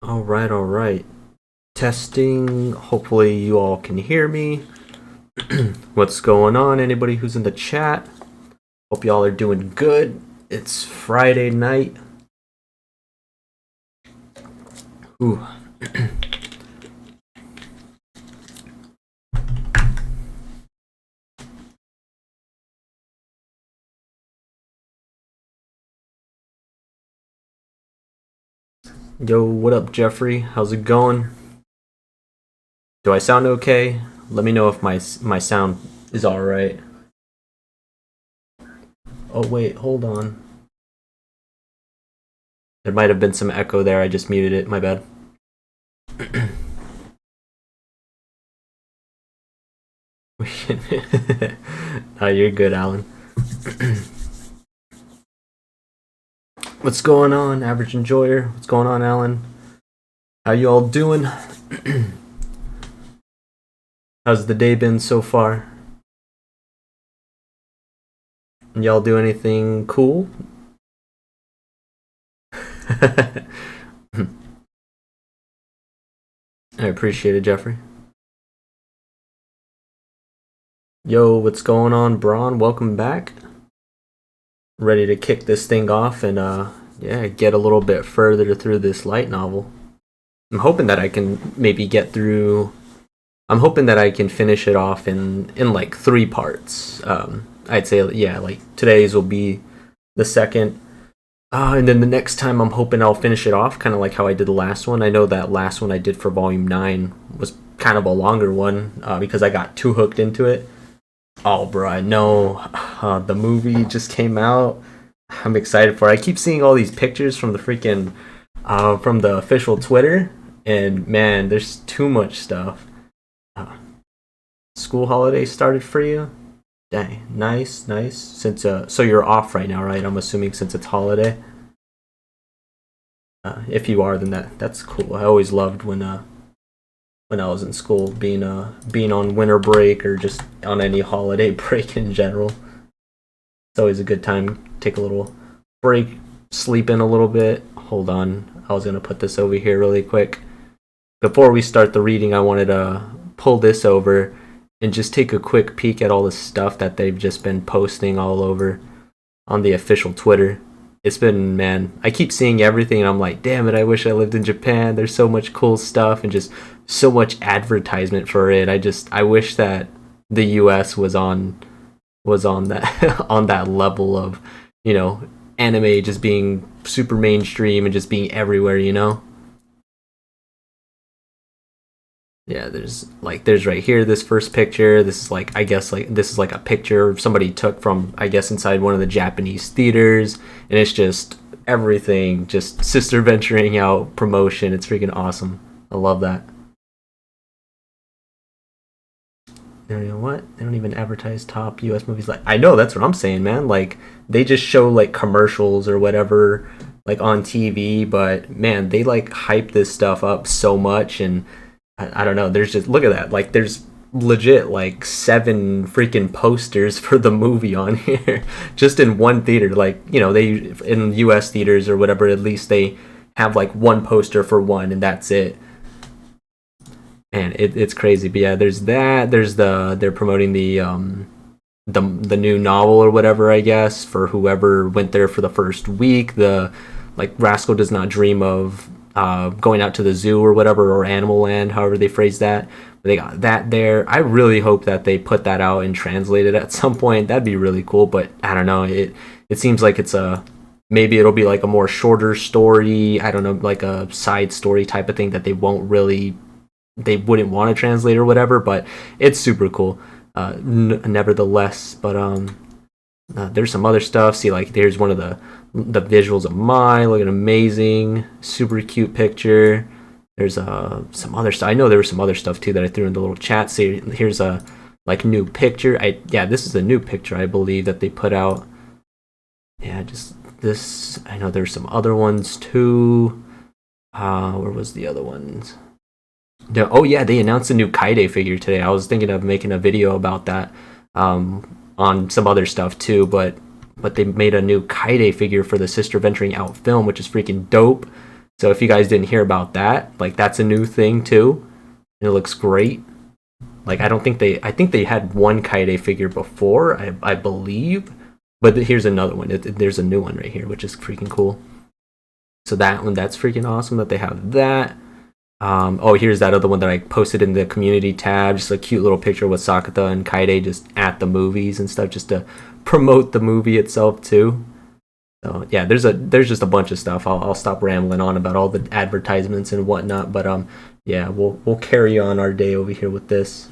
All right. Testing. Hopefully, you all can hear me. What's going on? Anybody who's in the chat? Hope y'all are doing good. It's Friday night. Ooh. Yo, what up, Jeffrey? How's it going? Do I sound okay? Let me know if my sound is all right. Oh wait, hold on. There might have been some echo there. I just muted it. My bad. You're good, Alan. What's going on, average enjoyer? What's going on, Alan? How you all doing? How's the day been so far? Y'all do anything cool? I appreciate it, Jeffrey. Yo, what's going on, Braun? Welcome back. Ready to kick this thing off and get a little bit further through this light novel. I'm hoping that I can maybe get through. I'm hoping that I can finish it off in like 3 parts. I'd say like today's will be the second. And then the next time I'm hoping I'll finish it off, kind of like how I did the last one. I know that last one I did for Volume 9 was kind of a longer one because I got too hooked into it. Oh, bro, I know. The movie just came out. I'm excited for it. I keep seeing all these pictures from the freaking, from the official Twitter. And man, there's too much stuff. School holiday started for you? Dang, nice. Since so you're off right now, right? I'm assuming since it's holiday. If you are, then that's cool. I always loved when I was in school, being on winter break or just on any holiday break in general. It's always a good time. Take a little break, sleep in a little bit. Hold on, I was gonna put this over here really quick. Before we start the reading, I wanted to pull this over and just take a quick peek at all the stuff that they've just been posting all over on the official Twitter. It's been, man, I keep seeing everything and I'm like, damn it, I wish I lived in Japan. There's so much cool stuff and just so much advertisement for it. I wish that the US was on that on that level of, anime just being super mainstream and just being everywhere, Yeah, there's right here this first picture. This is like, I guess, like this is like a picture somebody took from, I guess, inside one of the Japanese theaters, and it's just everything, just sister venturing out promotion. It's freaking awesome. I love that. You know what? They don't even advertise top US movies. Like, I know, that's what I'm saying, man. Like, they just show like commercials or whatever like on TV, but man, they like hype this stuff up so much. And I don't know. There's just, look at that. Like, there's legit like 7 freaking posters for the movie on here, just in one theater. Like, they in U.S. theaters or whatever, at least they have like one poster for one, and that's it. And it's crazy. But yeah, there's that. There's they're promoting the new novel or whatever, I guess, for whoever went there for the first week. The like Rascal does not dream of going out to the zoo or whatever, or Animal Land, however they phrase that. But they got that there. I really hope that they put that out and translate it at some point. That'd be really cool. But I don't know. It seems like it's maybe it'll be like a more shorter story. I don't know, like a side story type of thing that they wouldn't want to translate or whatever. But it's super cool. Nevertheless, but there's some other stuff. See, like, there's one of the visuals of Mai looking amazing, super cute picture. There's some other stuff. I know there was some other stuff too that I threw in the little chat. See, here's a like new picture. This is a new picture, I believe, that they put out. Yeah, just this. I know there's some other ones too. Where was the other ones? Oh yeah, they announced a new Kaide figure today. I was thinking of making a video about that on some other stuff too, but they made a new Kaide figure for the Sister Venturing Out film, which is freaking dope. So if you guys didn't hear about that, like that's a new thing too. And it looks great. Like I think they had one Kaede figure before, I believe. But here's another one. There's a new one right here, which is freaking cool. So that one, that's freaking awesome that they have that. Oh, here's that other one that I posted in the community tab. Just a cute little picture with Sakata and Kaede just at the movies and stuff, just to promote the movie itself too. So yeah, there's just a bunch of stuff. I'll stop rambling on about all the advertisements and whatnot. But yeah, we'll carry on our day over here with this.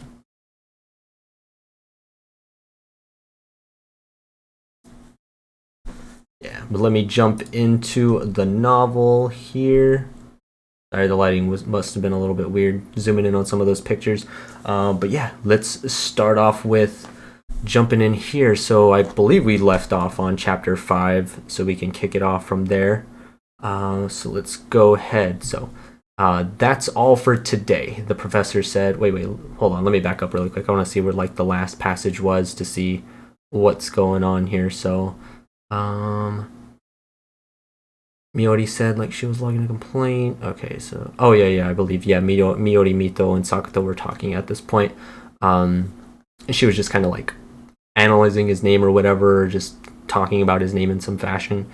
Yeah, but let me jump into the novel here. Sorry, the lighting must have been a little bit weird zooming in on some of those pictures. But yeah, let's start off with jumping in here. So I believe we left off on chapter 5, so we can kick it off from there. So let's go ahead. So that's all for today. The professor said, wait, hold on. Let me back up really quick. I want to see where like the last passage was to see what's going on here. So Miori said like she was logging a complaint. Okay, so I believe Miori, Mito, and Sakata were talking at this point. And she was just kind of like analyzing his name or whatever, just talking about his name in some fashion.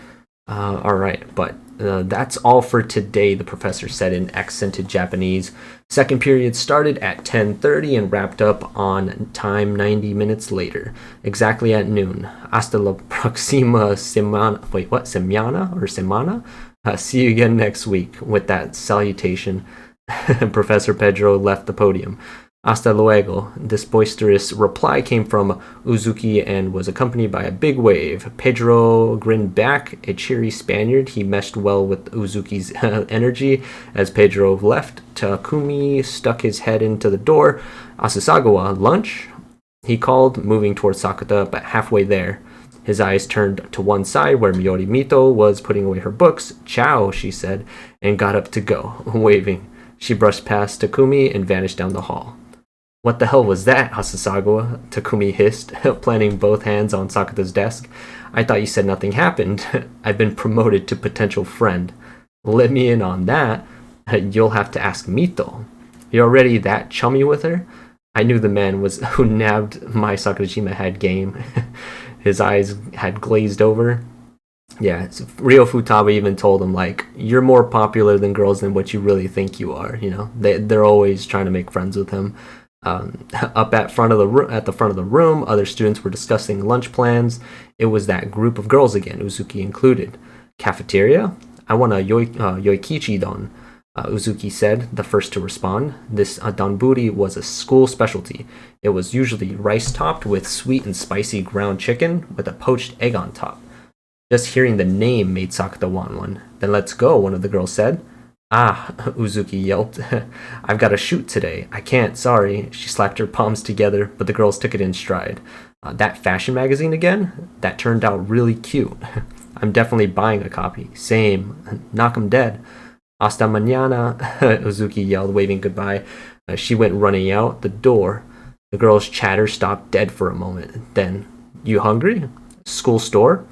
All right, but that's all for today, the professor said in accented Japanese. Second period started at 10:30 and wrapped up on time 90 minutes later, exactly at noon. Hasta la próxima semana. Wait, what? Semana or semana? See you again next week. With that salutation, Professor Pedro left the podium. Hasta luego. This boisterous reply came from Uzuki and was accompanied by a big wave. Pedro grinned back, a cheery Spaniard. He meshed well with Uzuki's energy. As Pedro left, Takumi stuck his head into the door. Asasagawa, lunch? He called, moving towards Sakata, but halfway there. His eyes turned to one side where Miori Mito was putting away her books. Ciao, she said, and got up to go, waving. She brushed past Takumi and vanished down the hall. What the hell was that, Hasasagawa? Takumi hissed, planting both hands on Sakata's desk. I thought you said nothing happened. I've been promoted to potential friend. Let me in on that. You'll have to ask Mito. You're already that chummy with her? I knew the man was who nabbed my Sakurajima had game. His eyes had glazed over. Yeah, Ryo Futaba even told him, like, you're more popular than girls than what you really think you are, you know? They're always trying to make friends with him. Up at the front of the room, other students were discussing lunch plans. It was that group of girls again, Uzuki included. Cafeteria? I want a yoikichi don, Uzuki said, the first to respond. This donburi was a school specialty. It was usually rice topped with sweet and spicy ground chicken with a poached egg on top. Just hearing the name made Sakata want one. Then let's go, one of the girls said. Ah, Uzuki yelped. I've got to shoot today. I can't, sorry. She slapped her palms together, but the girls took it in stride. That fashion magazine again? That turned out really cute. I'm definitely buying a copy. Same. Knock 'em dead. Hasta mañana, Uzuki yelled, waving goodbye. She went running out the door. The girls' chatter stopped dead for a moment. Then, you hungry? School store?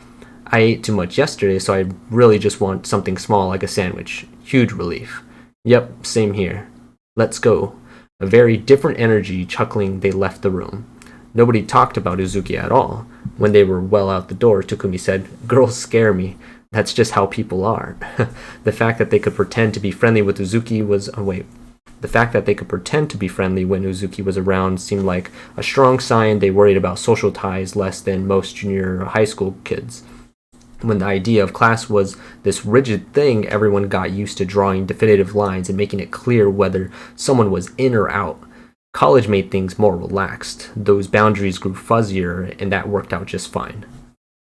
I ate too much yesterday, so I really just want something small like a sandwich. Huge relief. Yep, same here. Let's go. A very different energy, chuckling, they left the room. Nobody talked about Uzuki at all. When they were well out the door, Takumi said, Girls scare me. That's just how people are. The fact that they could pretend to be friendly with Uzuki was... The fact that they could pretend to be friendly when Uzuki was around seemed like a strong sign they worried about social ties less than most junior high school kids. When the idea of class was this rigid thing, everyone got used to drawing definitive lines and making it clear whether someone was in or out. College made things more relaxed. Those boundaries grew fuzzier, and that worked out just fine.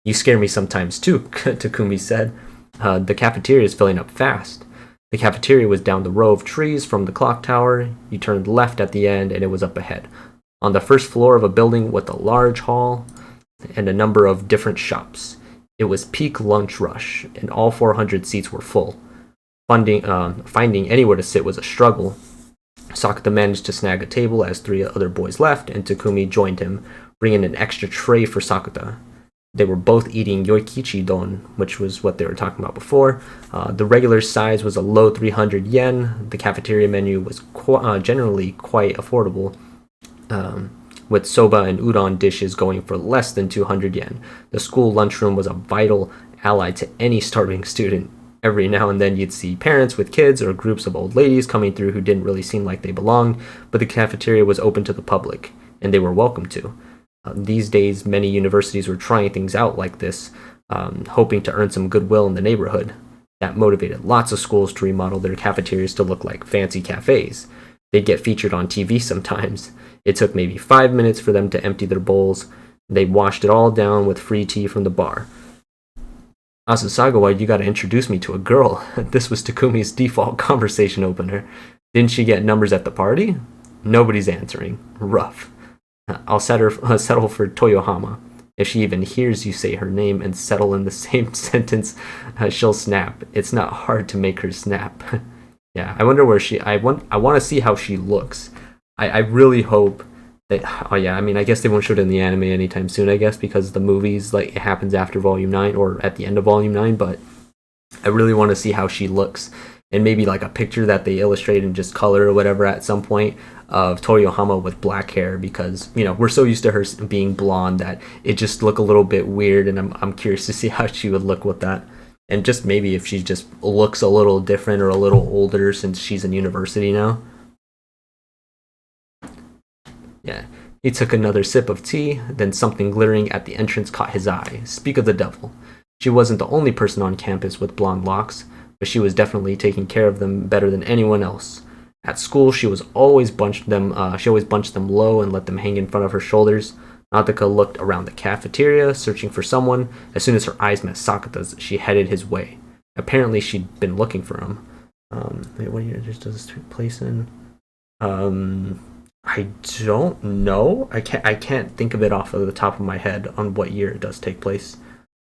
You scare me sometimes too, Takumi said. The cafeteria is filling up fast. The cafeteria was down the row of trees from the clock tower. You turned left at the end, and it was up ahead. On the first floor of a building with a large hall and a number of different shops. It was peak lunch rush, and all 400 seats were full. Finding anywhere to sit was a struggle. Sakata managed to snag a table as 3 other boys left, and Takumi joined him, bringing an extra tray for Sakata. They were both eating yoikichi don, which was what they were talking about before. The regular size was a low 300 yen. The cafeteria menu was generally quite affordable, with soba and udon dishes going for less than 200 yen. The school lunchroom was a vital ally to any starving student. Every now and then you'd see parents with kids or groups of old ladies coming through who didn't really seem like they belonged, but the cafeteria was open to the public, and they were welcome to. These days, many universities were trying things out like this, hoping to earn some goodwill in the neighborhood. That motivated lots of schools to remodel their cafeterias to look like fancy cafes. They'd get featured on TV sometimes. It took maybe 5 minutes for them to empty their bowls. They washed it all down with free tea from the bar. Asasagawa, you gotta introduce me to a girl. This was Takumi's default conversation opener. Didn't she get numbers at the party? Nobody's answering. Rough. I'll settle for Toyohama. If she even hears you say her name and settle in the same sentence, she'll snap. It's not hard to make her snap. Yeah, I wonder where I want to see how she looks. I really hope that, oh yeah, I mean, I guess they won't show it in the anime anytime soon, I guess, because the movies, like, it happens after Volume 9 or at the end of Volume 9, but I really want to see how she looks. And maybe like a picture that they illustrate in just color or whatever at some point of Toyohama with black hair, because, you know, we're so used to her being blonde that it just look a little bit weird, and I'm curious to see how she would look with that. And just maybe if she just looks a little different or a little older since she's in university now. Yeah. He took another sip of tea, then something glittering at the entrance caught his eye. Speak of the devil. She wasn't the only person on campus with blonde locks, but she was definitely taking care of them better than anyone else. At school, she always bunched them low and let them hang in front of her shoulders. Nadaka looked around the cafeteria, searching for someone. As soon as her eyes met Sakata's, she headed his way. Apparently, she'd been looking for him. What year does this take place in? I don't know. I can't think of it off of the top of my head on what year it does take place.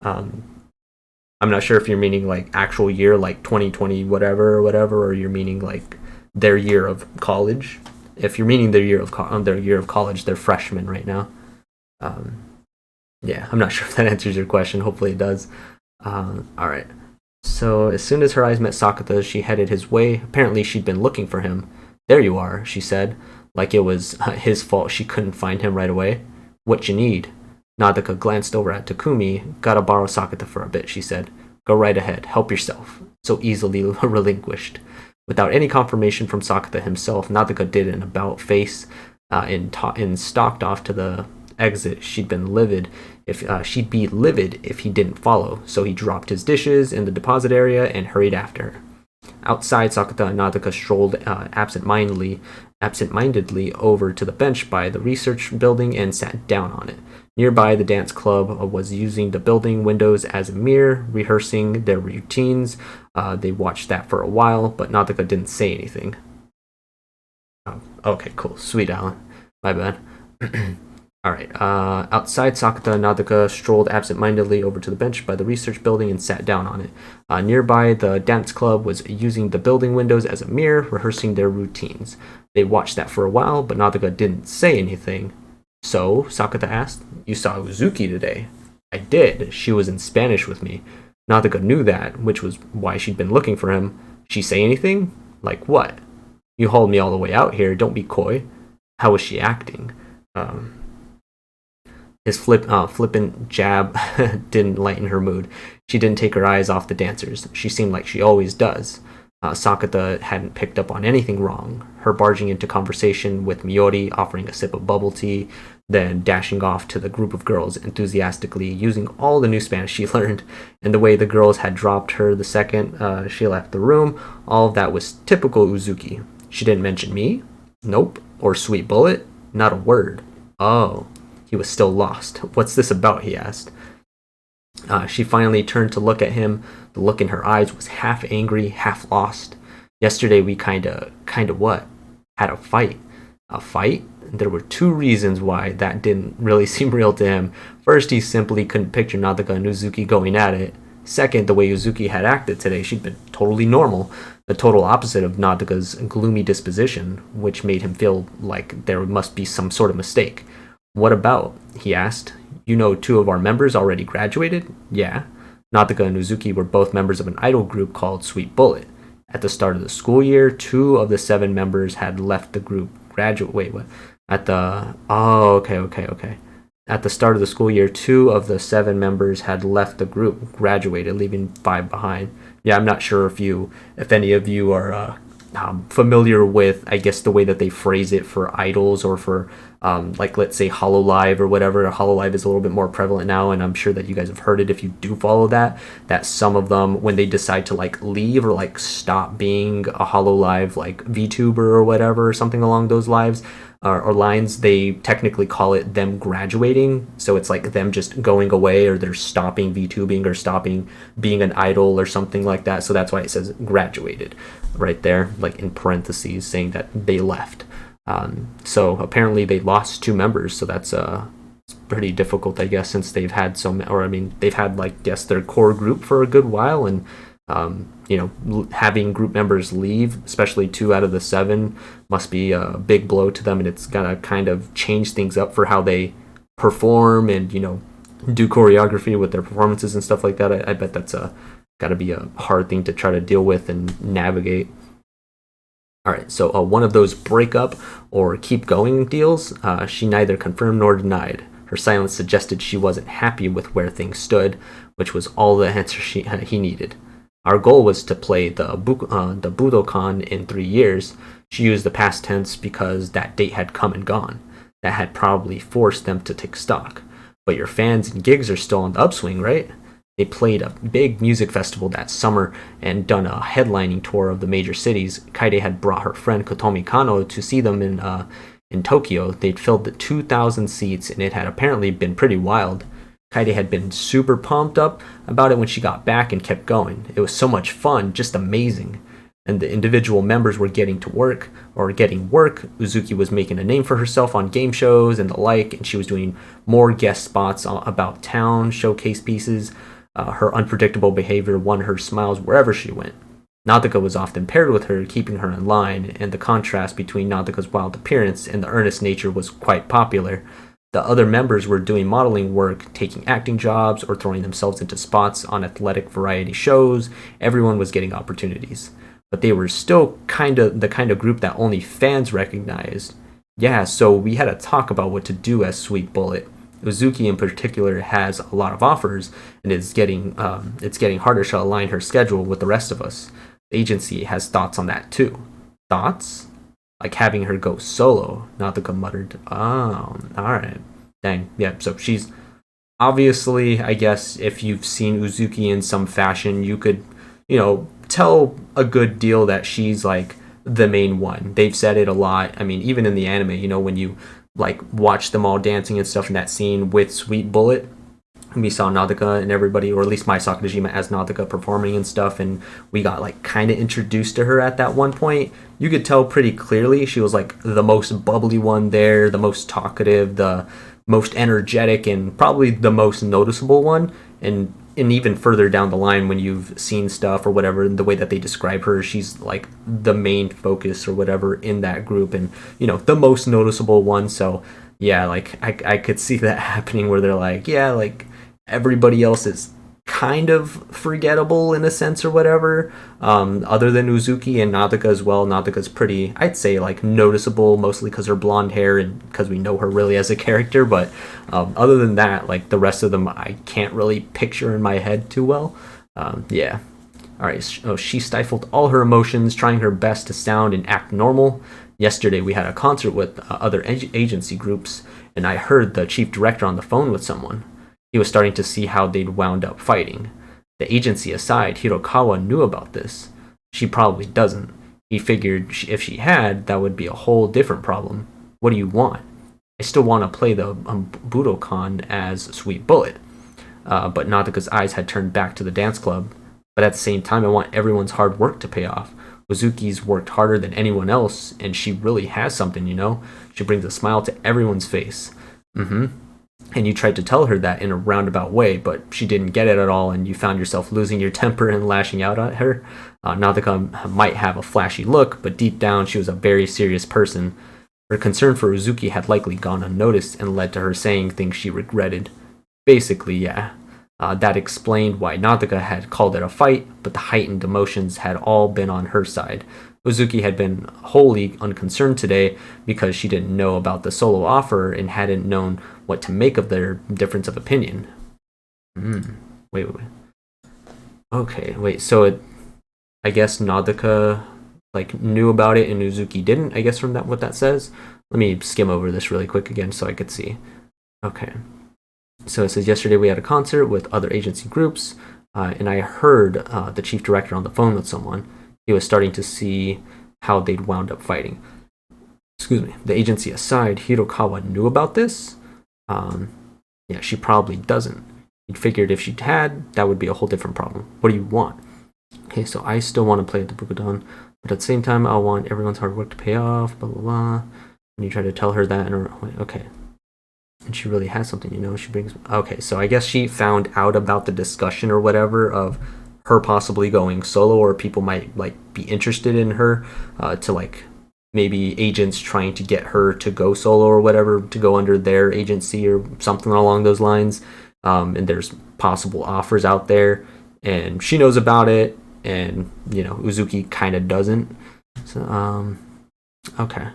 I'm not sure if you're meaning like actual year, like 2020 whatever, or you're meaning like their year of college. If you're meaning their year of college, they're freshmen right now. Yeah, I'm not sure if that answers your question. Hopefully it does. All right. So as soon as her eyes met Sakata, she headed his way. Apparently she'd been looking for him. There you are, she said, like it was his fault she couldn't find him right away. What you need? Nadaka glanced over at Takumi. Gotta borrow Sakata for a bit, she said. Go right ahead. Help yourself. So easily relinquished. Without any confirmation from Sakata himself, Nadaka did an about-face and stalked off to the exit. She'd be livid if he didn't follow, so he dropped his dishes in the deposit area and hurried after her. Outside, Sakata and Nadaka strolled absent-mindedly over to the bench by the research building and sat down on it. Nearby, the dance club was using the building windows as a mirror, rehearsing their routines. They watched that for a while, but Nadaka didn't say anything. Oh, okay, cool. Sweet, Alan. My bad. Alright, outside, Sakata and Nadaka strolled absent-mindedly over to the bench by the research building and sat down on it. Nearby, the dance club was using the building windows as a mirror, rehearsing their routines. They watched that for a while, but Nadaka didn't say anything. So, Sakata asked, you saw Uzuki today? I did. She was in Spanish with me. Nadaka knew that, which was why she'd been looking for him. She say anything? Like what? You hauled me all the way out here, don't be coy. How was she acting? His flippant jab didn't lighten her mood. She didn't take her eyes off the dancers. She seemed like she always does. Sakata hadn't picked up on anything wrong. Her barging into conversation with Miyori, offering a sip of bubble tea, then dashing off to the group of girls, enthusiastically using all the new Spanish she learned, and the way the girls had dropped her the second she left the room, all of that was typical Uzuki. She didn't mention me? Nope. Or Sweet Bullet? Not a word. Oh. He was still lost. What's this about? He asked. She finally turned to look at him. The look in her eyes was half angry, half lost. Yesterday we kinda what? Had a fight. A fight? There were two reasons why that didn't really seem real to him. First, he simply couldn't picture Nadaka and Uzuki going at it. Second, the way Uzuki had acted today, she'd been totally normal. The total opposite of Nadaka's gloomy disposition, which made him feel like there must be some sort of mistake. What about? He asked. You know, two of our members already graduated? Yeah. Nataka and Uzuki were both members of an idol group called Sweet Bullet. At the start of the school year, two of the seven members had left the group. Wait, what? At the. Oh, okay. At the start of the school year, two of the seven members had left the group, graduated, leaving five behind. Yeah, I'm not sure if any of you are familiar with, I guess, the way that they phrase it for idols or for, like, let's say Hololive or whatever. Hololive is a little bit more prevalent now, and I'm sure that you guys have heard it if you do follow that. That some of them, when they decide to like leave or like stop being a Hololive like VTuber or whatever, or something along those lives, or lines, they technically call it them graduating. So it's like them just going away, or they're stopping VTubing or stopping being an idol or something like that. So that's why it says graduated right there, like in parentheses, saying that they left. So apparently they lost two members. So that's it's pretty difficult, I guess, since they've had they've had, like, guess their core group for a good while, and having group members leave, especially two out of the seven, must be a big blow to them, and it's gonna kind of change things up for how they perform and do choreography with their performances and stuff like that. I bet that's gotta be a hard thing to try to deal with and navigate. All right, so one of those breakup or keep going deals, she neither confirmed nor denied. Her silence suggested she wasn't happy with where things stood, which was all the answer he needed. Our goal was to play the Budokan in 3 years. She used the past tense because that date had come and gone. That had probably forced them to take stock. But your fans and gigs are still on the upswing, right? They played a big music festival that summer and done a headlining tour of the major cities. Kaide had brought her friend Kotomi Kano to see them in Tokyo. They'd filled the 2,000 seats, and it had apparently been pretty wild. Kaide had been super pumped up about it when she got back and kept going. It was so much fun, just amazing. And the individual members were getting work. Uzuki was making a name for herself on game shows and the like, and she was doing more guest spots about town, showcase pieces. Her unpredictable behavior won her smiles wherever she went. Nadaka was often paired with her, keeping her in line, and the contrast between Nadaka's wild appearance and the earnest nature was quite popular. The other members were doing modeling work, taking acting jobs, or throwing themselves into spots on athletic variety shows. Everyone was getting opportunities. But they were still the kind of group that only fans recognized. Yeah, so we had a talk about what to do as Sweet Bullet. Uzuki in particular has a lot of offers, and it's getting harder to align her schedule with the rest of us. The agency has thoughts on that too. Thoughts? Like having her go solo, Nataka muttered. Oh, alright. Dang. Yeah, so she's obviously, I guess, if you've seen Uzuki in some fashion, you could, tell a good deal that she's like the main one. They've said it a lot. I mean, even in the anime, when you like watch them all dancing and stuff in that scene with Sweet Bullet, we saw Nadaka and everybody, or at least my Sakura as Nadaka performing and stuff, and we got like kind of introduced to her at that one point. You could tell pretty clearly she was like the most bubbly one there, the most talkative, the most energetic, and probably the most noticeable one. And even further down the line, when you've seen stuff or whatever, the way that they describe her, she's like the main focus or whatever in that group, and the most noticeable one. So yeah, like I could see that happening where they're like, yeah, like everybody else is kind of forgettable in a sense or whatever, other than Uzuki and Nadaka as well. Nadaka's pretty, I'd say, like noticeable, mostly because her blonde hair and because we know her really as a character, but other than that, like the rest of them I can't really picture in my head too well. Yeah. Alright, she stifled all her emotions, trying her best to sound and act normal. Yesterday we had a concert with other agency groups, and I heard the chief director on the phone with someone. He was starting to see how they'd wound up fighting. The agency aside, Hirokawa knew about this. She probably doesn't. He figured if she had, that would be a whole different problem. What do you want? I still want to play the Budokan as Sweet Bullet. But Nadaka's eyes had turned back to the dance club. But at the same time, I want everyone's hard work to pay off. Uzuki's worked harder than anyone else, and she really has something, She brings a smile to everyone's face. And you tried to tell her that in a roundabout way, but she didn't get it at all, and you found yourself losing your temper and lashing out at her. Nadaka might have a flashy look, but deep down she was a very serious person. Her concern for Uzuki had likely gone unnoticed and led to her saying things she regretted. Basically, yeah. That explained why Nadeca had called it a fight, but the heightened emotions had all been on her side. Uzuki had been wholly unconcerned today because she didn't know about the solo offer and hadn't known what to make of their difference of opinion. Wait. Okay, wait, so I guess Nadeca knew about it and Uzuki didn't, I guess, from that what that says. Let me skim over this really quick again so I could see. Okay. So it says, yesterday we had a concert with other agency groups, and I heard the chief director on the phone with someone. He was starting to see how they'd wound up fighting. Excuse me. The agency aside, Hirokawa knew about this? Yeah, she probably doesn't. He'd figured if she had, that would be a whole different problem. What do you want? Okay, so I still want to play at the Bukodan, but at the same time, I want everyone's hard work to pay off, blah, blah, blah. And you try to tell her that, okay. And she really has something, she brings... Okay, so I guess she found out about the discussion or whatever of her possibly going solo, or people might, be interested in her to, maybe agents trying to get her to go solo or whatever, to go under their agency or something along those lines. And there's possible offers out there, and she knows about it, and, Uzuki kind of doesn't. So, okay.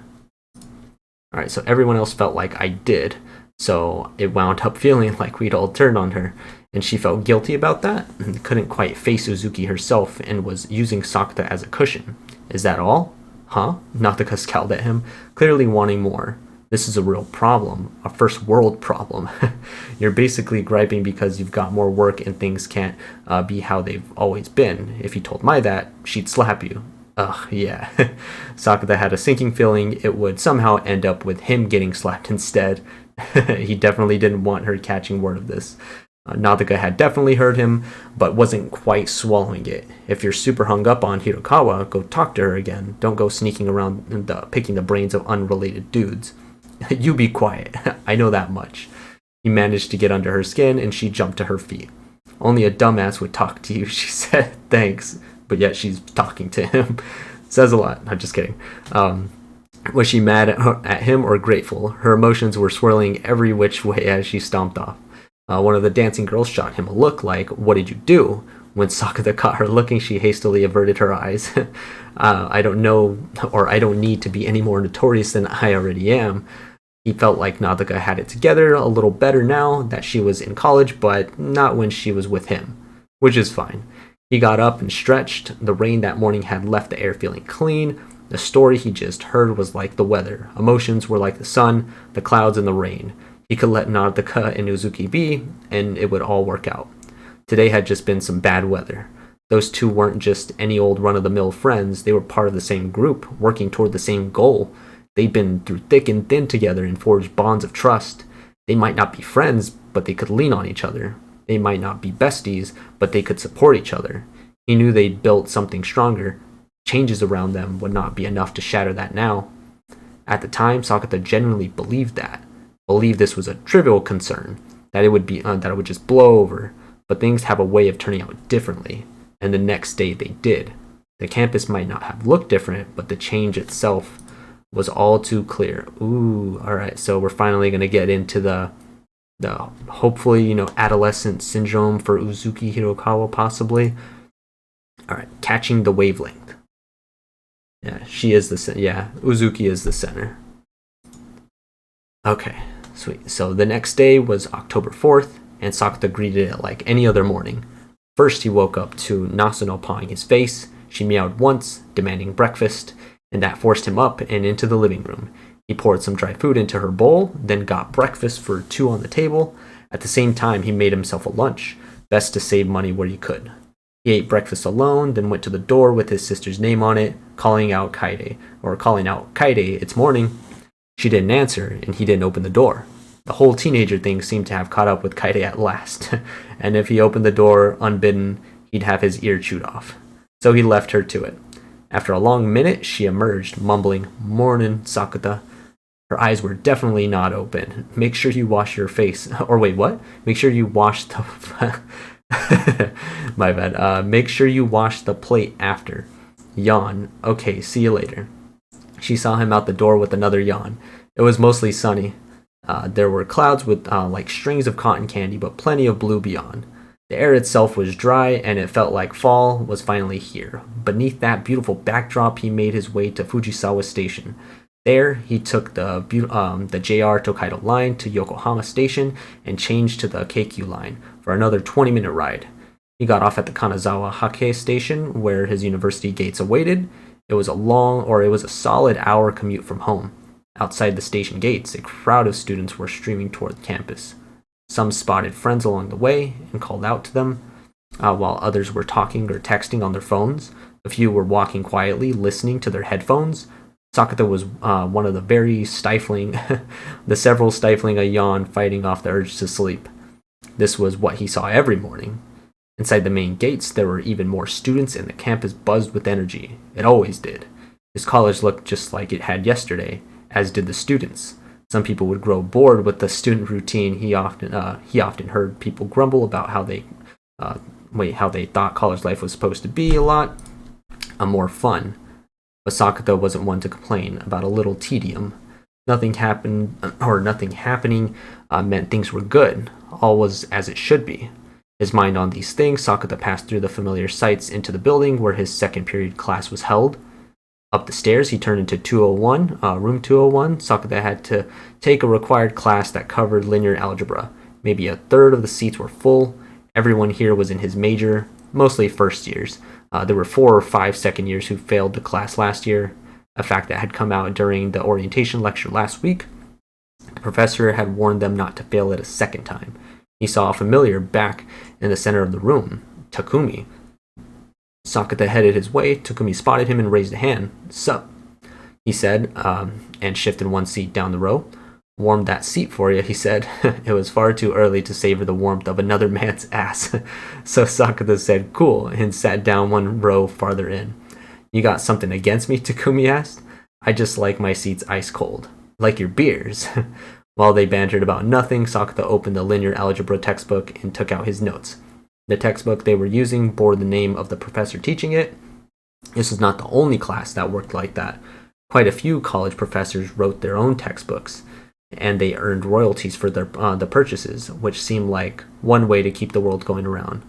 Alright, so everyone else felt like I did. So it wound up feeling like we'd all turned on her, and she felt guilty about that and couldn't quite face Uzuki herself and was using Sakata as a cushion. Is that all? Huh? Nadeca scowled at him, clearly wanting more. This is a real problem, a first world problem. You're basically griping because you've got more work and things can't be how they've always been. If you told Mai that, she'd slap you. Ugh, yeah. Sakata had a sinking feeling it would somehow end up with him getting slapped instead. He definitely didn't want her catching word of this. Nadeca had definitely heard him, but wasn't quite swallowing it. If you're super hung up on Hirokawa, go talk to her again. Don't go sneaking around picking the brains of unrelated dudes. You be quiet. I know that much. He managed to get under her skin, and she jumped to her feet. Only a dumbass would talk to you, she said. Thanks. But yet she's talking to him. Says a lot. I'm just kidding. Was she mad at him or grateful? Her emotions were swirling every which way as she stomped off. One of the dancing girls shot him a look like, "What did you do?" When Sakata caught her looking, she hastily averted her eyes. I don't know, or I don't need to be any more notorious than I already am. He felt like Nadeca had it together a little better now that she was in college, but not when she was with him, which is fine. He got up and stretched. The rain that morning had left the air feeling clean. The story he just heard was like the weather. Emotions were like the sun, the clouds, and the rain. He could let Nadeca and Uzuki be, and it would all work out. Today had just been some bad weather. Those two weren't just any old run-of-the-mill friends. They were part of the same group, working toward the same goal. They'd been through thick and thin together and forged bonds of trust. They might not be friends, but they could lean on each other. They might not be besties, but they could support each other. He knew they'd built something stronger. Changes around them would not be enough to shatter that now. At the time, Sakata genuinely believed that. Believed this was a trivial concern, that it would just blow over. But things have a way of turning out differently, and the next day they did. The campus might not have looked different, but the change itself was all too clear. Ooh, alright, so we're finally going to get into the hopefully, adolescent syndrome for Uzuki Hirokawa, possibly. Alright, catching the wavelength. Yeah, Uzuki is the center. Okay, sweet. So the next day was October 4th, and Sakata greeted it like any other morning. First, he woke up to Nasuno pawing his face. She meowed once, demanding breakfast, and that forced him up and into the living room. He poured some dry food into her bowl, then got breakfast for two on the table. At the same time, he made himself a lunch, best to save money where he could. He ate breakfast alone, then went to the door with his sister's name on it, calling out Kaede, "It's morning." She didn't answer, and he didn't open the door. The whole teenager thing seemed to have caught up with Kaede at last, and if he opened the door unbidden, he'd have his ear chewed off. So he left her to it. After a long minute, she emerged, mumbling, "Mornin', Sakata." Her eyes were definitely not open. "Make sure you wash your face." Or wait, what? Make sure you wash the... My bad. Make sure you wash the plate after. Yawn. Okay, see you later. She saw him out the door with another yawn. It was mostly sunny. There were clouds with like strings of cotton candy, but plenty of blue beyond. The air itself was dry, and it felt like fall was finally here. Beneath that beautiful backdrop, he made his way to Fujisawa Station. There, he took the JR Tokaido line to Yokohama Station and changed to the Keikyu line for another 20-minute ride. He got off at the Kanazawa Hake Station, where his university gates awaited. It was a solid hour commute from home. Outside the station gates, a crowd of students were streaming toward campus. Some spotted friends along the way and called out to them, while others were talking or texting on their phones. A few were walking quietly, listening to their headphones. Sakata was one of the several stifling a yawn, fighting off the urge to sleep. This was what he saw every morning. Inside the main gates, there were even more students, and the campus buzzed with energy. It always did. His college looked just like it had yesterday, as did the students. Some people would grow bored with the student routine. He often heard people grumble about how they thought college life was supposed to be a lot more fun. But Sakata wasn't one to complain about a little tedium. Nothing happening meant things were good. All was as it should be. His mind on these things, Sakata passed through the familiar sights into the building where his second period class was held. Up the stairs, he turned into room 201. Sakata had to take a required class that covered linear algebra. Maybe a third of the seats were full. Everyone here was in his major, mostly first years. There were 4 or 5 second years who failed the class last year, a fact that had come out during the orientation lecture last week. The professor had warned them not to fail it a second time. He saw a familiar back in the center of the room, Takumi. Sakata headed his way. Takumi spotted him and raised a hand. "Sup?" he said, and shifted one seat down the row. "Warmed that seat for you," he said. It was far too early to savor the warmth of another man's ass. So Sakata said, "Cool," and sat down one row farther in. "You got something against me?" Takumi asked. "I just like my seats ice cold. Like your beers." While they bantered about nothing, Sakata opened the linear algebra textbook and took out his notes. The textbook they were using bore the name of the professor teaching it. This was not the only class that worked like that. Quite a few college professors wrote their own textbooks, and they earned royalties for the purchases, which seemed like one way to keep the world going around.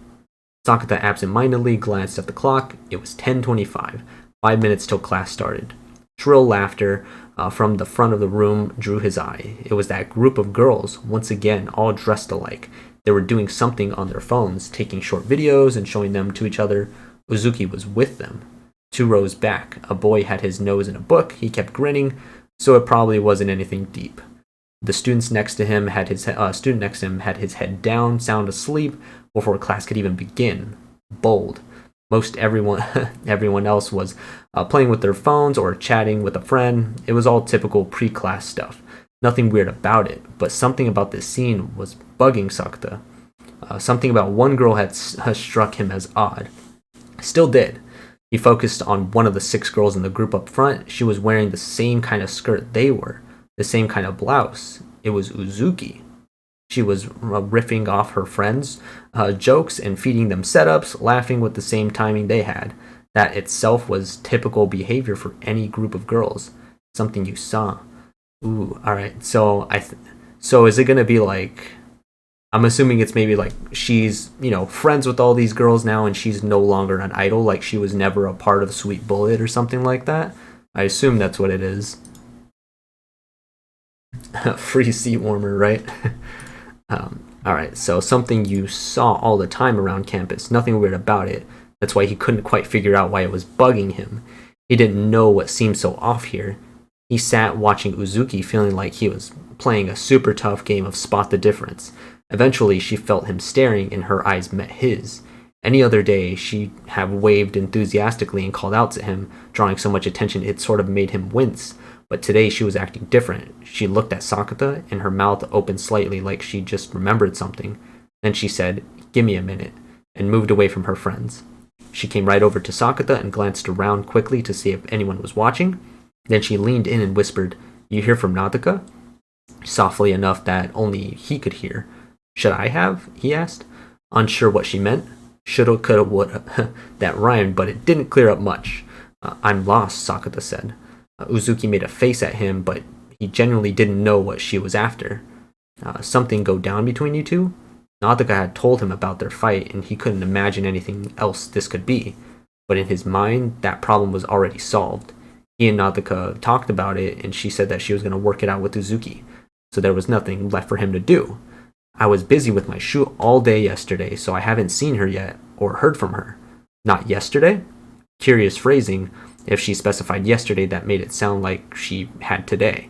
Sakata absent-mindedly glanced at the clock. It was 10:25, 5 minutes till class started. Shrill laughter from the front of the room drew his eye. It was that group of girls, once again, all dressed alike. They were doing something on their phones, taking short videos and showing them to each other. Uzuki was with them. 2 rows back, a boy had his nose in a book. He kept grinning, so it probably wasn't anything deep. The student next to him had his head down, sound asleep, before class could even begin. Bold. Most everyone else was playing with their phones or chatting with a friend. It was all typical pre-class stuff. Nothing weird about it, but something about this scene was bugging Sakata. Something about one girl had struck him as odd. Still did. He focused on one of the 6 girls in the group up front. She was wearing the same kind of skirt they were, the same kind of blouse. It was Uzuki. She was riffing off her friends' jokes and feeding them setups, laughing with the same timing they had. That itself was typical behavior for any group of girls. Something you saw. Ooh, all right. So so is it gonna be like? I'm assuming it's maybe like she's friends with all these girls now, and she's no longer an idol. Like she was never a part of Sweet Bullet or something like that. I assume that's what it is. Free seat warmer, right? All right, so something you saw all the time around campus. Nothing weird about it. That's why he couldn't quite figure out why it was bugging him. He didn't know what seemed so off here. He sat watching Uzuki, feeling like he was playing a super tough game of spot the difference. Eventually, she felt him staring, and her eyes met his. Any other day, she'd have waved enthusiastically and called out to him, drawing so much attention it sort of made him wince. But today she was acting different. She looked at Sakata, and her mouth opened slightly like she just remembered something. Then she said, "Give me a minute," and moved away from her friends. She came right over to Sakata and glanced around quickly to see if anyone was watching. Then she leaned in and whispered, "You hear from Nadaka?" Softly enough that only he could hear. "Should I have?" he asked, unsure what she meant. Shoulda, coulda, woulda. That rhymed, but it didn't clear up much. "I'm lost," Sakata said. Uzuki made a face at him, but he genuinely didn't know what she was after. Something go down between you two? Nadaka had told him about their fight, and he couldn't imagine anything else this could be. But in his mind, that problem was already solved. He and Nadaka talked about it, and she said that she was going to work it out with Uzuki. So there was nothing left for him to do. I was busy with my shoot all day yesterday, so I haven't seen her yet or heard from her. Not yesterday? Curious phrasing. If she specified yesterday, that made it sound like she had today.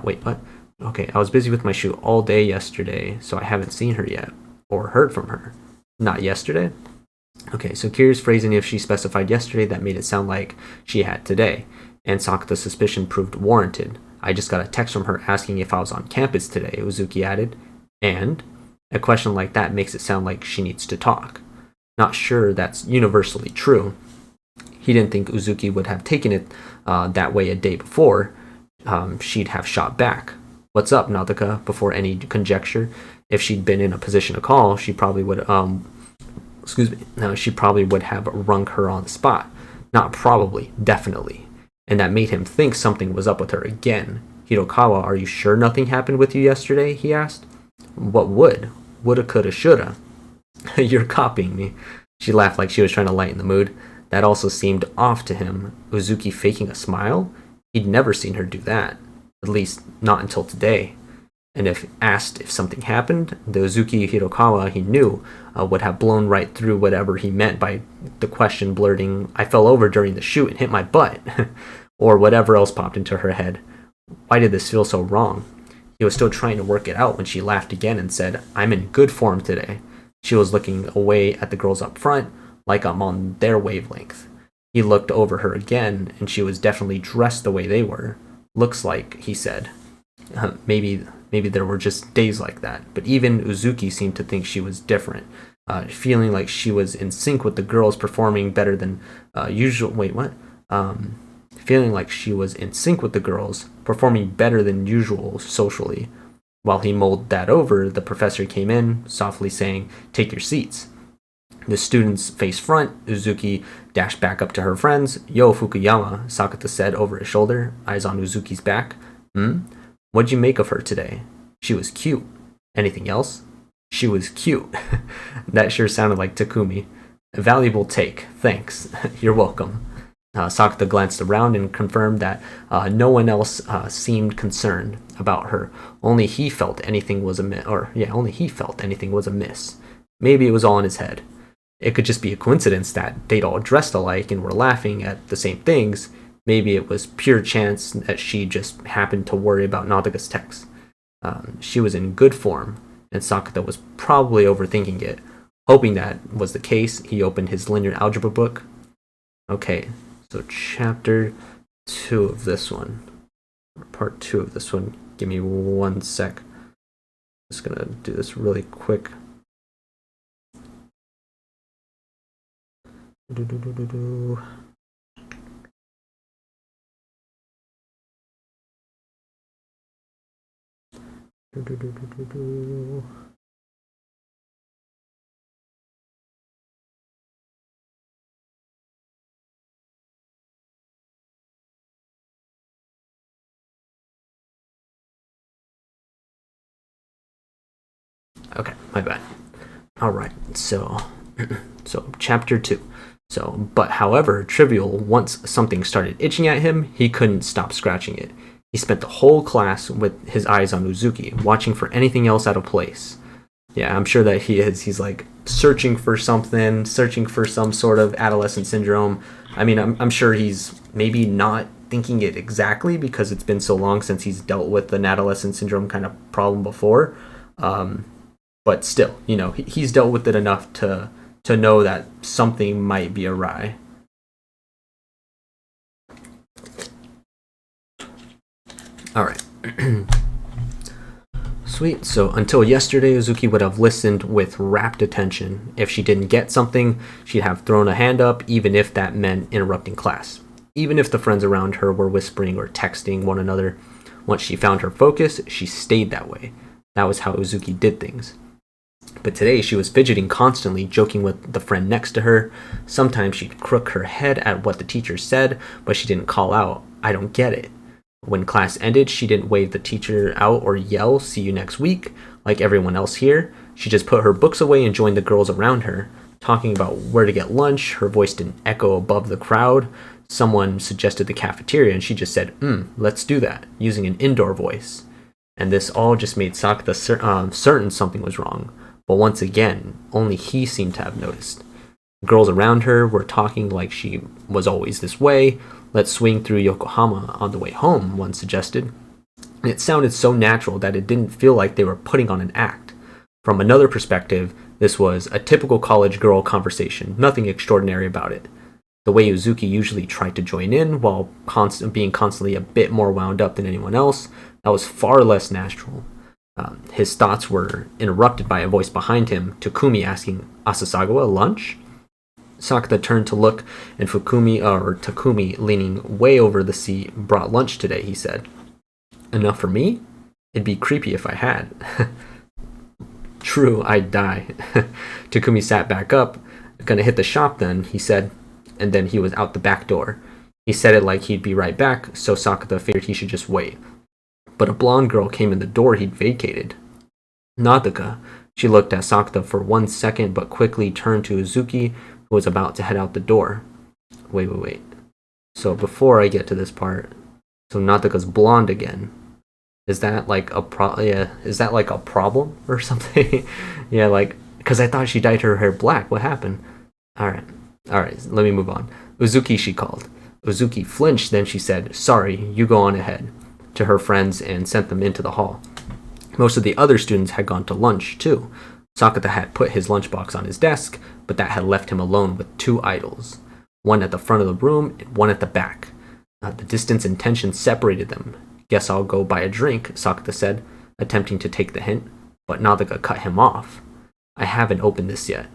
Wait, what? Okay, I was busy with my shoot all day yesterday, so I haven't seen her yet or heard from her. Not yesterday? Okay, so curious phrasing. If she specified yesterday, that made it sound like she had today. And Sakata's suspicion proved warranted. I just got a text from her asking if I was on campus today, Uzuki added. And a question like that makes it sound like she needs to talk. Not sure that's universally true. He didn't think Uzuki would have taken it that way a day before. She'd have shot back. What's up, Nadaka? Before any conjecture. If she'd been in a position to call, she probably would she probably would have rung her on the spot. Not probably, definitely. And that made him think something was up with her again. Hirokawa, are you sure nothing happened with you yesterday? He asked. What would? Woulda, coulda, shoulda. You're copying me. She laughed like she was trying to lighten the mood. That also seemed off to him. Uzuki faking a smile? He'd never seen her do that. At least, not until today. And if asked if something happened, the Uzuki Hirokawa he knew would have blown right through whatever he meant by the question, blurting, I fell over during the shoot and hit my butt. Or whatever else popped into her head. Why did this feel so wrong? He was still trying to work it out when she laughed again and said, I'm in good form today. She was looking away at the girls up front, like I'm on their wavelength. He looked over her again, and she was definitely dressed the way they were. Looks like, he said. Maybe there were just days like that, but even Uzuki seemed to think she was different, feeling like she was in sync with the girls performing better than usual. Wait, what? Feeling like she was in sync with the girls, performing better than usual socially. While he mulled that over, the professor came in, softly saying, take your seats. The students faced front. Uzuki dashed back up to her friends. Yo, Fukuyama, Sakata said over his shoulder, eyes on Uzuki's back. What'd you make of her today? She was cute. Anything else? She was cute. That sure sounded like Takumi. A valuable take. Thanks. You're welcome. Sakata glanced around and confirmed that no one else seemed concerned about her. Only he felt anything was amiss. Maybe it was all in his head. It could just be a coincidence that they'd all dressed alike and were laughing at the same things. Maybe it was pure chance that she just happened to worry about Nadaka's text. She was in good form, and Sakata was probably overthinking it. Hoping that was the case, he opened his linear algebra book. Okay, so chapter 2 of this one. Part 2 of this one. Give me 1 sec. Just gonna do this really quick. Okay, my bad. All right, so chapter 2. But however trivial, once something started itching at him, he couldn't stop scratching it. He spent the whole class with his eyes on Uzuki, watching for anything else out of place. Yeah, I'm sure that he is. He's like searching for something, searching for some sort of adolescent syndrome. I mean, I'm sure he's maybe not thinking it exactly because it's been so long since he's dealt with an adolescent syndrome kind of problem before. But still, he's dealt with it enough to know that something might be awry. All right. Sweet. So until yesterday, Uzuki would have listened with rapt attention. If she didn't get something, she'd have thrown a hand up, even if that meant interrupting class. Even if the friends around her were whispering or texting one another. Once she found her focus, she stayed that way. That was how Uzuki did things. But today she was fidgeting constantly, joking with the friend next to her. Sometimes she'd crook her head at what the teacher said, but she didn't call out. I don't get it. When class ended, she didn't wave the teacher out or yell, "See you next week," like everyone else here. She just put her books away and joined the girls around her, talking about where to get lunch. Her voice didn't echo above the crowd. Someone suggested the cafeteria, and she just said, let's do that, using an indoor voice. And this all just made Sakata certain something was wrong. But once again, only he seemed to have noticed. The girls around her were talking like she was always this way. "Let's swing through Yokohama on the way home," one suggested. And it sounded so natural that it didn't feel like they were putting on an act. From another perspective, this was a typical college girl conversation, nothing extraordinary about it. The way Uzuki usually tried to join in while being constantly a bit more wound up than anyone else, that was far less natural. His thoughts were interrupted by a voice behind him, Takumi asking, "Asasagawa, lunch?" Sakata turned to look, and Takumi, leaning way over the seat, "Brought lunch today," he said. "Enough for me? It'd be creepy if I had." "True, I'd die." Takumi sat back up. "Gonna hit the shop then," he said, and then he was out the back door. He said it like he'd be right back, so Sakata figured he should just wait. But a blonde girl came in the door he'd vacated. Nadaka. She looked at Sakata for 1 second, but quickly turned to Uzuki, who was about to head out the door. Wait. So before I get to this part, so Nadaka's blonde again. Is that like a problem or something? Yeah, like, because I thought she dyed her hair black. What happened? All right, let me move on. "Uzuki," she called. Uzuki flinched, then she said, "Sorry, you go on ahead," to her friends and sent them into the hall. Most of the other students had gone to lunch, too. Sakata had put his lunchbox on his desk, but that had left him alone with 2 idols. One at the front of the room and one at the back. The distance and tension separated them. "Guess I'll go buy a drink," Sakata said, attempting to take the hint, but Nadaka cut him off. "I haven't opened this yet."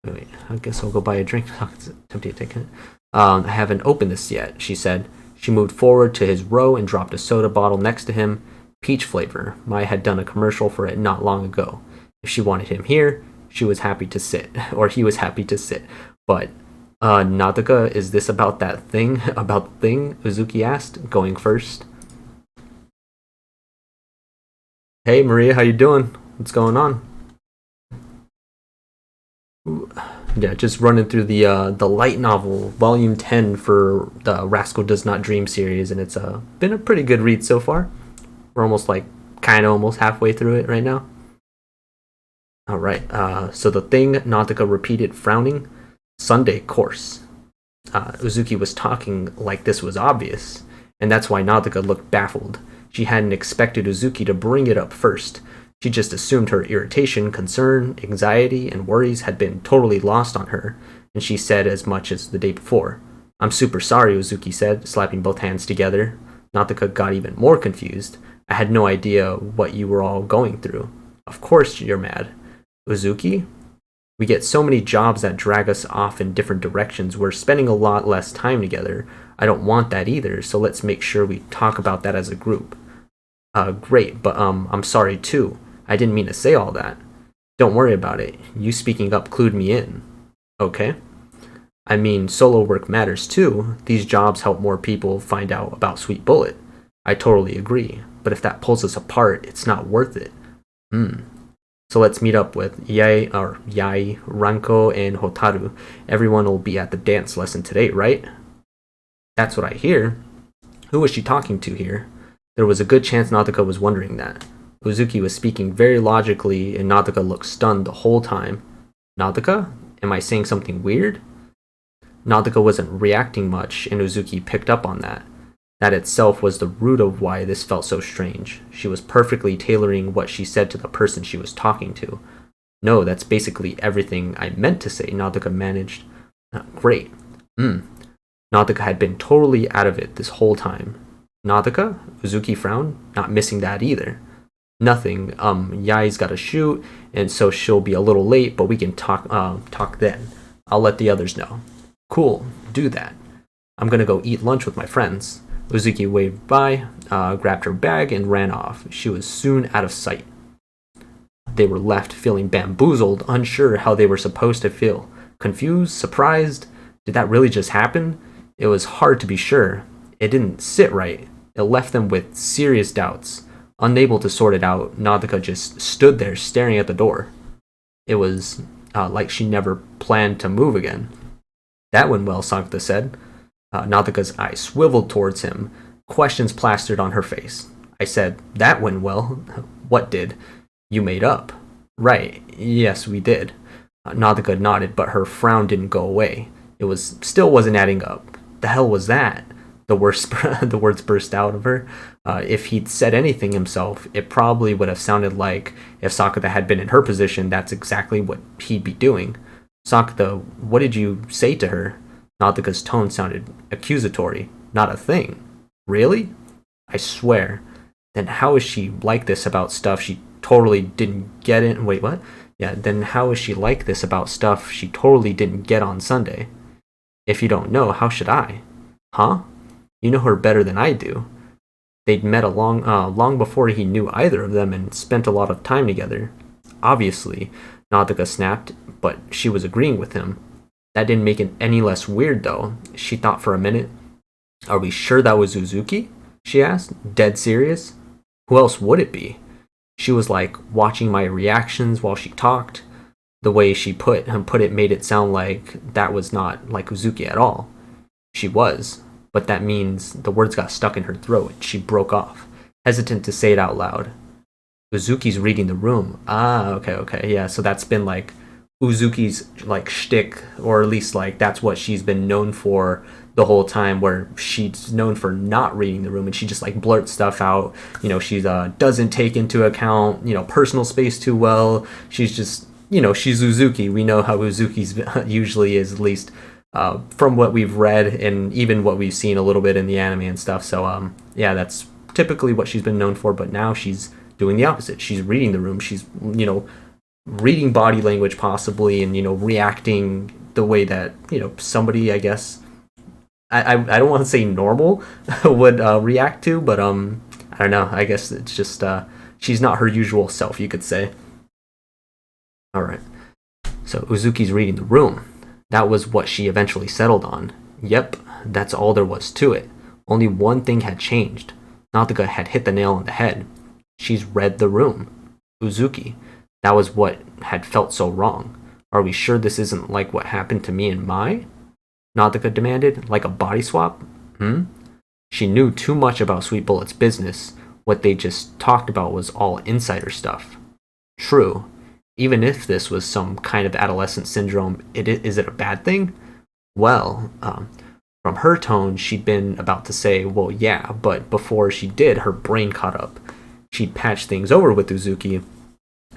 Wait, I guess I'll go buy a drink. Sakata's attempting to take it. "I haven't opened this yet," she said. She moved forward to his row and dropped a soda bottle next to him. Peach flavor. Mai had done a commercial for it not long ago. If she wanted him here, she was happy to sit, or he was happy to sit. But, Nadaka, is this about that thing? About the thing? Uzuki asked, going first. "Hey, Maria, how you doing? What's going on?" Yeah, just running through the light novel, volume 10 for the Rascal Does Not Dream series, and it's been a pretty good read so far. We're almost almost halfway through it right now. All right, so the thing, Nadaka repeated, frowning. "Sunday course." Uzuki was talking like this was obvious, and that's why Nadaka looked baffled. She hadn't expected Uzuki to bring it up first. She just assumed her irritation, concern, anxiety, and worries had been totally lost on her, and she said as much as the day before. "I'm super sorry," Uzuki said, slapping both hands together. Nadaka got even more confused. "I had no idea what you were all going through." "Of course you're mad." "Uzuki? We get so many jobs that drag us off in different directions. We're spending a lot less time together. I don't want that either, so let's make sure we talk about that as a group." Great, but I'm sorry too. I didn't mean to say all that." "Don't worry about it. You speaking up clued me in." "Okay." "I mean, solo work matters too. These jobs help more people find out about Sweet Bullet." "I totally agree. But if that pulls us apart, it's not worth it." "So let's meet up with Yai, Ranko, and Hotaru. Everyone will be at the dance lesson today, right?" "That's what I hear." Who was she talking to here? There was a good chance Nadaka was wondering that. Uzuki was speaking very logically, and Nadaka looked stunned the whole time. "Nadaka? Am I saying something weird?" Nadaka wasn't reacting much, and Uzuki picked up on that. That itself was the root of why this felt so strange. She was perfectly tailoring what she said to the person she was talking to. "No, that's basically everything I meant to say," Nadaka managed. Great. Nadaka had been totally out of it this whole time. "Nadaka?" Uzuki frowned, not missing that either. "Nothing. Yai's got to shoot, and so she'll be a little late, but we can talk then. I'll let the others know." "Cool. Do that. I'm gonna go eat lunch with my friends." Uzuki waved by, grabbed her bag, and ran off. She was soon out of sight. They were left feeling bamboozled, unsure how they were supposed to feel. Confused? Surprised? Did that really just happen? It was hard to be sure. It didn't sit right. It left them with serious doubts. Unable to sort it out, Nadaka just stood there staring at the door. It was like she never planned to move again. That went well, Sakuta said. Nadaka's eyes swiveled towards him, questions plastered on her face. I said, that went well. What did? You made up. Right, yes, we did. Nadaka nodded, but her frown didn't go away. It still wasn't adding up. The hell was that? The words burst out of her. If he'd said anything himself, it probably would have sounded like if Sakuta had been in her position, that's exactly what he'd be doing. Sakuta, what did you say to her? Nadaka's tone sounded accusatory. Not a thing. Really? I swear. Then how is she like this about stuff she totally didn't get in? Wait, what? Yeah, then how is she like this about stuff she totally didn't get on Sunday? If you don't know, how should I? Huh? You know her better than I do. They'd met long before he knew either of them and spent a lot of time together. Obviously, Nadaka snapped, but she was agreeing with him. That didn't make it any less weird, though. She thought for a minute. Are we sure that was Uzuki? She asked, dead serious. Who else would it be? She was like watching my reactions while she talked. The way she put it made it sound like that was not like Uzuki at all. She was, but that means the words got stuck in her throat. She broke off, hesitant to say it out loud. Uzuki's reading the room. Ah, okay, yeah. So that's been like Uzuki's like shtick, or at least like that's what she's been known for the whole time, where she's known for not reading the room and she just like blurts stuff out. You know, she doesn't take into account, personal space too well. She's just, she's Uzuki. We know how Uzuki's usually is, at least from what we've read and even what we've seen a little bit in the anime and stuff. So yeah, that's typically what she's been known for, but now she's doing the opposite. She's reading the room. She's, reading body language possibly, and, reacting the way that, somebody, I guess, I don't want to say normal would react to, but I don't know. I guess it's just she's not her usual self, you could say. All right. So Uzuki's reading the room. That was what she eventually settled on. Yep, that's all there was to it. Only one thing had changed. Nadaka had hit the nail on the head. She's read the room. Uzuki. That was what had felt so wrong. Are we sure this isn't like what happened to me and Mai? Nadaka demanded, like a body swap? She knew too much about Sweet Bullet's business. What they just talked about was all insider stuff. True. Even if this was some kind of adolescent syndrome, is it a bad thing? Well, from her tone, she'd been about to say, well, yeah, but before she did, her brain caught up. She'd patched things over with Uzuki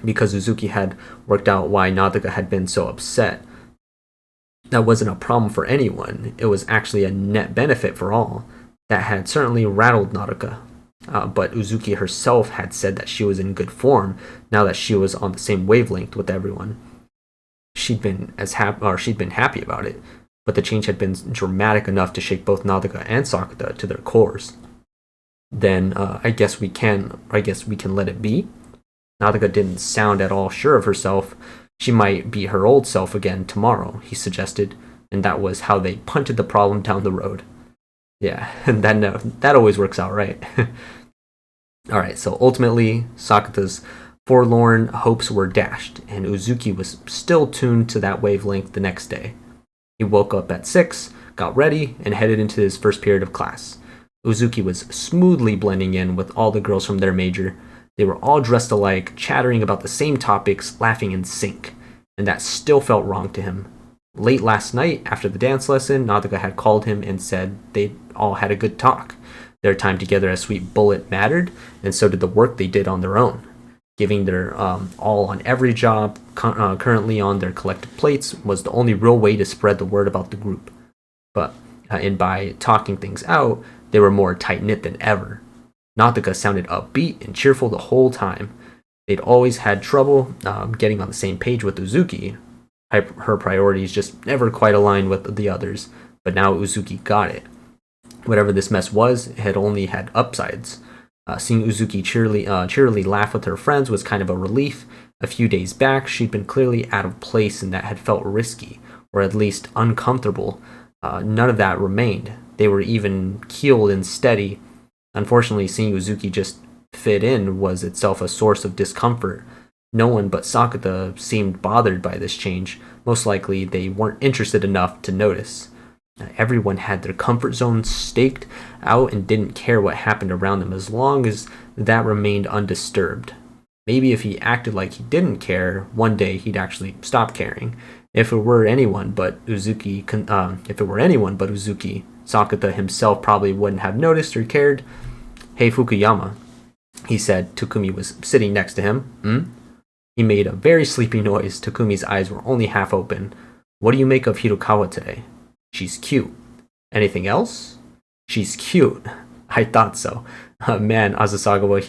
because Uzuki had worked out why Nadaka had been so upset. That wasn't a problem for anyone. It was actually a net benefit for all. That had certainly rattled Nadaka. But Uzuki herself had said that she was in good form now that she was on the same wavelength with everyone. She'd been happy about it, but the change had been dramatic enough to shake both Nadaka and Sakuta to their cores. Then I guess we can let it be. Nadaka didn't sound at all sure of herself. She might be her old self again tomorrow, he suggested, and that was how they punted the problem down the road. Yeah, and that always works out, right? Alright, so ultimately, Sakuta's forlorn hopes were dashed, and Uzuki was still tuned to that wavelength the next day. He woke up at 6, got ready, and headed into his first period of class. Uzuki was smoothly blending in with all the girls from their major. They were all dressed alike, chattering about the same topics, laughing in sync, and that still felt wrong to him. Late last night, after the dance lesson, Nadaka had called him and said they'd all had a good talk. Their time together as Sweet Bullet mattered, and so did the work they did on their own. Giving their all on every job currently on their collective plates was the only real way to spread the word about the group. But and by talking things out, they were more tight-knit than ever. Nadaka sounded upbeat and cheerful the whole time. They'd always had trouble getting on the same page with Uzuki. Her priorities just never quite aligned with the others, but now Uzuki got it. Whatever this mess was, it had only had upsides. Seeing Uzuki cheerily laugh with her friends was kind of a relief. A few days back, she'd been clearly out of place, and that had felt risky, or at least uncomfortable. None of that remained. They were even keeled and steady. Unfortunately, seeing Uzuki just fit in was itself a source of discomfort. No one but Sakata seemed bothered by this change. Most likely, they weren't interested enough to notice. Everyone had their comfort zone staked out and didn't care what happened around them as long as that remained undisturbed. Maybe if he acted like he didn't care, one day he'd actually stop caring. If it were anyone but Uzuki, Sakata himself probably wouldn't have noticed or cared. "Hey Fukuyama," he said. Takumi was sitting next to him. He made a very sleepy noise. Takumi's eyes were only half open. "What do you make of Hirokawa today?" "She's cute." "Anything else?" "She's cute." I thought so. Man, Asasagawa,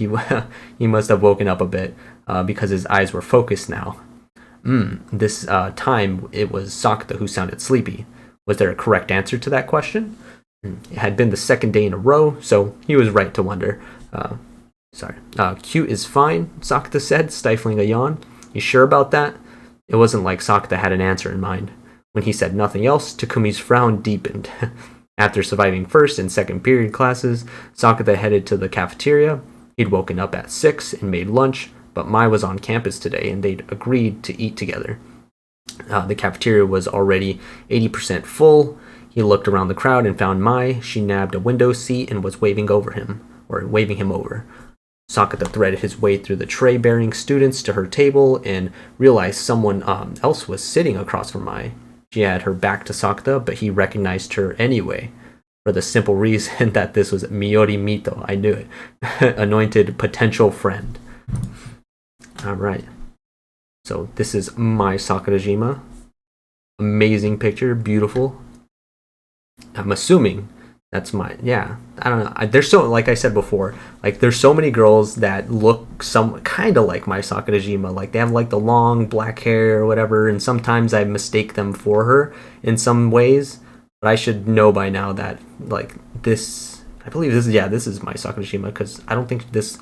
he must have woken up a bit because his eyes were focused now. This time it was Sakata who sounded sleepy. Was there a correct answer to that question? It had been the second day in a row, so he was right to wonder. Cute is fine, Sakata said, stifling a yawn. "You sure about that?" It wasn't like Sakata had an answer in mind. When he said nothing else, Takumi's frown deepened. After surviving first and second period classes, Sakata headed to the cafeteria. He'd woken up at 6 and made lunch, but Mai was on campus today and they'd agreed to eat together. The cafeteria was already 80% full. He looked around the crowd and found Mai. She nabbed a window seat and was waving him over. Sakata threaded his way through the tray-bearing students to her table and realized someone else was sitting across from Mai. She had her back to Sakata, but he recognized her anyway, for the simple reason that this was Miyori Mito. I knew it. Anointed potential friend. Alright. So this is my Sakurajima. Amazing picture, beautiful. I'm assuming that's I don't know. There's so, like I said before, like there's so many girls that look some kind of like my Sakurajima. Like they have like the long black hair or whatever, and sometimes I mistake them for her in some ways. But I should know by now that like this, I believe this is my Sakurajima, because I don't think this.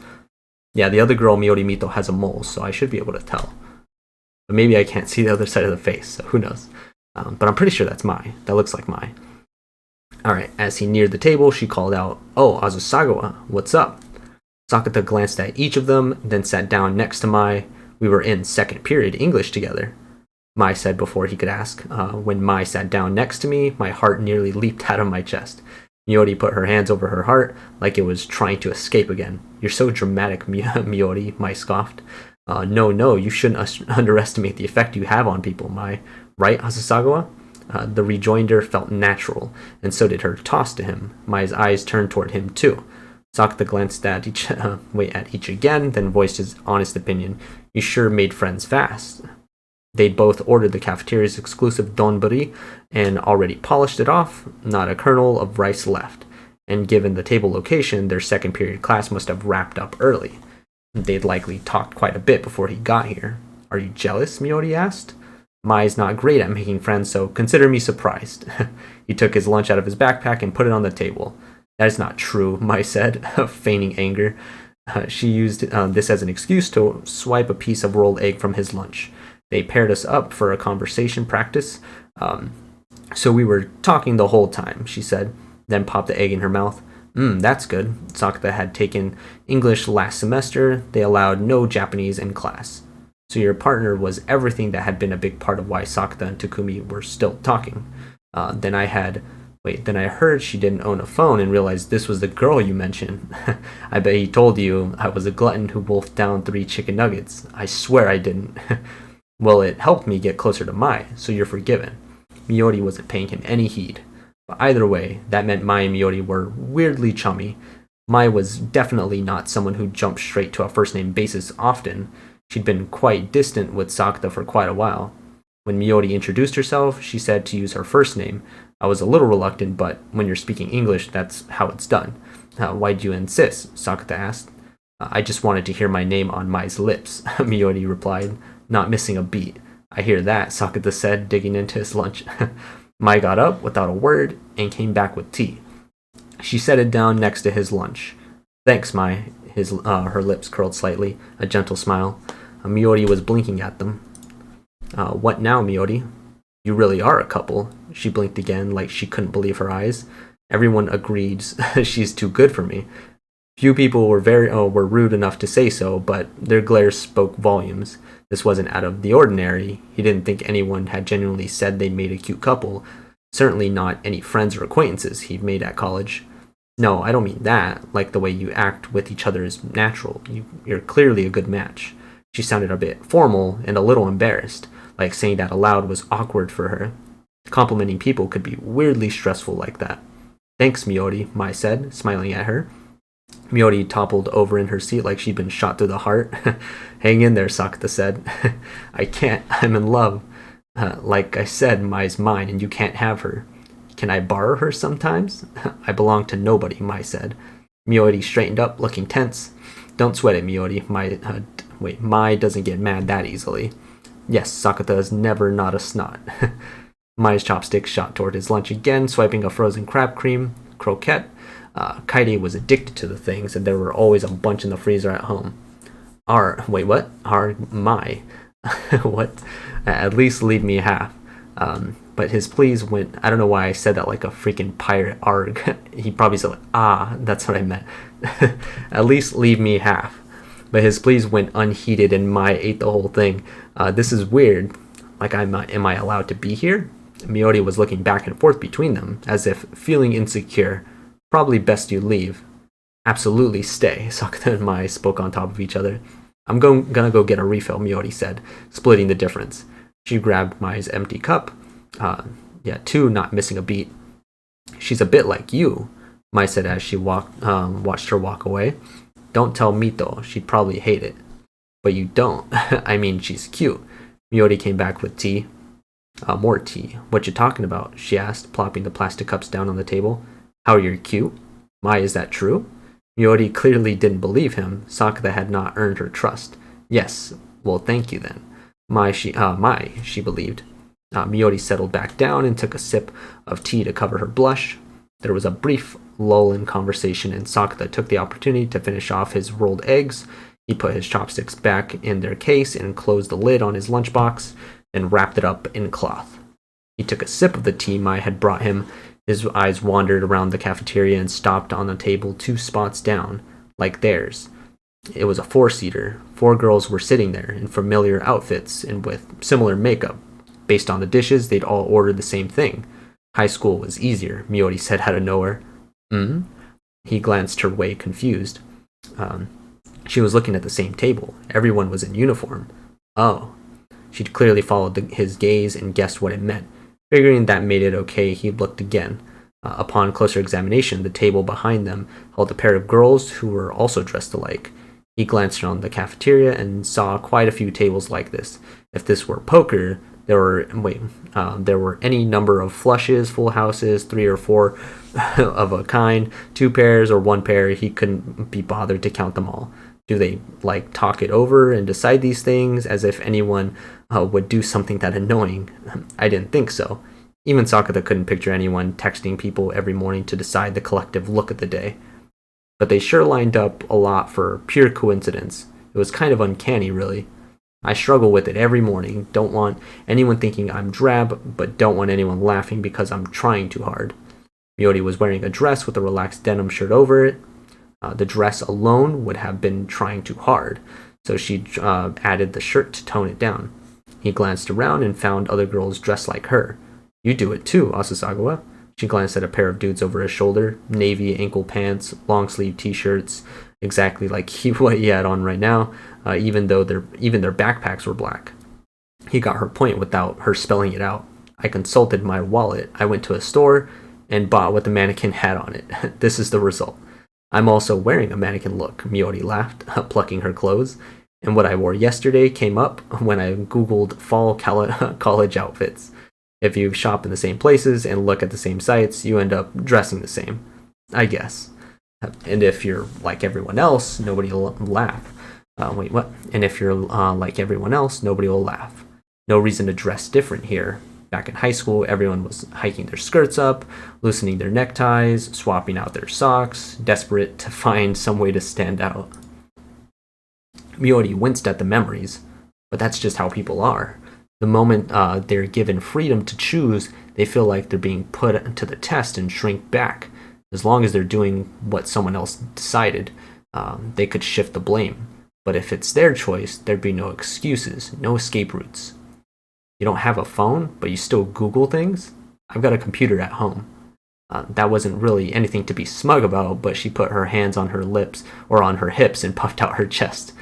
Yeah, the other girl Miyori Mito has a mole, so I should be able to tell. But maybe I can't see the other side of the face, so who knows? But I'm pretty sure that's Mai. That looks like Mai. Alright, as he neared the table, she called out, "Oh, Asasagawa, what's up?" Sakata glanced at each of them, then sat down next to Mai. "We were in second period English together," Mai said before he could ask. When Mai sat down next to me, my heart nearly leaped out of my chest. Miyori put her hands over her heart like it was trying to escape again. "You're so dramatic, Miyori," Mai scoffed. No, you shouldn't underestimate the effect you have on people, Mai. Right, Asasagawa?" The rejoinder felt natural, and so did her toss to him. Mai's eyes turned toward him too. Sakata glanced at each again, then voiced his honest opinion. "You sure made friends fast." They'd both ordered the cafeteria's exclusive donburi and already polished it off, not a kernel of rice left. And given the table location, their second period class must have wrapped up early. They'd likely talked quite a bit before he got here. "Are you jealous?" Miyori asked. "Mai's not great at making friends, so consider me surprised." He took his lunch out of his backpack and put it on the table. "That is not true," Mai said, feigning anger. She used this as an excuse to swipe a piece of rolled egg from his lunch. They paired us up for a conversation practice, so we were talking the whole time, she said, then popped the egg in her mouth. That's good. Sakata had taken English last semester. They allowed no Japanese in class. So your partner was everything that had been a big part of why Sakata and Takumi were still talking. Then I heard she didn't own a phone and realized this was the girl you mentioned. I bet he told you I was a glutton who wolfed down 3 chicken nuggets. I swear I didn't. Well, it helped me get closer to Mai, so you're forgiven. Miyori wasn't paying him any heed. But either way, that meant Mai and Miyori were weirdly chummy. Mai was definitely not someone who jumped straight to a first-name basis often. She'd been quite distant with Sakata for quite a while. When Miyori introduced herself, she said to use her first name. I was a little reluctant, but when you're speaking English, that's how it's done. Why'd you insist? Sakata asked. I just wanted to hear my name on Mai's lips, Miyori replied, not missing a beat. I hear that, Sakata said, digging into his lunch. Mai got up without a word and came back with tea. She set it down next to his lunch. Thanks, Mai. Her lips curled slightly, a gentle smile. Miyori was blinking at them. What now, Miyori? You really are a couple. She blinked again like she couldn't believe her eyes. Everyone agreed she's too good for me. Few people were rude enough to say so, but their glare spoke volumes. This wasn't out of the ordinary. He didn't think anyone had genuinely said they made a cute couple. Certainly not any friends or acquaintances he'd made at college. No, I don't mean that. Like the way you act with each other is natural. You're clearly a good match. She sounded a bit formal and a little embarrassed, like saying that aloud was awkward for her. Complimenting people could be weirdly stressful like that. Thanks, Miyori, Mai said, smiling at her. Miyori toppled over in her seat like she'd been shot through the heart. Hang in there, Sakata said. I can't. I'm in love. Like I said, Mai's mine and you can't have her. Can I borrow her sometimes? I belong to nobody, Mai said. Miyori straightened up, looking tense. Don't sweat it, Miyori. Mai doesn't get mad that easily. Yes, Sakata is never not a snot. Mai's chopstick shot toward his lunch again, swiping a frozen crab cream croquette. Kaide was addicted to the things, and there were always a bunch in the freezer at home. What? Mai. What? At least leave me half. But his pleas went, I don't know why I said that like a freaking pirate, arg. He probably said, that's what I meant. At least leave me half. But his pleas went unheeded and Mai ate the whole thing. This is weird. Like, am I allowed to be here? Miyori was looking back and forth between them, as if feeling insecure. Probably best you leave. Absolutely stay, Sakata and Mai spoke on top of each other. I'm gonna go get a refill, Miyori said, splitting the difference. She grabbed Mai's empty cup. Two, not missing a beat. She's a bit like you, Mai said as she watched her walk away. Don't tell Mito, she'd probably hate it. But you don't. I mean, she's cute. Miyori came back with tea. More tea. What you talking about? She asked, plopping the plastic cups down on the table. How you're cute? Mai, is that true? Miyori clearly didn't believe him. Sakata had not earned her trust. Yes. Well, thank you then. Mai, she believed. Miyori settled back down and took a sip of tea to cover her blush. There was a brief lull in conversation, and Sakata took the opportunity to finish off his rolled eggs. He put his chopsticks back in their case and closed the lid on his lunchbox, then wrapped it up in cloth. He took a sip of the tea Mai had brought him. His eyes wandered around the cafeteria and stopped on a table 2 spots down, like theirs. It was a 4-seater. 4 girls were sitting there in familiar outfits and with similar makeup. Based on the dishes, they'd all ordered the same thing. High school was easier, Miyori said out of nowhere. He glanced her way, confused. She was looking at the same table. Everyone was in uniform. Oh. She'd clearly followed his gaze and guessed what it meant. Figuring that made it okay, he looked again. Upon closer examination, the table behind them held a pair of girls who were also dressed alike. He glanced around the cafeteria and saw quite a few tables like this. If this were poker, there were any number of flushes, full houses, 3 or 4 of a kind, 2 pairs or 1 pair. He couldn't be bothered to count them all. Do they talk it over and decide these things as if anyone would do something that annoying? I didn't think so. Even Sakata couldn't picture anyone texting people every morning to decide the collective look of the day. But they sure lined up a lot for pure coincidence. It was kind of uncanny, really. I struggle with it every morning. Don't want anyone thinking I'm drab, but don't want anyone laughing because I'm trying too hard. Miyori was wearing a dress with a relaxed denim shirt over it. The dress alone would have been trying too hard, so she added the shirt to tone it down. He glanced around and found other girls dressed like her. You do it too, Asasagawa. She glanced at a pair of dudes over his shoulder, navy ankle pants, long-sleeve t-shirts, exactly like what he had on right now, even their backpacks were black. He got her point without her spelling it out. I consulted my wallet. I went to a store and bought what the mannequin had on it. This is the result. I'm also wearing a mannequin look, Miyori laughed, plucking her clothes. And what I wore yesterday came up when I googled fall college outfits. If you shop in the same places and look at the same sites, you end up dressing the same, I guess. And if you're like everyone else, nobody will laugh. And if you're like everyone else, nobody will laugh. No reason to dress different here. Back in high school, everyone was hiking their skirts up, loosening their neckties, swapping out their socks, desperate to find some way to stand out. Miyori winced at the memories, but that's just how people are. The moment they're given freedom to choose, they feel like they're being put to the test and shrink back. As long as they're doing what someone else decided, they could shift the blame. But if it's their choice, there'd be no excuses, no escape routes. You don't have a phone, but you still Google things? I've got a computer at home. That wasn't really anything to be smug about, but she put her hands on her lips or on her hips and puffed out her chest.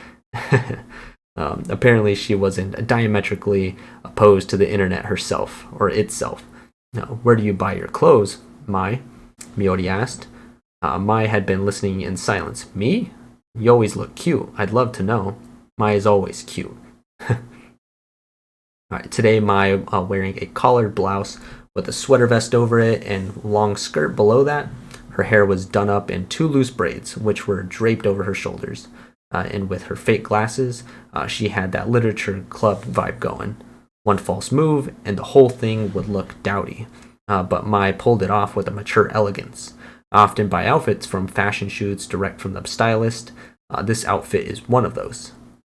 Apparently, she wasn't diametrically opposed to the internet herself, or itself. Where do you buy your clothes, Mai? Miori asked. Mai had been listening in silence. Me? You always look cute. I'd love to know. Mai is always cute. Alright, today Mai wearing a collared blouse with a sweater vest over it and long skirt below that. Her hair was done up in 2 loose braids, which were draped over her shoulders. And with her fake glasses, she had that literature club vibe going. One false move, and the whole thing would look dowdy. But Mai pulled it off with a mature elegance. Often buy outfits from fashion shoots direct from the stylist. This outfit is one of those.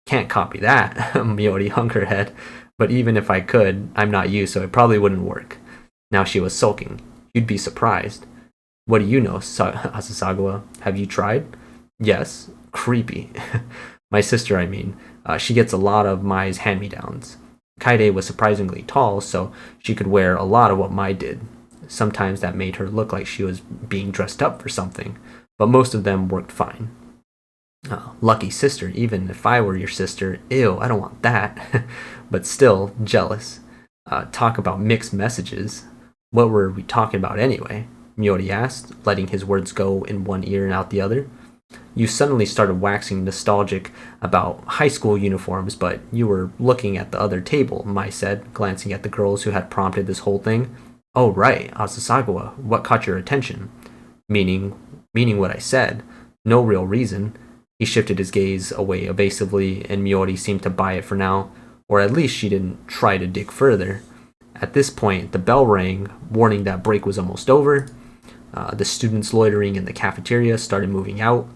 Can't copy that, Miori hung her head. But even if I could, I'm not you, so it probably wouldn't work. Now she was sulking. You'd be surprised. What do you know, Asasagawa? Have you tried? Yes. Creepy. My sister, I mean. She gets a lot of Mai's hand-me-downs. Kaide was surprisingly tall, so she could wear a lot of what Mai did. Sometimes that made her look like she was being dressed up for something, but most of them worked fine. Lucky sister, even if I were your sister. Ew, I don't want that. But still, jealous. Talk about mixed messages. What were we talking about anyway? Miori asked, letting his words go in one ear and out the other. You suddenly started waxing nostalgic about high school uniforms, but you were looking at the other table, Mai said, glancing at the girls who had prompted this whole thing. Oh, right, Asasagawa, what caught your attention? Meaning what I said. No real reason. He shifted his gaze away evasively, and Miori seemed to buy it for now, or at least she didn't try to dig further. At this point, the bell rang, warning that break was almost over. The students loitering in the cafeteria started moving out.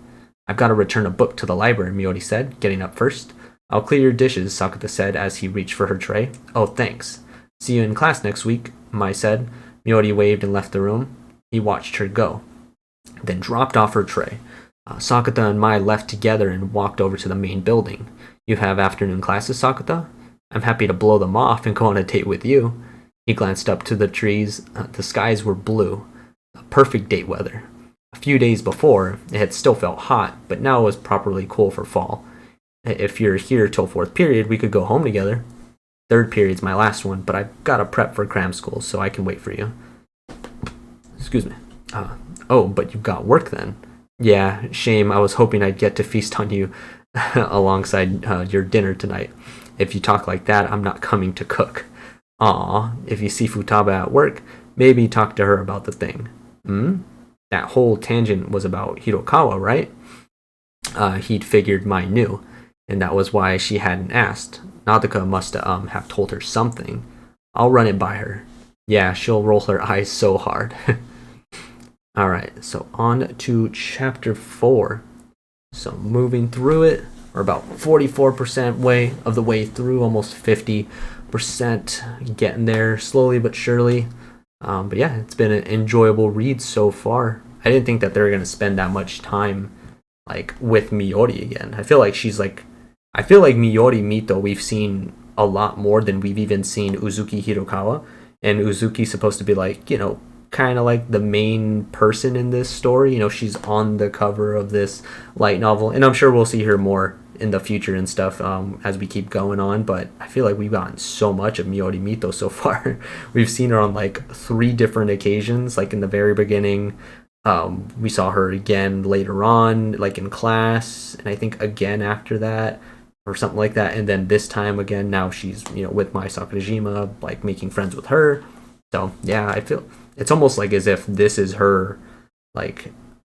I've got to return a book to the library, Miori said, getting up first. I'll clear your dishes, Sakata said as he reached for her tray. Oh, thanks. See you in class next week, Mai said. Miori waved and left the room. He watched her go, then dropped off her tray. Sakata and Mai left together and walked over to the main building. You have afternoon classes, Sakata? I'm happy to blow them off and go on a date with you. He glanced up to the trees. The skies were blue. Perfect date weather. A few days before, it had still felt hot, but now it was properly cool for fall. If you're here till 4th period, we could go home together. 3rd period's my last one, but I've got to prep for cram school, so I can wait for you. Excuse me. Oh, but you've got work then. Yeah, shame. I was hoping I'd get to feast on you alongside your dinner tonight. If you talk like that, I'm not coming to cook. Aw, if you see Futaba at work, maybe talk to her about the thing. That whole tangent was about Hirokawa, right? He'd figured Mai knew, and that was why she hadn't asked. Nadaka must have told her something. I'll run it by her. Yeah, she'll roll her eyes so hard. Alright, so on to chapter 4. So moving through it, we're about 44% of the way through, almost 50%, getting there slowly but surely. But yeah, it's been an enjoyable read so far. I didn't think that they were going to spend that much time like with Miori again. I feel like Miori Mito we've seen a lot more than we've even seen Uzuki Hirokawa. And Uzuki's supposed to be like, kind of like the main person in this story. She's on the cover of this light novel, and I'm sure we'll see her more in the future and stuff as we keep going on. But I feel like we've gotten so much of Miori Mito so far. We've seen her on like 3 different occasions, like in the very beginning. We saw her again later on, like in class, and I think again after that or something like that. And then this time again, now she's with Mai Sakurajima, like making friends with her. So yeah, I feel it's almost like as if this is her, like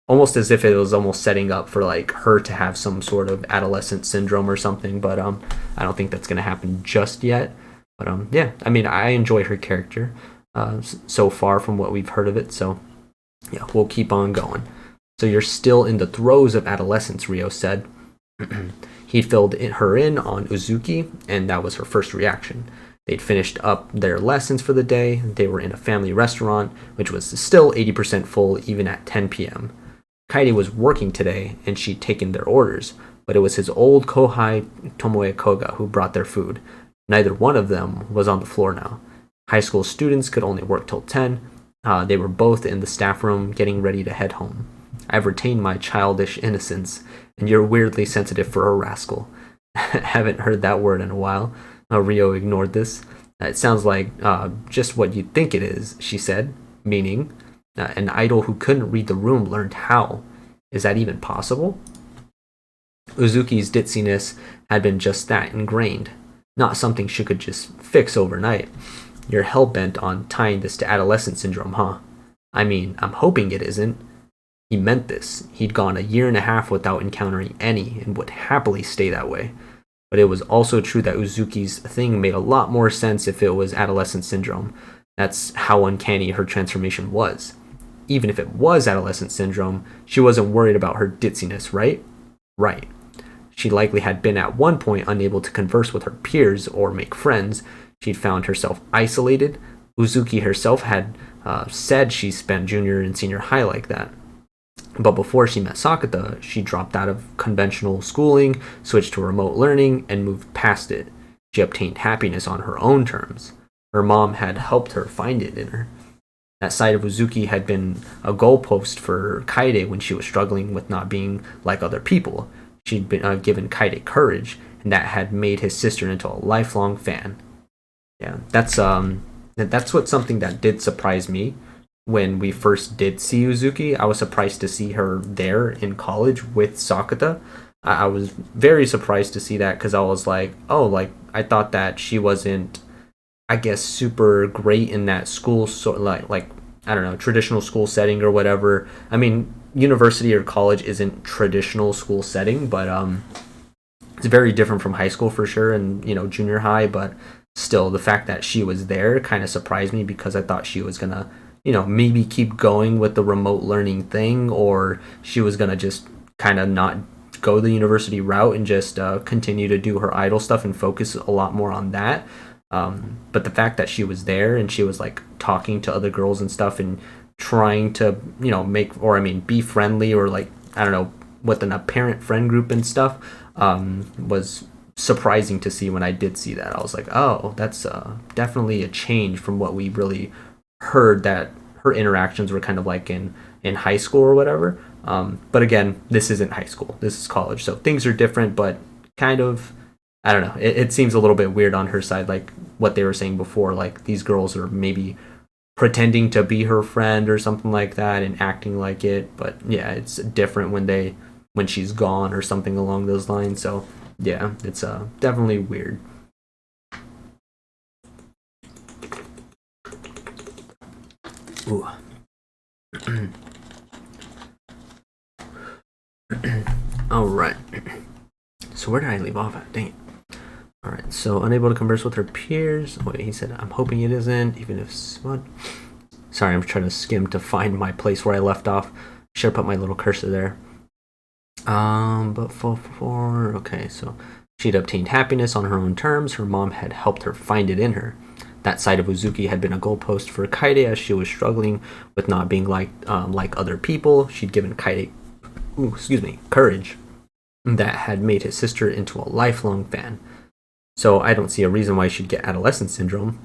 almost as if it was almost setting up for like her to have some sort of adolescent syndrome or something. But I don't think that's gonna happen just yet. But yeah, I mean, I enjoy her character so far from what we've heard of it. So yeah, we'll keep on going. So you're still in the throes of adolescence, Ryo said. He filled her in on Uzuki, and that was her first reaction. They'd finished up their lessons for the day. They were in a family restaurant, which was still 80% full even at 10 p.m. Kaede was working today, and she'd taken their orders, but it was his old Kohai Tomoe Koga who brought their food. Neither one of them was on the floor now. High school students could only work till 10. They were both in the staff room getting ready to head home. I've retained my childish innocence, and you're weirdly sensitive for a rascal. Haven't heard that word in a while. Rio ignored this. It sounds like just what you'd think it is, she said, meaning an idol who couldn't read the room learned how. Is that even possible? Uzuki's ditziness had been just that, ingrained, not something she could just fix overnight. You're hell-bent on tying this to adolescence syndrome, huh? I mean, I'm hoping it isn't. He meant this. He'd gone a year and a half without encountering any and would happily stay that way. But it was also true that Uzuki's thing made a lot more sense if it was adolescent syndrome. That's how uncanny her transformation was. Even if it was adolescent syndrome, she wasn't worried about her ditziness, right? Right. She likely had been at one point unable to converse with her peers or make friends. She'd found herself isolated. Uzuki herself had said she spent junior and senior high like that. But before she met Sakata, she dropped out of conventional schooling, switched to remote learning, and moved past it. She obtained happiness on her own terms. Her mom had helped her find it in her. That side of Uzuki had been a goalpost for Kaede when she was struggling with not being like other people. She'd been given Kaede courage, and that had made his sister into a lifelong fan. Yeah, that's what something that did surprise me when we first did see Uzuki. I was surprised to see her there in college with Sakata. I was very surprised to see that because I was like, oh, like I thought that she wasn't, I guess, super great in that school, so like I don't know, traditional school setting or whatever. I mean, university or college isn't traditional school setting, but it's very different from high school for sure, and junior high. But still, the fact that she was there kind of surprised me because I thought she was gonna maybe keep going with the remote learning thing, or she was gonna just kind of not go the university route and just continue to do her idol stuff and focus a lot more on that. But the fact that she was there and she was like talking to other girls and stuff and trying to be friendly, or like I don't know, with an apparent friend group and stuff, was surprising to see when I did see that. I was like, oh, that's definitely a change from what we really heard that her interactions were kind of like in high school or whatever. But again, this isn't high school. This is college. So things are different, but kind of, I don't know. It seems a little bit weird on her side, like what they were saying before, like these girls are maybe pretending to be her friend or something like that and acting like it. But yeah, it's different when she's gone or something along those lines. So yeah, it's definitely weird. Ooh. All right. So where did I leave off at? Dang it. All right. So unable to converse with her peers. Wait, he said, "I'm hoping it isn't, even if what." Sorry, I'm trying to skim to find my place where I left off. Should have put my little cursor there. But okay. So she'd obtained happiness on her own terms. Her mom had helped her find it in her. That side of Uzuki had been a goalpost for Kaede as she was struggling with not being like other people. She'd given Kaede, courage that had made his sister into a lifelong fan. So I don't see a reason why she'd get adolescent syndrome.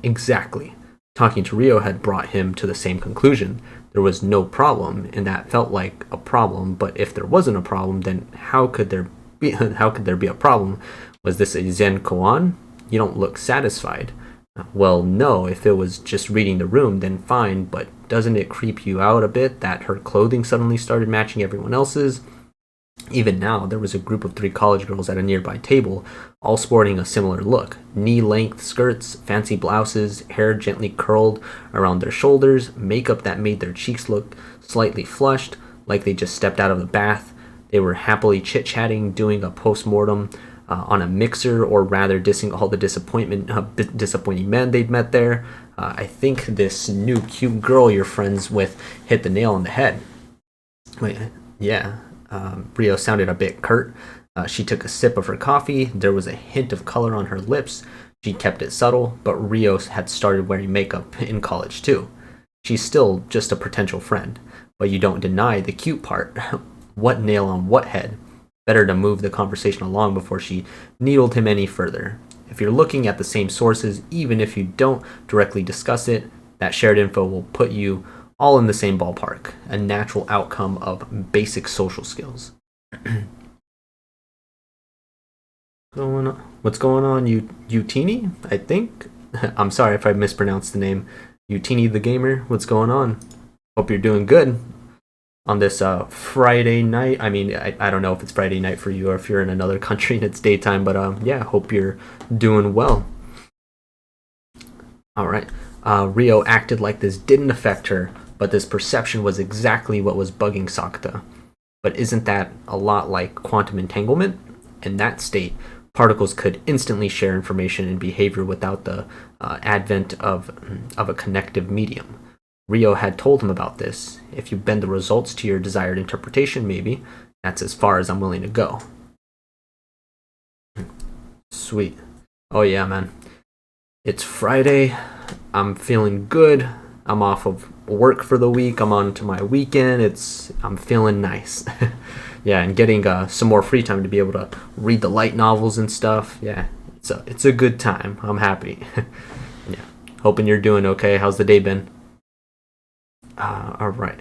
Exactly. Talking to Rio had brought him to the same conclusion. There was no problem, and that felt like a problem. But if there wasn't a problem, then how could there be a problem? Was this a Zen koan? You don't look satisfied. Well, no, if it was just reading the room, then fine, but doesn't it creep you out a bit that her clothing suddenly started matching everyone else's? Even now, there was a group of 3 college girls at a nearby table, all sporting a similar look. Knee-length skirts, fancy blouses, hair gently curled around their shoulders, makeup that made their cheeks look slightly flushed, like they just stepped out of the bath. They were happily chit-chatting, doing a post-mortem on a mixer, or rather dissing all the disappointing men they'd met there. I think this new cute girl you're friends with hit the nail on the head. Wait, yeah. Rio sounded a bit curt. She took a sip of her coffee. There was a hint of color on her lips. She kept it subtle, but Rio had started wearing makeup in college too. She's still just a potential friend, but you don't deny the cute part. What nail on what head? Better to move the conversation along before she needled him any further. If you're looking at the same sources, even if you don't directly discuss it, that shared info will put you all in the same ballpark, a natural outcome of basic social skills. What's going on, Utini? I think. I'm sorry if I mispronounced the name. Utini the gamer. What's going on? Hope you're doing good on this Friday night. I mean, I don't know if it's Friday night for you or if you're in another country and it's daytime, but yeah, hope you're doing well. All right. Rio acted like this didn't affect her, but this perception was exactly what was bugging Sakata. But isn't that a lot like quantum entanglement? In that state, particles could instantly share information and behavior without the advent of a connective medium. Rio had told him about this. If you bend the results to your desired interpretation, maybe, that's as far as I'm willing to go. Sweet. Oh yeah, man. It's Friday. I'm feeling good. I'm off of work for the week. I'm on to my weekend. I'm feeling nice. Yeah, and getting some more free time to be able to read the light novels and stuff. Yeah, it's a good time. I'm happy. Yeah, hoping you're doing okay. How's the day been? All right.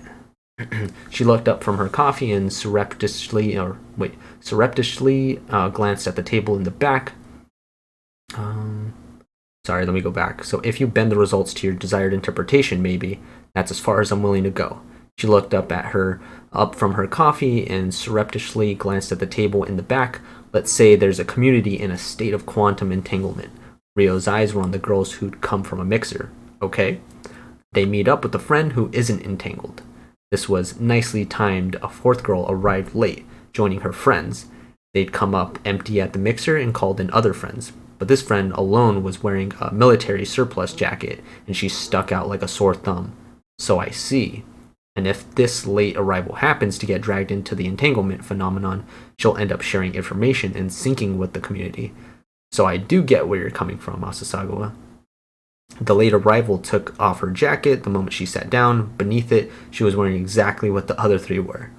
She looked up from her coffee and surreptitiously glanced at the table in the back. Sorry, let me go back. So if you bend the results to your desired interpretation, maybe, that's as far as I'm willing to go. She looked up from her coffee and surreptitiously glanced at the table in the back. Let's say there's a community in a state of quantum entanglement. Rio's eyes were on the girls who'd come from a mixer. Okay. They meet up with a friend who isn't entangled. This was nicely timed. A fourth girl arrived late, joining her friends. They'd come up empty at the mixer and called in other friends. But this friend alone was wearing a military surplus jacket, and she stuck out like a sore thumb. So I see. And if this late arrival happens to get dragged into the entanglement phenomenon, she'll end up sharing information and syncing with the community. So I do get where you're coming from, Asasagawa. The late arrival took off her jacket the moment she sat down. Beneath it, she was wearing exactly what the other three were.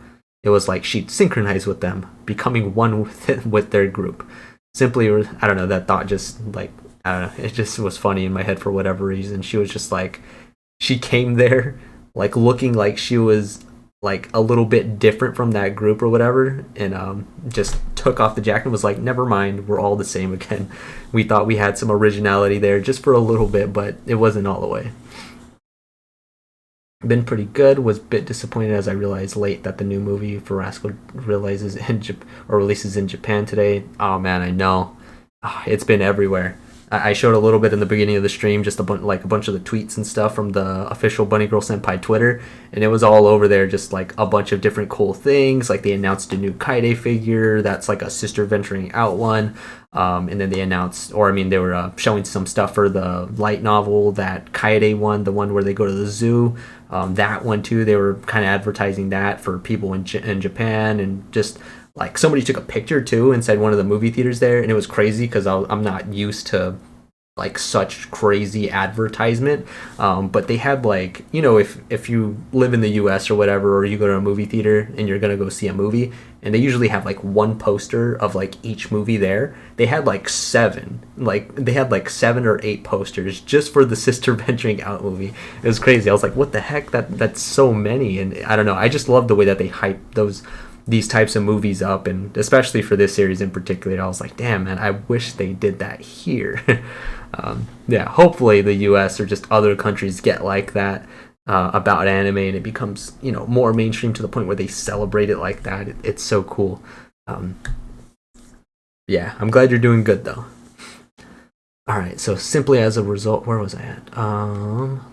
It was like she'd synchronized with them, becoming one with their group. Simply, I don't know, that thought just, like, I don't know, it just was funny in my head for whatever reason. She was just like, she came there, like, looking like she was, like, a little bit different from that group or whatever, and just took off the jacket and was like, never mind, we're all the same again. We thought we had some originality there just for a little bit, but it wasn't all the way. Been pretty good. Was a bit disappointed as I realized late that the new movie for Rascal releases in Japan today. Oh man, I know. It's been everywhere. I showed a little bit in the beginning of the stream, just a bunch of the tweets and stuff from the official Bunny Girl Senpai Twitter, and it was all over there, just like a bunch of different cool things. Like they announced a new Kaide figure that's like a sister venturing out one, and then they announced, or I mean, they were showing some stuff for the light novel, that Kaide one, the one where they go to the zoo. That one too, they were kind of advertising that for people in Japan, and just like somebody took a picture too inside one of the movie theaters there, and it was crazy because I'm not used to like such crazy advertisement. But they had, like, you know, if you live in the US or whatever, or you go to a movie theater and you're gonna go see a movie, and they usually have like one poster of like each movie there. They had like seven or eight posters just for the Sister Venturing Out movie. It was crazy. I was like, what the heck? That's so many. And I don't know, I just love the way that they hype these types of movies up, and especially for this series in particular. I was like, damn man, I wish they did that here. Yeah, hopefully the US or just other countries get like that about anime, and it becomes, you know, more mainstream to the point where they celebrate it like that. It's so cool. Yeah, I'm glad you're doing good though. All right, so simply as a result, where was I at?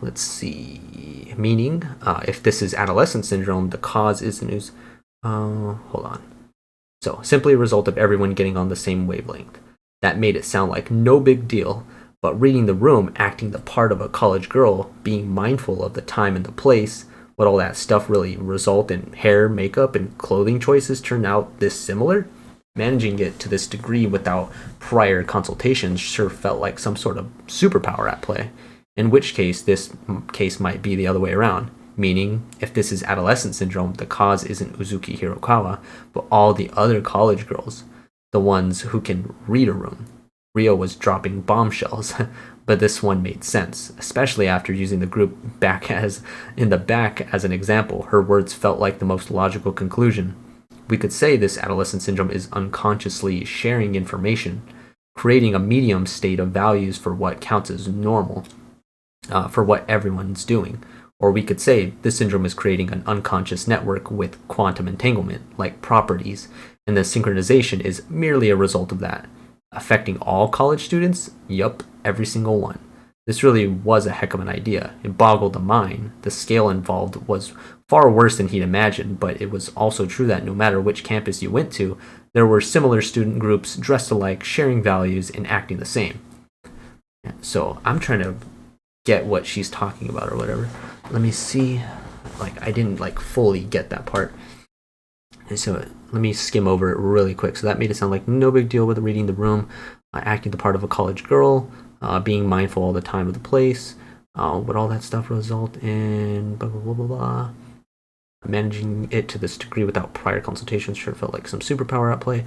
Let's see. Meaning, if this is adolescent syndrome, the cause is the news. Hold on. So, simply a result of everyone getting on the same wavelength. That made it sound like no big deal, but reading the room, acting the part of a college girl, being mindful of the time and the place, would all that stuff really result in hair, makeup, and clothing choices turn out this similar? Managing it to this degree without prior consultations sure felt like some sort of superpower at play, in which case this case might be the other way around. Meaning, if this is adolescent syndrome, the cause isn't Uzuki Hirokawa, but all the other college girls, the ones who can read a room. Rio was dropping bombshells, but this one made sense, especially after using the group back as in the back as an example. Her words felt like the most logical conclusion. We could say this adolescent syndrome is unconsciously sharing information, creating a medium state of values for what counts as normal, for what everyone's doing. Or we could say this syndrome is creating an unconscious network with quantum entanglement, like properties, and the synchronization is merely a result of that. Affecting all college students? Yup, every single one. This really was a heck of an idea. It boggled the mind. The scale involved was far worse than he'd imagined, but it was also true that no matter which campus you went to, there were similar student groups dressed alike, sharing values, and acting the same. So I'm trying to get what she's talking about or whatever. Let me see. I didn't fully get that part. And so let me skim over it really quick. So that made it sound like no big deal with reading the room, acting the part of a college girl, being mindful all the time of the place, would all that stuff result in blah, blah, blah, blah, blah. Managing it to this degree without prior consultations sure felt like some superpower at play.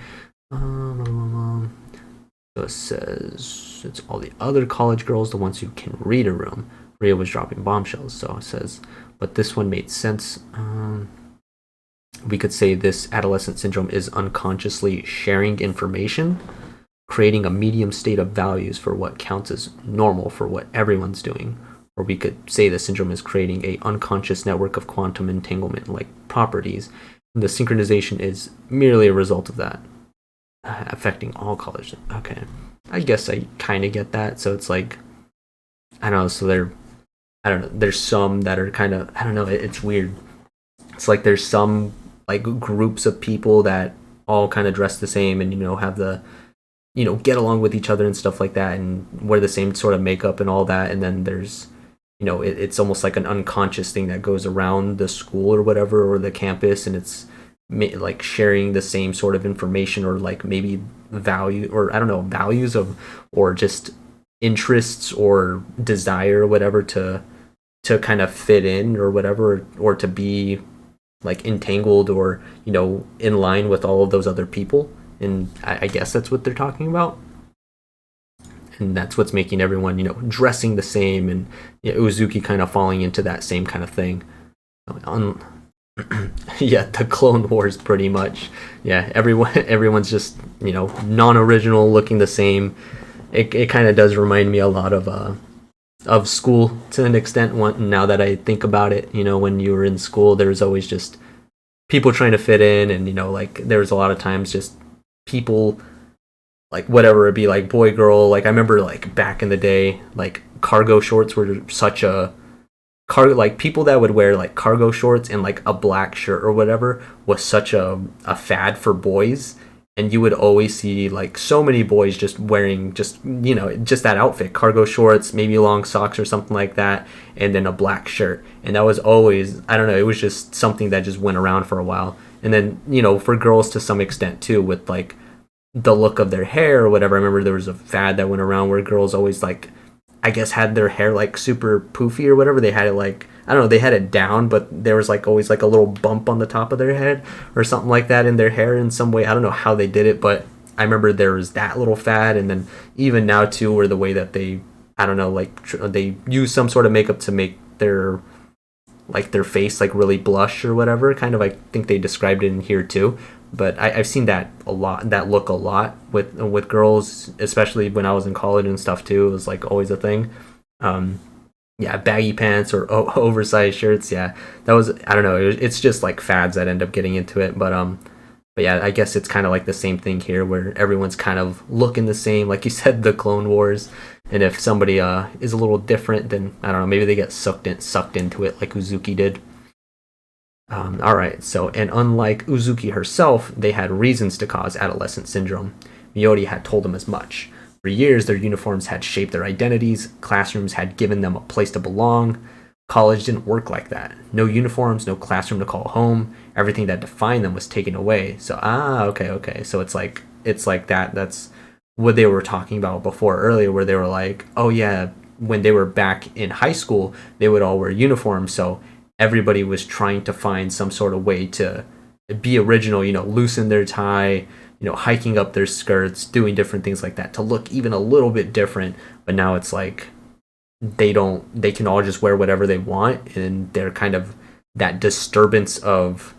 So it says it's all the other college girls, the ones who can read a room. Rhea was dropping bombshells, so it says, but this one made sense. We could say this adolescent syndrome is unconsciously sharing information, creating a medium state of values for what counts as normal for what everyone's doing. Or we could say the syndrome is creating a unconscious network of quantum entanglement like properties. And the synchronization is merely a result of that, affecting all college. Okay, I guess I kind of get that. So it's like, I don't know. So there's some that are kind of, I don't know. It's weird. It's like there's some groups of people that all kind of dress the same and have the get along with each other and stuff like that and wear the same sort of makeup and all that. And then there's it's almost like an unconscious thing that goes around the school or whatever, or the campus, and it's like sharing the same sort of information, or maybe value, or I don't know, values of, or just interests or desire or whatever to kind of fit in or whatever, or to be entangled or in line with all of those other people. And I guess that's what they're talking about. And that's what's making everyone, dressing the same, and Uzuki kind of falling into that same kind of thing. Yeah, the Clone Wars, pretty much. Yeah, everyone's just, non-original, looking the same. It kind of does remind me a lot of school to an extent. Now that I think about it, when you were in school, there was always just people trying to fit in, and there was a lot of times just people whatever, it'd be boy girl. I remember back in the day, cargo shorts were such a people that would wear cargo shorts and a black shirt or whatever was such a fad for boys. And you would always see so many boys just wearing just that outfit, cargo shorts, maybe long socks or something like that, and then a black shirt. And that was always, I don't know, it was just something that just went around for a while. And then for girls to some extent too, with the look of their hair or whatever. I remember there was a fad that went around where girls always I guess had their hair super poofy or whatever. They had it I don't know, they had it down, but there was always a little bump on the top of their head or something like that in their hair in some way. I don't know how they did it, but I remember there was that little fad. And then even now too, where the way that they, I don't know, they use some sort of makeup to make their their face really blush or whatever. Kind of, I think they described it in here too. But I've seen that a lot, that look a lot with girls, especially when I was in college and stuff too. It was always a thing. Yeah, baggy pants or oversized shirts. Yeah, that was, I don't know. It's just fads that end up getting into it. But yeah, I guess it's kind of the same thing here, where everyone's kind of looking the same, like you said, the Clone Wars. And if somebody is a little different, then I don't know, maybe they get sucked into it like Uzuki did. All right, so, and unlike Uzuki herself, they had reasons to cause adolescent syndrome. Miyori had told them as much. For years, their uniforms had shaped their identities, classrooms had given them a place to belong. College didn't work like that. No uniforms, no classroom to call home. Everything that defined them was taken away. So okay. So it's like that. That's what they were talking about before earlier, where they were like, oh yeah, when they were back in high school, they would all wear uniforms. So everybody was trying to find some sort of way to be original. Loosen their tie. Hiking up their skirts, doing different things like that to look even a little bit different. But now it's like they can all just wear whatever they want, and they're kind of that disturbance of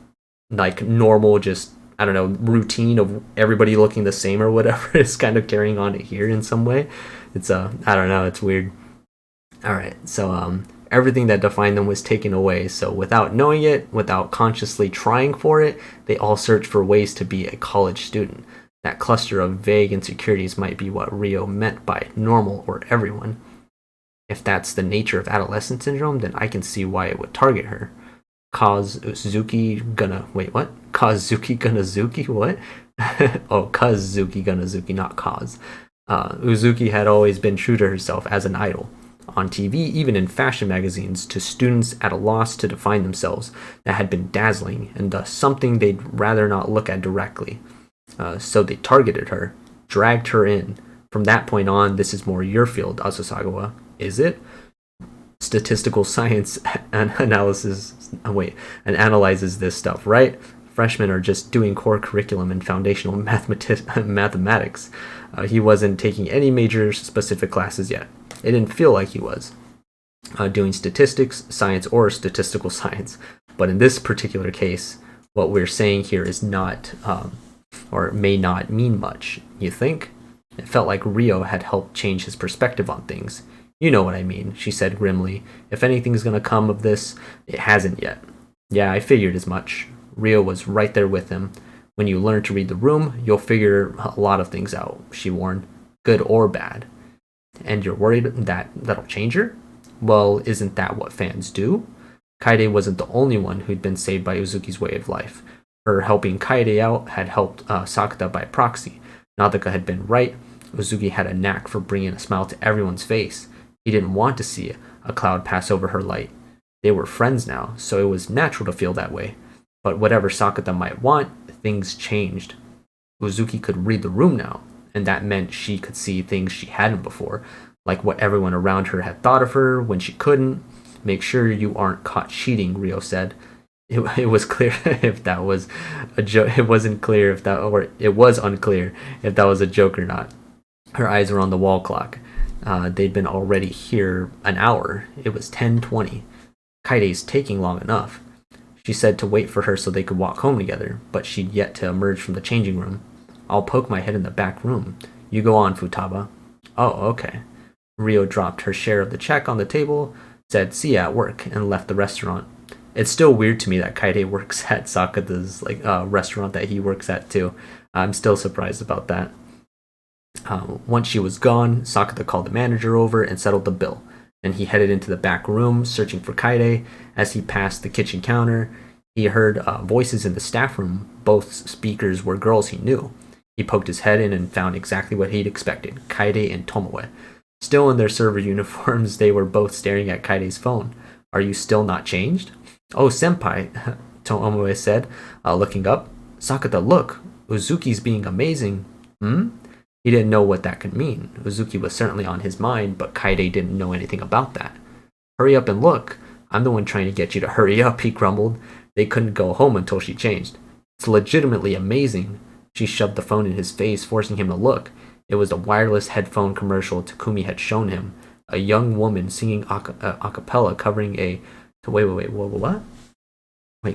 like normal, just I don't know, routine of everybody looking the same or whatever is kind of carrying on to here in some way. It's I don't know, it's weird. All right, so everything that defined them was taken away. So without knowing it, without consciously trying for it, they all searched for ways to be a college student. That cluster of vague insecurities might be what Rio meant by normal or everyone. If that's the nature of adolescent syndrome, then I can see why it would target her. Kazuki gonna wait, what? Kazuki gonna Zuki? What? Oh, Kazuki gonna Zuki, not Kaz. Uzuki had always been true to herself as an idol. On TV, even in fashion magazines, to students at a loss to define themselves, that had been dazzling, and thus something they'd rather not look at directly. So they targeted her, dragged her in. From that point on, this is more your field, Asasagawa. Is it? Statistical science analyzes this stuff, right? Freshmen are just doing core curriculum and foundational mathematics. He wasn't taking any major specific classes yet. It didn't feel like he was doing statistics, science, or statistical science. But in this particular case, what we're saying here is not, or may not mean much. You think? It felt like Rio had helped change his perspective on things. You know what I mean, she said grimly. If anything's gonna come of this, it hasn't yet. Yeah, I figured as much. Rio was right there with him. When you learn to read the room, you'll figure a lot of things out, she warned. Good or bad. And you're worried that that'll change her? Well, isn't that what fans do? Kaede wasn't the only one who'd been saved by Uzuki's way of life. Her helping Kaede out had helped Sakata by proxy. Nadaka had been right. Uzuki had a knack for bringing a smile to everyone's face. He didn't want to see a cloud pass over her light. They were friends now, so it was natural to feel that way. But whatever Sakata might want, things changed. Uzuki could read the room now, and that meant she could see things she hadn't before, like what everyone around her had thought of her when she couldn't. Make sure you aren't caught cheating, Rio said. It was clear if that was a joke. It wasn't clear if that, or it was unclear if that was a joke or not. Her eyes were on the wall clock. They'd been already here an hour. It was 10:20. Kaide's taking long enough. She said to wait for her so they could walk home together, but she'd yet to emerge from the changing room. I'll poke my head in the back room. You go on, Futaba. Oh, okay. Rio dropped her share of the check on the table, said see ya at work, and left the restaurant. It's still weird to me that Kaede works at Sakata's restaurant that he works at too. I'm still surprised about that. Once she was gone, Sakata called the manager over and settled the bill. Then he headed into the back room, searching for Kaede. As he passed the kitchen counter, he heard voices in the staff room. Both speakers were girls he knew. He poked his head in and found exactly what he'd expected, Kaede and Tomoe. Still in their server uniforms, they were both staring at Kaide's phone. Are you still not changed? Oh, senpai, Tomoe said, looking up. Sakata, look, Uzuki's being amazing. He didn't know what that could mean. Uzuki was certainly on his mind, but Kaede didn't know anything about that. Hurry up and look. I'm the one trying to get you to hurry up, he grumbled. They couldn't go home until she changed. It's legitimately amazing. She shoved the phone in his face, forcing him to look. It was the wireless headphone commercial Takumi had shown him. A young woman singing a cappella covering a... what?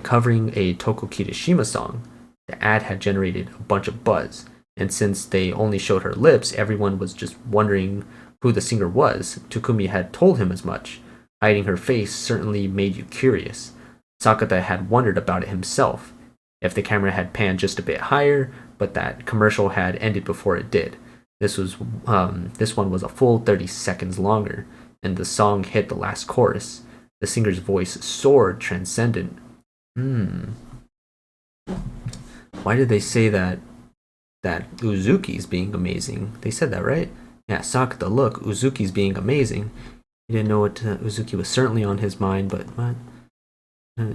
Covering a Toko Kirishima song. The ad had generated a bunch of buzz. And since they only showed her lips, everyone was just wondering who the singer was. Takumi had told him as much. Hiding her face certainly made you curious. Sakata had wondered about it himself. If the camera had panned just a bit higher, but that commercial had ended before it did. This one was a full 30 seconds longer, and the song hit the last chorus. The singer's voice soared, transcendent. Why did they say that Uzuki's being amazing? They said that, right? Yeah, Sakata, look, Uzuki's being amazing. He didn't know what Uzuki was certainly on his mind, but what?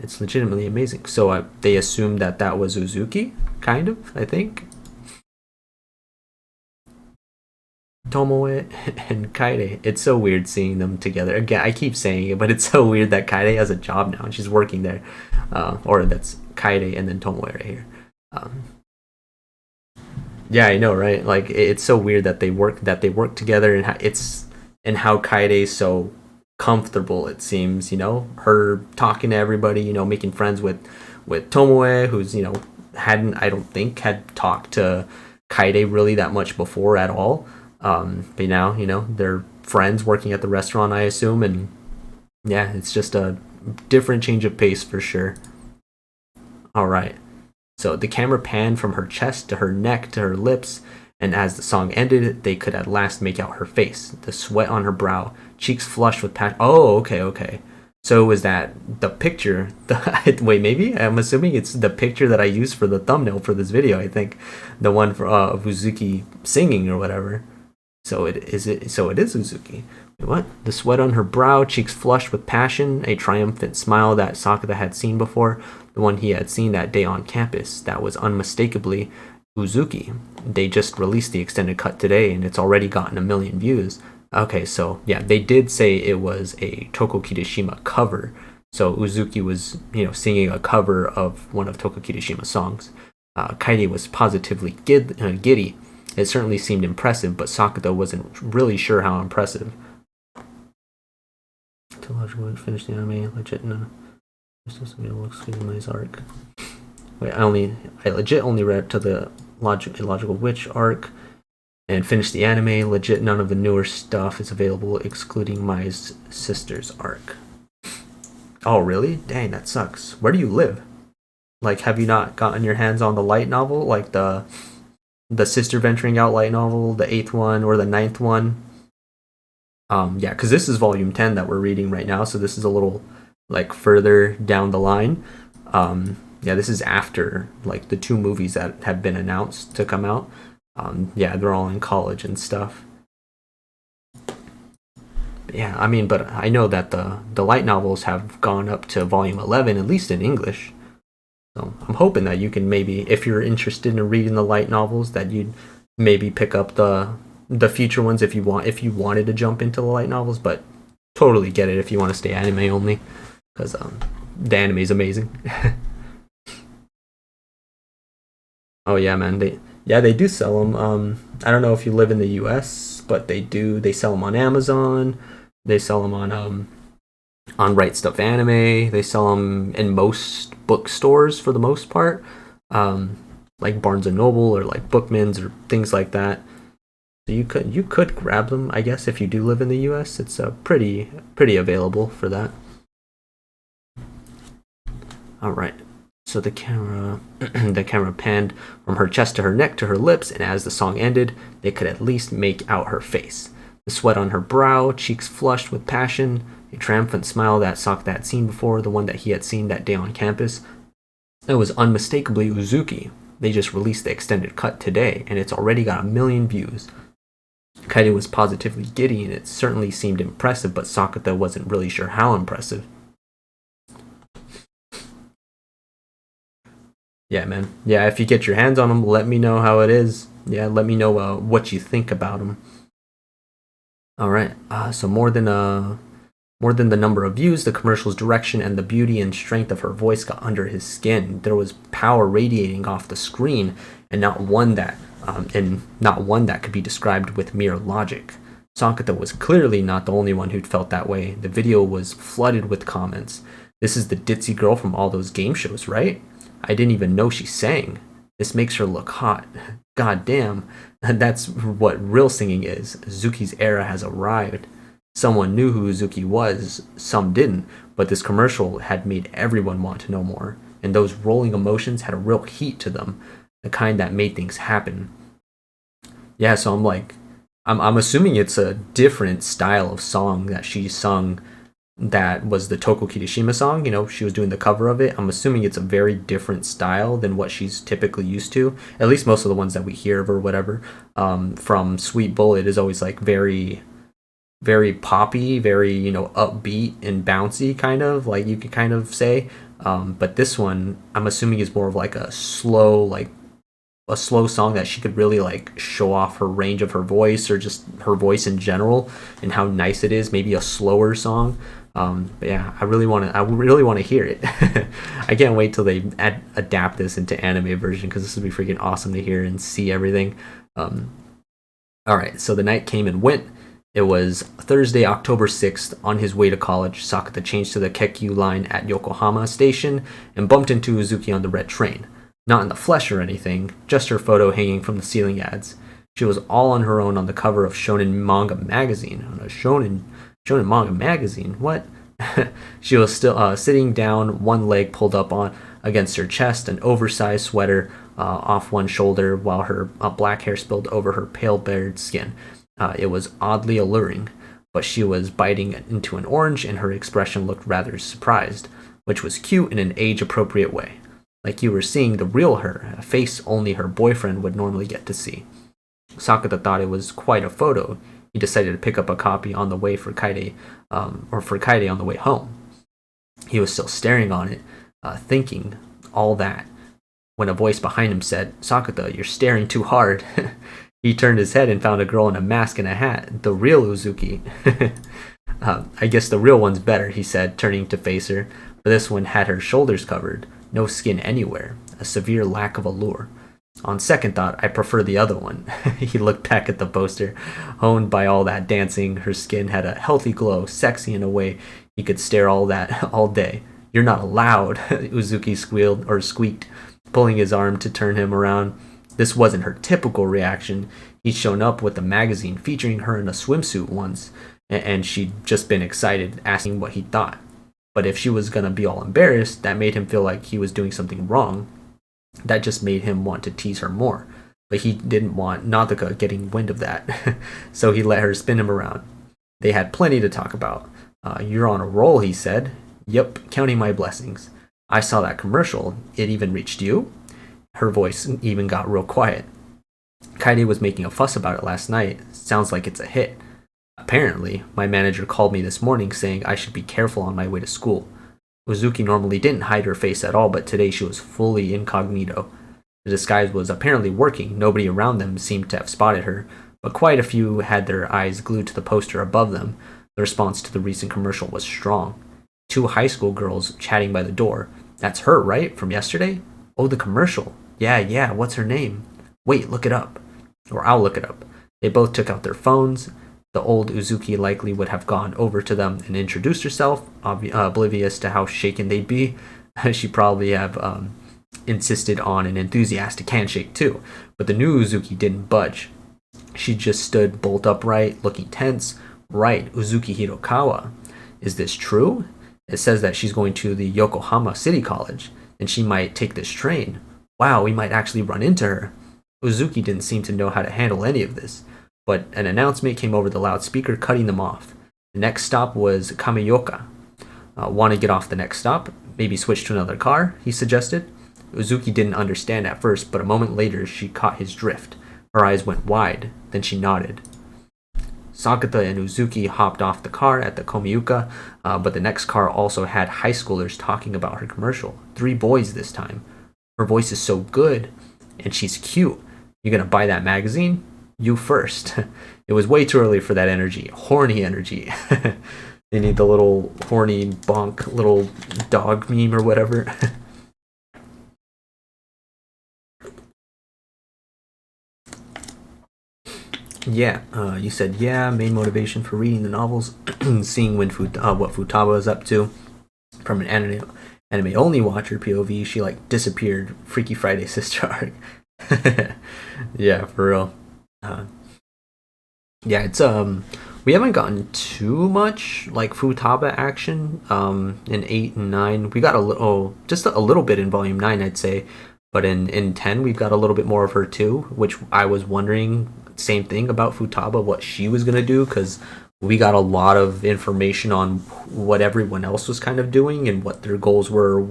It's legitimately amazing. So they assumed that that was Uzuki, kind of, I think. Tomoe and Kaede. It's so weird seeing them together. Again, I keep saying it, but it's so weird that Kaede has a job now and she's working there. Or that's Kaede and then Tomoe right here. Um, yeah, I know, right? Like it's so weird that they work together and how Kaide's so comfortable. It seems, her talking to everybody, making friends with Tomoe, who's hadn't I don't think had talked to Kaide really that much before at all. But now they're friends working at the restaurant, I assume, and yeah, it's just a different change of pace for sure. All right. So the camera panned from her chest to her neck to her lips, and as the song ended, they could at last make out her face, the sweat on her brow, cheeks flushed with passion. Oh, okay, okay. So was that the picture? Wait, maybe I'm assuming it's the picture that I used for the thumbnail for this video. I think the one for of Uzuki singing or whatever. So it is it. So it is Uzuki. Wait, what? The sweat on her brow, cheeks flushed with passion, a triumphant smile that Sakata had seen before, the one he had seen that day on campus. That was unmistakably Uzuki. They just released the extended cut today, and it's already gotten 1 million views. Okay, so yeah, they did say it was a Toko Kitashima cover. So Uzuki was, singing a cover of one of Toko Kitashima's songs. Kaide was positively giddy. It certainly seemed impressive, but Sakata wasn't really sure how impressive. Too logical to finish the anime, legit no. This is gonna look nice arc. Wait, I legit only read to the illogical witch arc and finished the anime. Legit, none of the newer stuff is available, excluding my sister's arc. Oh, really? Dang, that sucks. Where do you live? Like, have you not gotten your hands on the light novel, like the sister venturing out light novel, the 8th one or the 9th one? Yeah, because this is volume 10 that we're reading right now, so this is a little like further down the line. Yeah, this is after like the 2 movies that have been announced to come out. Yeah, they're all in college and stuff. But yeah, but I know that the light novels have gone up to volume 11, at least in English. So I'm hoping that you can maybe, if you're interested in reading the light novels, that you'd maybe pick up the future ones if you wanted to jump into the light novels. But totally get it if you want to stay anime only, because the anime is amazing. Oh yeah, man. They do sell them. I don't know if you live in the U.S., but they do. They sell them on Amazon. They sell them on Right Stuff Anime. They sell them in most bookstores for the most part, like Barnes and Noble or like Bookman's or things like that. So you could grab them, I guess, if you do live in the U.S. It's pretty available for that. All right. So the camera the camera panned from her chest to her neck to her lips, and as the song ended, they could at least make out her face. The sweat on her brow, cheeks flushed with passion, a triumphant smile that Sakata had seen before, the one that he had seen that day on campus. It was unmistakably Uzuki. They just released the extended cut today, and it's already got 1 million views. Kaide was positively giddy, and it certainly seemed impressive, but Sakata wasn't really sure how impressive. Yeah, man. Yeah, if you get your hands on them, let me know how it is. Yeah, let me know what you think about them. All right. So more than the number of views, the commercial's direction and the beauty and strength of her voice got under his skin. There was power radiating off the screen, and not one that could be described with mere logic. Sakata was clearly not the only one who'd felt that way. The video was flooded with comments. This is the ditzy girl from all those game shows, right? I didn't even know she sang. This makes her look hot. God damn, that's what real singing is. Zuki's era has arrived. Someone knew who Uzuki was, some didn't, but this commercial had made everyone want to know more, and those rolling emotions had a real heat to them, the kind that made things happen. Yeah, so I'm assuming it's a different style of song that she sung. That was the Toko Kitashima song. She was doing the cover of it. I'm assuming it's a very different style than what she's typically used to. At least most of the ones that we hear of or whatever. From Sweet Bullet is always like very very poppy, very, upbeat and bouncy, kind of like you could kind of say. But this one, I'm assuming, is more of like a slow song that she could really like show off her range of her voice, or just her voice in general and how nice it is. Maybe a slower song. But yeah, I really want to hear it. I can't wait till they adapt this into anime version, because this would be freaking awesome to hear and see everything. Um, all right, so the night came and went. It was Thursday, October 6th. On his way to college, Sakata changed to the Kekkyu line at Yokohama Station and bumped into Uzuki on the red train. Not in the flesh or anything, just her photo hanging from the ceiling ads. She was all on her own on the cover of Shonen Manga Magazine. On a Shonen Manga Magazine? What? She was still sitting down, one leg pulled up on against her chest, an oversized sweater off one shoulder, while her black hair spilled over her pale bared skin. It was oddly alluring, but she was biting into an orange, and her expression looked rather surprised, which was cute in an age-appropriate way. Like you were seeing the real her, a face only her boyfriend would normally get to see. Sakata thought it was quite a photo. He decided to pick up a copy on the way for Kaede, for Kaede on the way home. He was still staring on it, thinking all that, when a voice behind him said, "Sakata, you're staring too hard." He turned his head and found a girl in a mask and a hat, the real Uzuki. I guess the real one's better, he said, turning to face her, but this one had her shoulders covered, no skin anywhere, a severe lack of allure. On second thought, I prefer the other one. He looked back at the poster. Honed by all that dancing, her skin had a healthy glow, sexy in a way he could stare all day. "You're not allowed," Uzuki squealed or squeaked, pulling his arm to turn him around. This wasn't her typical reaction. He'd shown up with a magazine featuring her in a swimsuit once, and she'd just been excited, asking what he thought. But if she was gonna be all embarrassed, that made him feel like he was doing something wrong. That just made him want to tease her more. But he didn't want Naduka getting wind of that, so he let her spin him around. They had plenty to talk about. "You're on a roll," he said. "Yep, counting my blessings. I saw that commercial. It even reached you?" Her voice even got real quiet. "Kaede was making a fuss about it last night. Sounds like it's a hit. Apparently, my manager called me this morning saying I should be careful on my way to school." Uzuki normally didn't hide her face at all, but today she was fully incognito. The disguise was apparently working. Nobody around them seemed to have spotted her, but quite a few had their eyes glued to the poster above them. The response to the recent commercial was strong. Two high school girls chatting by the door. "That's her, right? From yesterday?" "Oh, the commercial. Yeah, what's her name?" "Wait, look it up." "Or I'll look it up." They both took out their phones. The old Uzuki likely would have gone over to them and introduced herself, oblivious to how shaken they'd be. She probably have insisted on an enthusiastic handshake too, but the new Uzuki didn't budge. She just stood bolt upright, looking tense. "Right, Uzuki Hirokawa. Is this true? It says that she's going to the Yokohama City College, and she might take this train. Wow, we might actually run into her." Uzuki didn't seem to know how to handle any of this, but an announcement came over the loudspeaker, cutting them off. The next stop was Kameyoka. "Want to get off the next stop? Maybe switch to another car?" he suggested. Uzuki didn't understand at first, but a moment later she caught his drift. Her eyes went wide, then she nodded. Sakata and Uzuki hopped off the car at the Komiyuka, but the next car also had high schoolers talking about her commercial. 3 boys this time. "Her voice is so good, and she's cute. You gonna buy that magazine?" "You first." It was way too early for that energy. Horny energy. They need the little horny bonk little dog meme or whatever. Yeah, you said, yeah, main motivation for reading the novels, seeing what Futaba is up to. From an anime only watcher POV, she like disappeared. Freaky Friday sister arc. Yeah, for real. Yeah, it's we haven't gotten too much like Futaba action in 8 and 9. We got just a little bit in volume 9, I'd say, but in 10 we've got a little bit more of her too, which I was wondering same thing about Futaba, what she was gonna do, because we got a lot of information on what everyone else was kind of doing and what their goals were,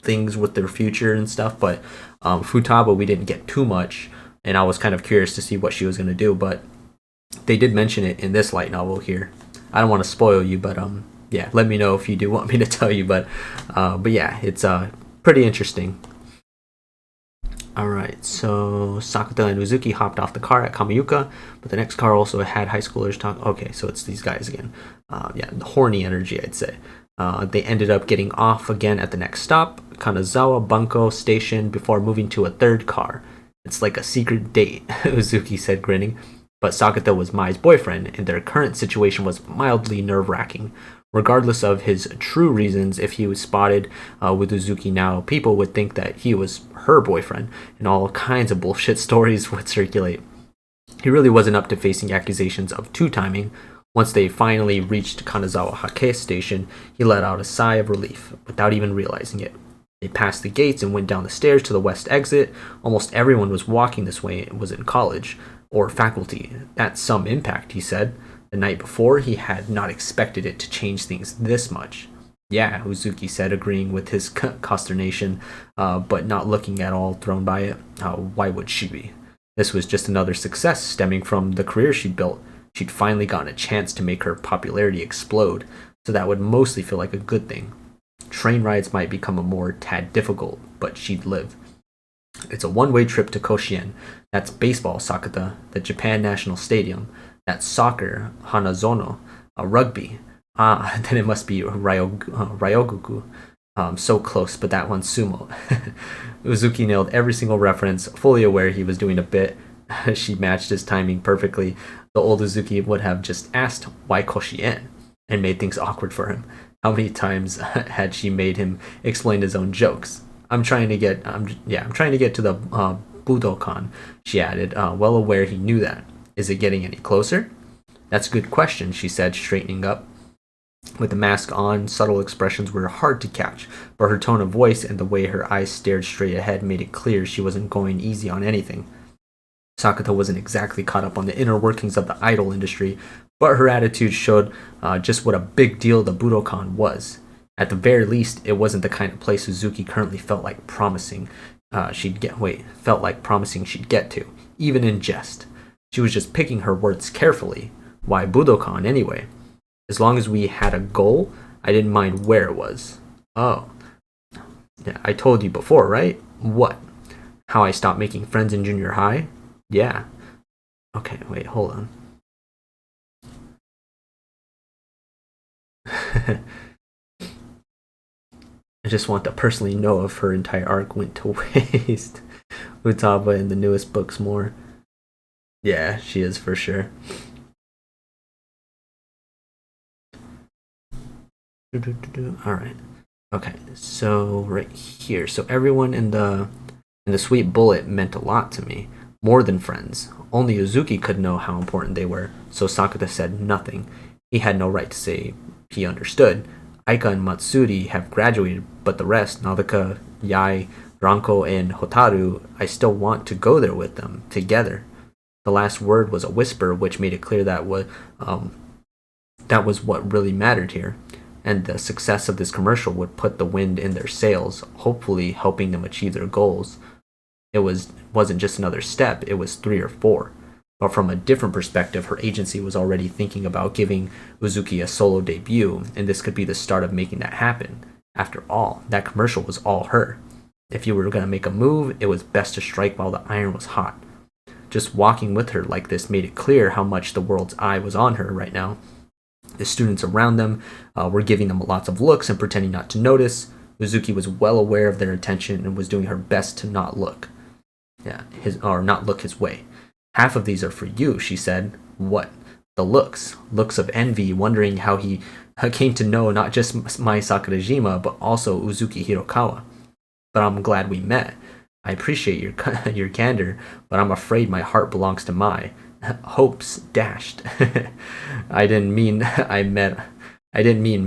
things with their future and stuff, but Futaba we didn't get too much, and I was kind of curious to see what she was gonna do, but they did mention it in this light novel here. I don't want to spoil you, but yeah, let me know if you do want me to tell you. But yeah, it's pretty interesting. All right, so Sakata and Uzuki hopped off the car at Kamiyuka, but the next car also had high schoolers talk. Okay, so it's these guys again. Yeah, the horny energy, I'd say. They ended up getting off again at the next stop, Kanazawa Bunko Station, before moving to a third car. It's like a secret date, Uzuki said, grinning. But Sakata was Mai's boyfriend, and their current situation was mildly nerve-wracking. Regardless of his true reasons, if he was spotted with Uzuki now, people would think that he was her boyfriend, and all kinds of bullshit stories would circulate. He really wasn't up to facing accusations of two-timing. Once they finally reached Kanazawa Hake Station, he let out a sigh of relief, without even realizing it. They passed the gates and went down the stairs to the west exit. Almost everyone was walking this way and was in college, or faculty. That's some impact, he said. The night before, he had not expected it to change things this much. Yeah, Uzuki said, agreeing with his consternation, but not looking at all thrown by it. Why would she be? This was just another success stemming from the career she'd built. She'd finally gotten a chance to make her popularity explode, so that would mostly feel like a good thing. Train rides might become a more tad difficult, but she'd live. It's a one-way trip to Koshien. That's baseball, Sakata, the Japan National Stadium. That's soccer, Hanazono, rugby. Then it must be Ryogoku. So close, but that one's sumo. Uzuki nailed every single reference, fully aware he was doing a bit. She matched his timing perfectly. The old Uzuki would have just asked why Koshien and made things awkward for him. How many times had she made him explain his own jokes? I'm trying to get to the Budokan, she added, well aware he knew that. Is it getting any closer? That's a good question, she said, straightening up. With the mask on, subtle expressions were hard to catch, but her tone of voice and the way her eyes stared straight ahead made it clear she wasn't going easy on anything. Sakata wasn't exactly caught up on the inner workings of the idol industry, but her attitude showed just what a big deal the Budokan was. At the very least, it wasn't the kind of place Uzuki currently felt like promising she'd get to, even in jest. She was just picking her words carefully. Why Budokan anyway? As long as we had a goal, I didn't mind where it was. Oh. Yeah, I told you before, right? What? How I stopped making friends in junior high? Yeah. Okay, wait, hold on. I just want to personally know if her entire arc went to waste. Utaba in the newest books more. Yeah, she is for sure. Alright. Okay, so right here. So everyone in the Sweet Bullet meant a lot to me. More than friends. Only Uzuki could know how important they were, so Sakata said nothing. He had no right to say he understood. Aika and Matsuri have graduated, but the rest, Nadaka, Yai, Ranko, and Hotaru, I still want to go there with them, together. The last word was a whisper, which made it clear that was what really mattered here. And the success of this commercial would put the wind in their sails, hopefully helping them achieve their goals. It wasn't just another step, it was 3 or 4. But from a different perspective, her agency was already thinking about giving Uzuki a solo debut, and this could be the start of making that happen. After all, that commercial was all her. If you were going to make a move, it was best to strike while the iron was hot. Just walking with her like this made it clear how much the world's eye was on her right now. The students around them were giving them lots of looks and pretending not to notice. Uzuki was well aware of their attention and was doing her best to not look. Not look his way. Half of these are for you, she said. What? The looks. Looks of envy, wondering how he came to know not just Mai Sakurajima, but also Uzuki Hirokawa. But I'm glad we met. I appreciate your candor, but I'm afraid my heart belongs to Mai. Hopes dashed. I didn't mean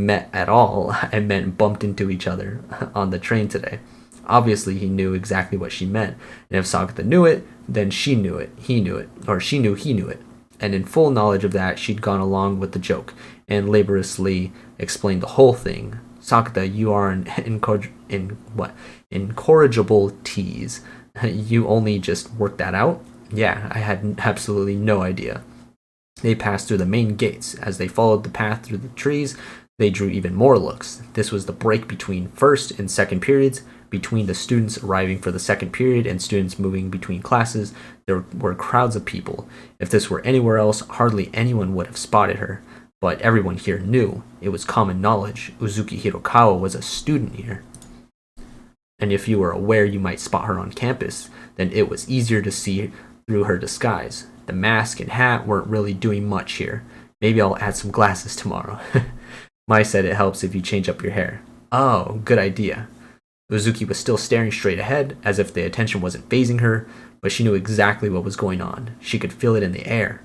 met at all. I meant bumped into each other on the train today. Obviously, he knew exactly what she meant, and if Sakata knew it, then she knew it, he knew it, or she knew he knew it. And in full knowledge of that, she'd gone along with the joke, and laboriously explained the whole thing. Sakata, you are an incorrigible tease. You only just worked that out? Yeah, I had absolutely no idea. They passed through the main gates. As they followed the path through the trees, they drew even more looks. This was the break between first and second periods, between the students arriving for the second period and students moving between classes. There were crowds of people. If this were anywhere else, hardly anyone would have spotted her. But everyone here knew. It was common knowledge. Uzuki Hirokawa was a student here. And if you were aware you might spot her on campus, then it was easier to see through her disguise. The mask and hat weren't really doing much here. Maybe I'll add some glasses tomorrow. Mai said it helps if you change up your hair. Oh, good idea. Uzuki was still staring straight ahead, as if the attention wasn't fazing her, but she knew exactly what was going on. She could feel it in the air.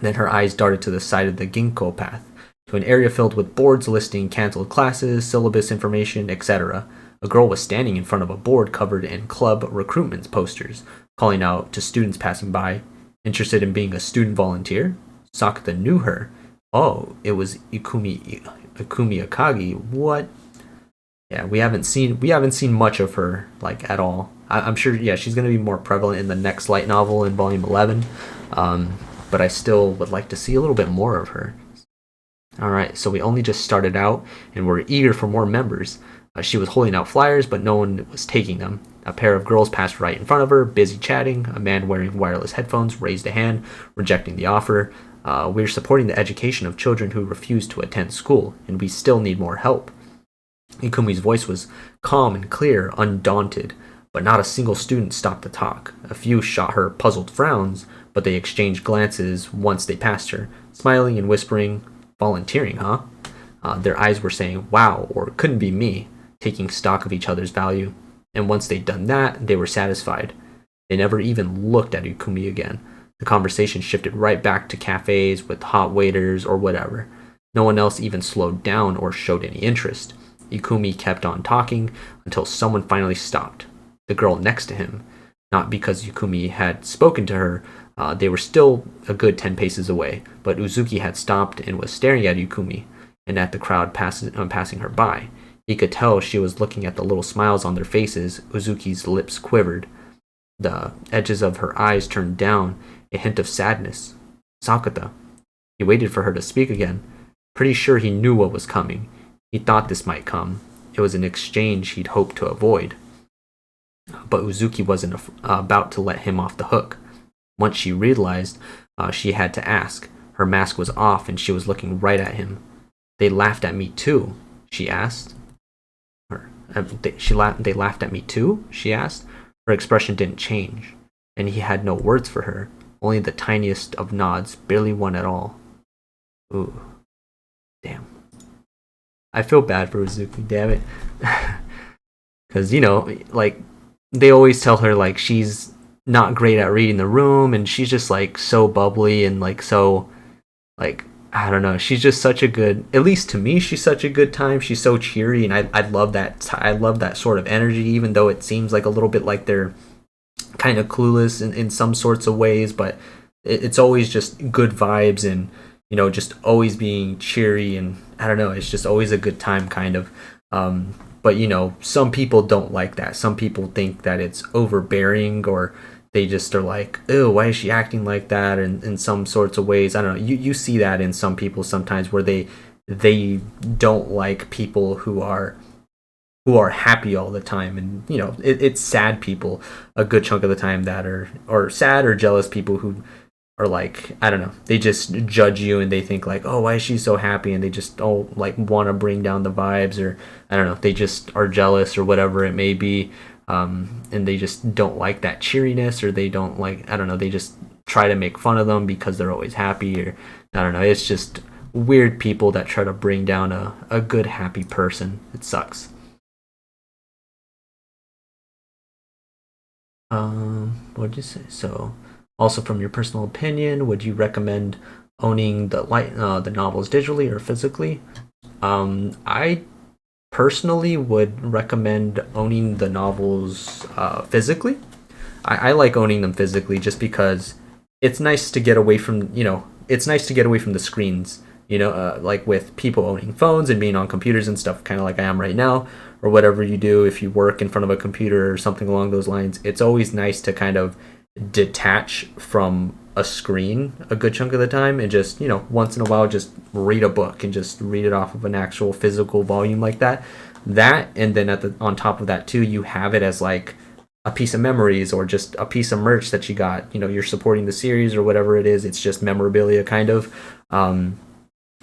Then her eyes darted to the side of the Ginkgo path, to an area filled with boards listing cancelled classes, syllabus information, etc. A girl was standing in front of a board covered in club recruitment posters, calling out to students passing by. Interested in being a student volunteer? Sakata knew her. Oh, it was Ikumi Akagi. What? Yeah, we haven't seen much of her like at all. I'm sure. Yeah, she's gonna be more prevalent in the next light novel in volume 11. But I still would like to see a little bit more of her. All right, so we only just started out, and we're eager for more members. She was holding out flyers, but no one was taking them. A pair of girls passed right in front of her, busy chatting. A man wearing wireless headphones raised a hand, rejecting the offer. We're supporting the education of children who refuse to attend school, and we still need more help. Ikumi's voice was calm and clear, undaunted, but not a single student stopped to talk. A few shot her puzzled frowns, but they exchanged glances once they passed her, smiling and whispering, "Volunteering, huh?" Their eyes were saying, "Wow," or "Couldn't be me," taking stock of each other's value. And once they'd done that, they were satisfied. They never even looked at Ikumi again. The conversation shifted right back to cafes with hot waiters or whatever. No one else even slowed down or showed any interest. Ikumi kept on talking until someone finally stopped. The girl next to him. Not because Ikumi had spoken to her, they were still a good 10 paces away, but Uzuki had stopped and was staring at Ikumi and at the crowd passing her by. He could tell she was looking at the little smiles on their faces. Uzuki's lips quivered. The edges of her eyes turned down, a hint of sadness. Sakata. He waited for her to speak again. Pretty sure he knew what was coming. He thought this might come. It was an exchange he'd hoped to avoid. But Uzuki wasn't about to let him off the hook. Once she realized she had to ask, her mask was off and she was looking right at him. They laughed at me too, she asked. They laughed at me too, she asked. Her expression didn't change, and he had no words for her, only the tiniest of nods, barely one at all. Ooh. Damn. I feel bad for Uzuki, damn it. Because, like, they always tell her, like, she's not great at reading the room, and she's just, like, so bubbly and, like, so, like, I don't know. She's just such a good, at least to me, she's such a good time. She's so cheery, and I love that. I love that sort of energy, even though it seems like a little bit like they're kind of clueless in some sorts of ways, but it's always just good vibes and, just always being cheery, and I don't know, it's just always a good time, kind of. But, some people don't like that. Some people think that it's overbearing, or they just are like, "Oh, why is she acting like that?" And in some sorts of ways, I don't know. You see that in some people sometimes, where they don't like people who are happy all the time, and it's sad people a good chunk of the time that are sad or jealous people who are like, I don't know, they just judge you and they think like, "Oh, why is she so happy?" And they just don't like want to bring down the vibes, or I don't know, they just are jealous or whatever it may be. And they just don't like that cheeriness, or they don't like, I don't know, they just try to make fun of them because they're always happy, or I don't know, it's just weird people that try to bring down a good, happy person. It sucks. What'd you say? So, also from your personal opinion, would you recommend owning the novels digitally or physically? I personally would recommend owning the novels physically. I like owning them physically just because it's nice to get away from the screens, like with people owning phones and being on computers and stuff, kind of like I am right now, or whatever you do if you work in front of a computer or something along those lines. It's always nice to kind of detach from a screen a good chunk of the time, and just, once in a while just read a book and just read it off of an actual physical volume like that. That, and then on top of that too, you have it as like a piece of memories or just a piece of merch that you got. You're supporting the series or whatever it is. It's just memorabilia kind of.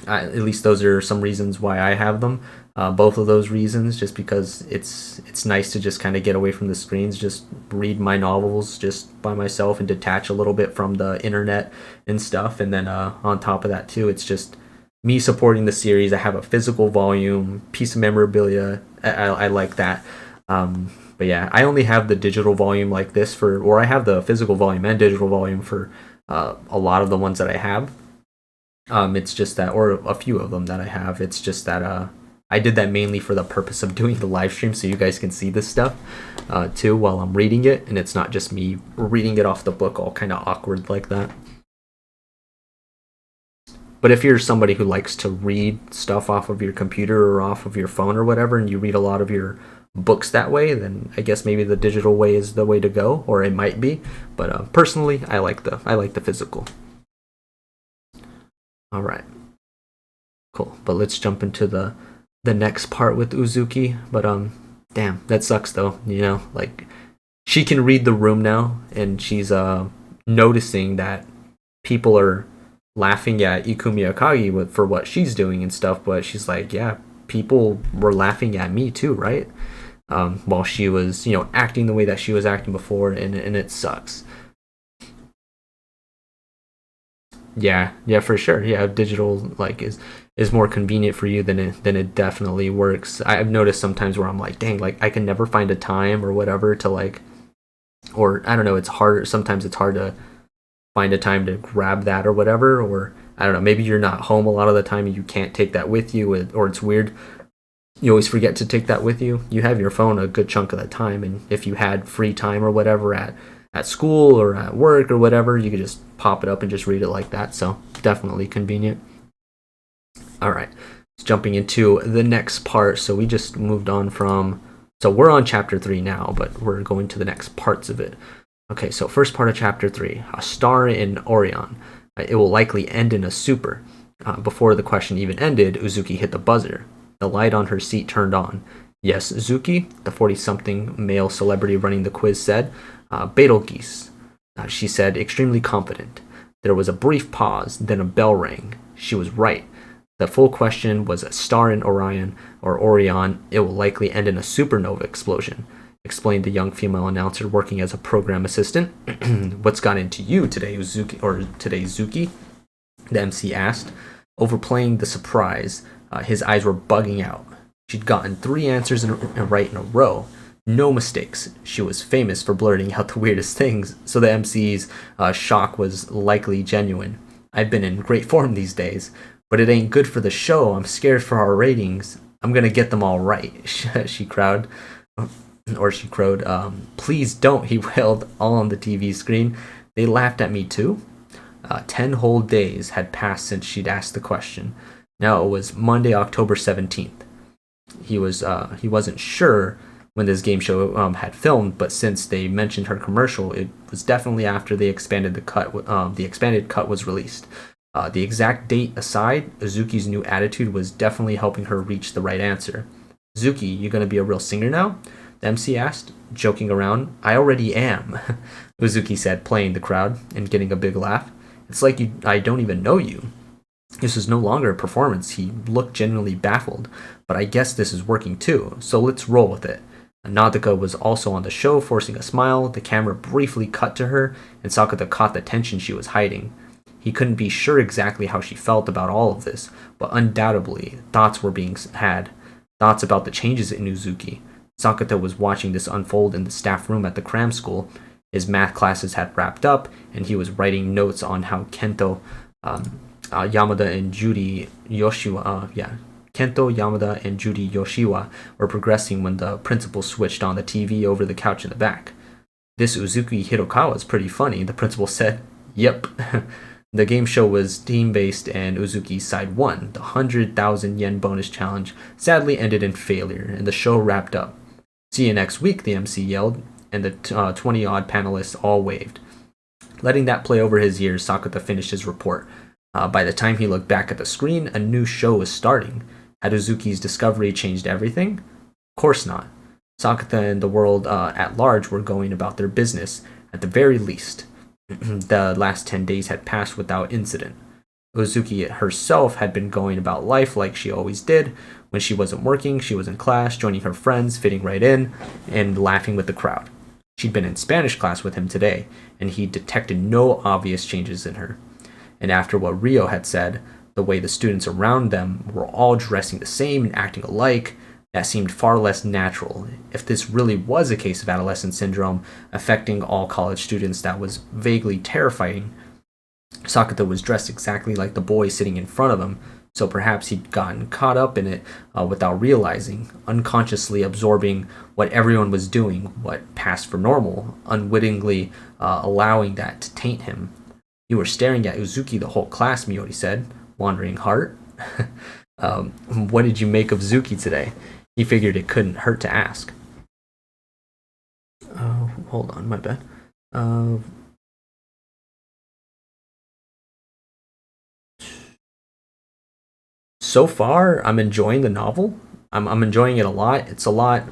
At least those are some reasons why I have them. Both of those reasons, just because it's nice to just kind of get away from the screens, just read my novels just by myself and detach a little bit from the internet and stuff. And then on top of that too, it's just me supporting the series. I have a physical volume, piece of memorabilia. I like that. But yeah, I only have the digital volume like this or I have the physical volume and digital volume for a lot of the ones that I have. It's just that, or a few of them that I have. It's just that I did that mainly for the purpose of doing the live stream, so you guys can see this stuff too while I'm reading it, and it's not just me reading it off the book all kind of awkward like that. But if you're somebody who likes to read stuff off of your computer or off of your phone or whatever, and you read a lot of your books that way, then I guess maybe the digital way is the way to go, or it might be. But personally, I like the physical. All right, cool. But let's jump into the next part with Uzuki. But damn, that sucks though. Like she can read the room now, and she's noticing that people are laughing at Ikumi Akagi for what she's doing and stuff. But she's like, yeah, people were laughing at me too, right? While she was, acting the way that she was acting before, and it sucks. Yeah, for sure. Yeah, digital like is more convenient for you than it definitely works. I've noticed sometimes where I'm like, dang, like I can never find a time or whatever to like, or I don't know, it's hard. Sometimes it's hard to find a time to grab that or whatever, or I don't know, maybe you're not home a lot of the time and you can't take that with you, or it's weird. You always forget to take that with you. You have your phone a good chunk of the time, and if you had free time or whatever at school or at work or whatever, you could just pop it up and just read it like that. So definitely convenient. All right, jumping into the next part. So we just moved on so we're on chapter 3 now, but we're going to the next parts of it. Okay, so first part of chapter 3, a star in Orion. It will likely end in a super. Before the question even ended, Uzuki hit the buzzer. The light on her seat turned on. Yes, Uzuki, the 40-something male celebrity running the quiz said. Betelgeuse, she said, extremely confident. There was a brief pause, then a bell rang. She was right. The full question was a star in Orion, or Orion. It will likely end in a supernova explosion, explained the young female announcer working as a program assistant. What's got into you today, Zuki? The MC asked, overplaying the surprise. His eyes were bugging out. She'd gotten 3 answers right in a row. No mistakes. She was famous for blurting out the weirdest things, so the MC's shock was likely genuine. I've been in great form these days, but it ain't good for the show. I'm scared for our ratings. I'm gonna get them all right, she crowed. Or she crowed. Please don't, he wailed, all on the TV screen. They laughed at me too. 10 whole days had passed since she'd asked the question. Now it was Monday, October 17th. He wasn't sure when this game show had filmed, but since they mentioned her commercial, it was definitely after they expanded the cut. The expanded cut was released. The exact date aside, Uzuki's new attitude was definitely helping her reach the right answer. Uzuki, you gonna be a real singer now? The MC asked, joking around. I already am, Uzuki said, playing the crowd and getting a big laugh. It's like I don't even know you. This is no longer a performance. He looked genuinely baffled, but I guess this is working too, so let's roll with it. Nadaka was also on the show, forcing a smile. The camera briefly cut to her, and Sakata caught the tension she was hiding. He couldn't be sure exactly how she felt about all of this, but undoubtedly, thoughts were being had. Thoughts about the changes in Uzuki. Sakata was watching this unfold in the staff room at the cram school. His math classes had wrapped up, and he was writing notes on how Kento, Yamada, and Judy Yoshiwa, Kento, Yamada, and Judy Yoshiwa were progressing when the principal switched on the TV over the couch in the back. This Uzuki Hirokawa is pretty funny, the principal said. Yep. The game show was team-based and Uzuki's side won. The 100,000 yen bonus challenge sadly ended in failure, and the show wrapped up. See you next week, the MC yelled, and the 20-odd panelists all waved. Letting that play over his ears, Sakata finished his report. By the time he looked back at the screen, a new show was starting. Had Uzuki's discovery changed everything? Of course not. Sakata and the world at large were going about their business, at the very least. The last 10 days had passed without incident. Uzuki herself had been going about life like she always did. When she wasn't working, she was in class, joining her friends, fitting right in, and laughing with the crowd. She'd been in Spanish class with him today, and he detected no obvious changes in her. And after what Rio had said, the way the students around them were all dressing the same and acting alike, that seemed far less natural. If this really was a case of adolescent syndrome affecting all college students, that was vaguely terrifying. Sakata was dressed exactly like the boy sitting in front of him, so perhaps he'd gotten caught up in it without realizing, unconsciously absorbing what everyone was doing, what passed for normal, unwittingly allowing that to taint him. You were staring at Uzuki the whole class, Miyori said, wandering heart. What did you make of Zuki today? He figured it couldn't hurt to ask. Hold on, my bad. So far, I'm enjoying the novel. I'm enjoying it a lot. It's a lot.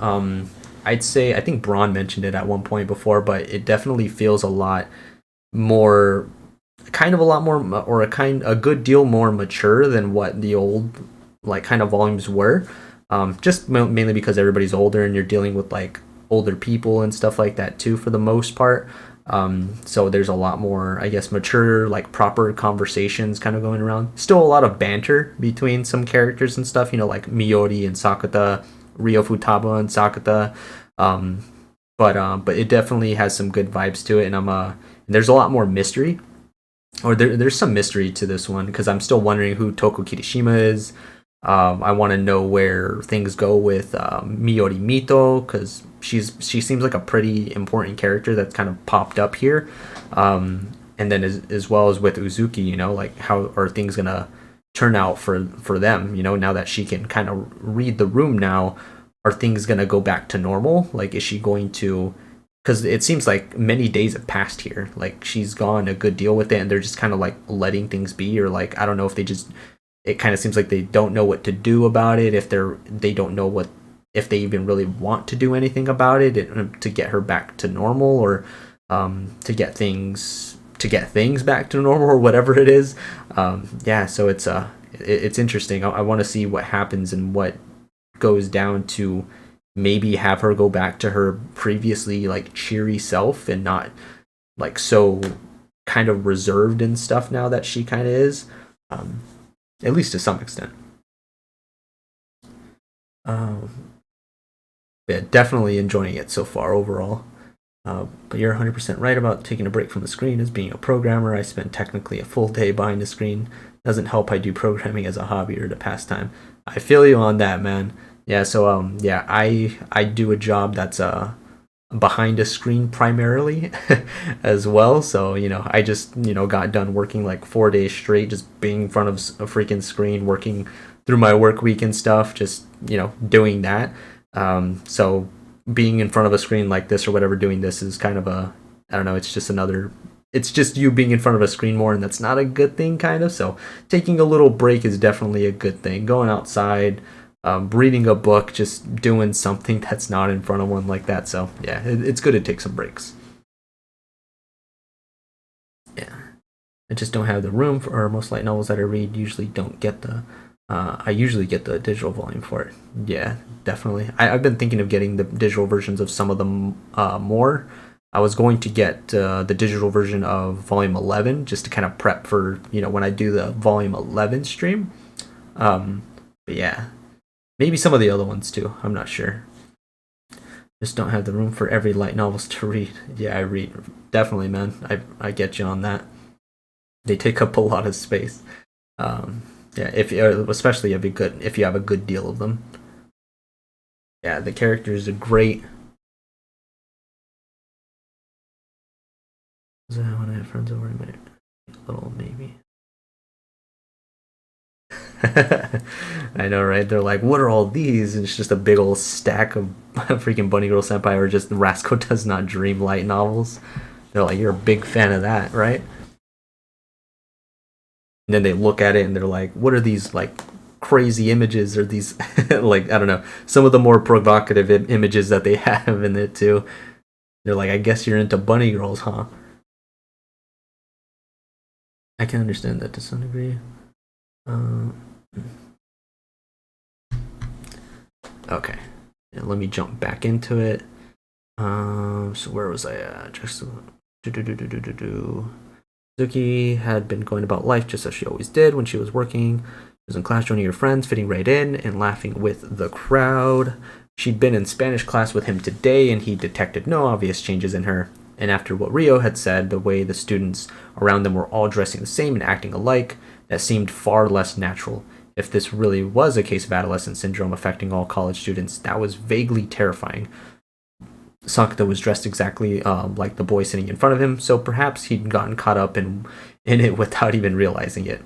I'd say I think Braun mentioned it at one point before, but it definitely feels a lot more, kind of a lot more, or a good deal more mature than what the old like kind of volumes were. Just mainly because everybody's older and you're dealing with like older people and stuff like that too for the most part. So there's a lot more, I guess, mature, like proper conversations kind of going around. Still a lot of banter between some characters and stuff, like Miyori and Sakata, Rio Futaba and Sakata. But it definitely has some good vibes to it, and there's a lot more mystery, or there's some mystery to this one because I'm still wondering who Toko Kirishima is. I want to know where things go with Miyori Mito because she seems like a pretty important character that's kind of popped up here, and then as well as with Uzuki, like how are things gonna turn out for them? Now that she can kind of read the room now, are things gonna go back to normal? Like, is she going to? Because it seems like many days have passed here. Like she's gone a good deal with it, and they're just kind of like letting things be, or like I don't know if they just. It kind of seems like they don't know what to do about it. If they don't know if they even really want to do anything about it to get her back to normal, or to get things back to normal, or whatever it is. So it's interesting. I want to see what happens and what goes down to maybe have her go back to her previously like cheery self and not like so kind of reserved and stuff now that she kind of is. At least to some extent. Yeah, definitely enjoying it so far overall. But you're 100% right about taking a break from the screen. As being a programmer, I spend technically a full day behind the screen. Doesn't help I do programming as a hobby or to pastime. I feel you on that, man. Yeah, so I do a job that's behind a screen primarily as well, so I just got done working like 4 days straight just being in front of a freaking screen, working through my work week and stuff, just doing that. So being in front of a screen like this or whatever, doing this is kind of I don't know, it's just you being in front of a screen more, and that's not a good thing kind of. So taking a little break is definitely a good thing. Going outside, reading a book, just doing something that's not in front of one like that. So yeah, it's good to take some breaks. Yeah, I just don't have the room for, or most light novels that I read usually don't get the. I usually get the digital volume for it. Yeah, definitely. I've been thinking of getting the digital versions of some of them more. I was going to get the digital version of volume 11 just to kind of prep for when I do the volume 11 stream. But yeah. Maybe some of the other ones too. I'm not sure. Just don't have the room for every light novels to read. Yeah, I read definitely, man. I get you on that. They take up a lot of space. Yeah, especially if you have a good deal of them. Yeah, the characters are great. So when I have friends over, I might a little maybe. I know, right? They're like, what are all these? And it's just a big old stack of freaking Bunny Girl Senpai, or just Rascal Does Not Dream light novels. They're like, you're a big fan of that, right? And then they look at it and they're like, what are these like crazy images or these like I don't know, some of the more provocative images that they have in it too. They're like, I guess you're into bunny girls, huh? I can understand that to some degree. Um, okay, and let me jump back into it. So where was I at? Just Uzuki had been going about life just as she always did when she was working. She was in class joining her friends, fitting right in, and laughing with the crowd. She'd been in Spanish class with him today, and he detected no obvious changes in her. And after what Rio had said, the way the students around them were all dressing the same and acting alike, that seemed far less natural. If this really was a case of adolescent syndrome affecting all college students, that was vaguely terrifying. Sakata was dressed exactly like the boy sitting in front of him, so perhaps he'd gotten caught up in it without even realizing it.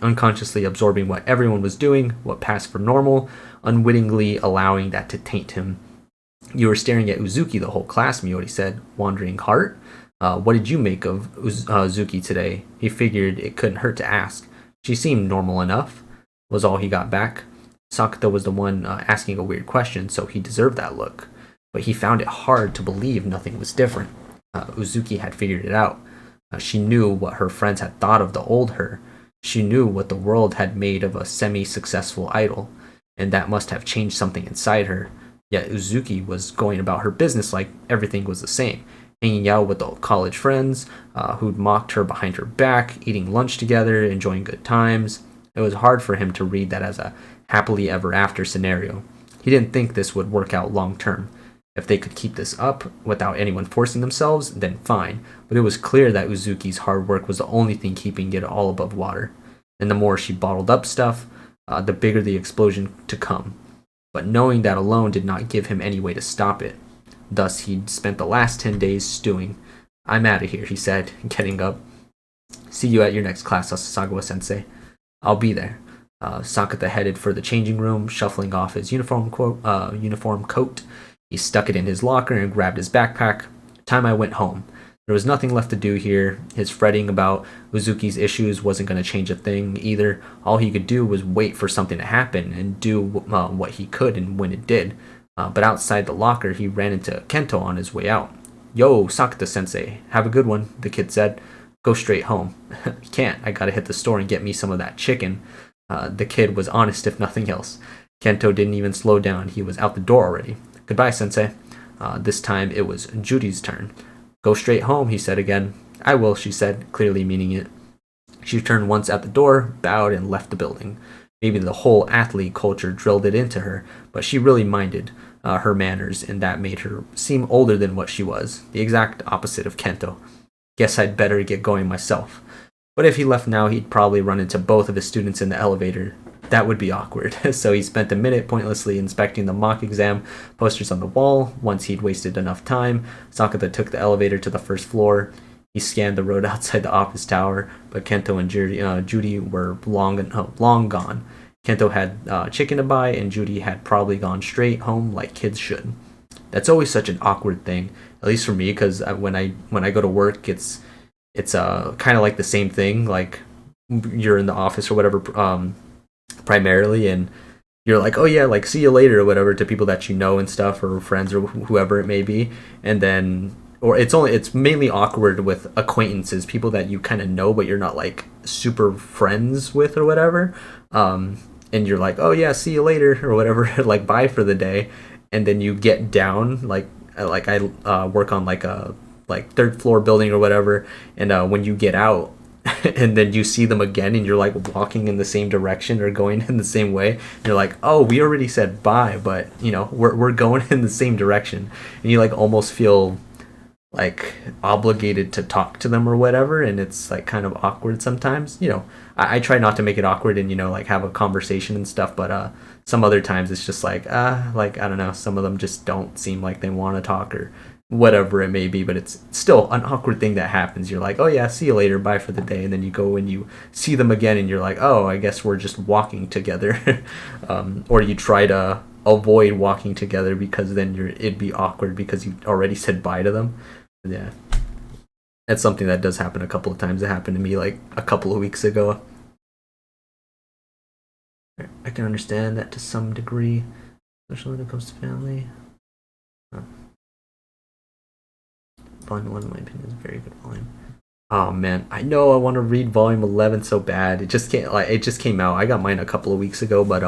Unconsciously absorbing what everyone was doing, what passed for normal, unwittingly allowing that to taint him. You were staring at Uzuki the whole class, Miyori said, wandering heart. What did you make of Uzuki today? He figured it couldn't hurt to ask. She seemed normal enough, was all he got back. Sakata was the one asking a weird question, so he deserved that look. But he found it hard to believe nothing was different. Uzuki had figured it out. She knew what her friends had thought of the old her. She knew what the world had made of a semi-successful idol, and that must have changed something inside her. Yet Uzuki was going about her business like everything was the same, hanging out with the college friends who'd mocked her behind her back, eating lunch together, enjoying good times. It was hard for him to read that as a happily ever after scenario. He didn't think this would work out long term. If they could keep this up without anyone forcing themselves, then fine. But it was clear that Uzuki's hard work was the only thing keeping it all above water. And the more she bottled up stuff, the bigger the explosion to come. But knowing that alone did not give him any way to stop it. Thus, he'd spent the last 10 days stewing. I'm out of here, he said, getting up. See you at your next class, Sasagawa-sensei. I'll be there. Sakata headed for the changing room, shuffling off his uniform coat. He stuck it in his locker and grabbed his backpack. Time I went home. There was nothing left to do here. His fretting about Uzuki's issues wasn't going to change a thing either. All he could do was wait for something to happen and do what he could and when it did. But outside the locker, he ran into Kento on his way out. Yo, Sakata-sensei, have a good one, the kid said. Go straight home. Can't. I gotta hit the store and get me some of that chicken. The kid was honest if nothing else. Kento didn't even slow down. He was out the door already. Goodbye, sensei. This time it was Judy's turn. Go straight home, he said again. I will, she said, clearly meaning it. She turned once at the door, bowed, and left the building. Maybe the whole athlete culture drilled it into her, but she really minded her manners, and that made her seem older than what she was, the exact opposite of Kento. Guess I'd better get going myself. But if he left now, he'd probably run into both of his students in the elevator. That would be awkward. So he spent a minute pointlessly inspecting the mock exam posters on the wall. Once he'd wasted enough time, Sakata took the elevator to the first floor. He scanned the road outside the office tower, but Kento and Judy were long gone. Kento had chicken to buy, and Judy had probably gone straight home like kids should. That's always such an awkward thing, at least for me, because when I go to work, it's kind of like the same thing. Like you're in the office or whatever. Primarily, and you're like, oh yeah, like see you later or whatever to people that you know and stuff, or friends or whoever it may be, and then or it's mainly awkward with acquaintances, people that you kind of know but you're not like super friends with or whatever, and you're like, oh yeah, see you later or whatever, like bye for the day, and then you get down like I work on like a third floor building or whatever, and when you get out and then you see them again and you're like walking in the same direction or going in the same way, you're like, oh, we already said bye, but you know we're going in the same direction, and you like almost feel like obligated to talk to them or whatever, and it's like kind of awkward sometimes. I try not to make it awkward and like have a conversation and stuff, but some other times it's just like I don't know, some of them just don't seem like they want to talk or whatever it may be, but it's still an awkward thing that happens. You're like, oh yeah, see you later, bye for the day, and then you go and you see them again and you're like, oh, I guess we're just walking together. Or you try to avoid walking together because then it'd be awkward because you already said bye to them. Yeah. That's something that does happen a couple of times. It happened to me like a couple of weeks ago. I can understand that to some degree, especially when it comes to family. Oh, volume 11, in my opinion, is a very good volume. Oh man, I know I want to read volume 11 so bad. It just can't like it just came out. I got mine a couple of weeks ago, but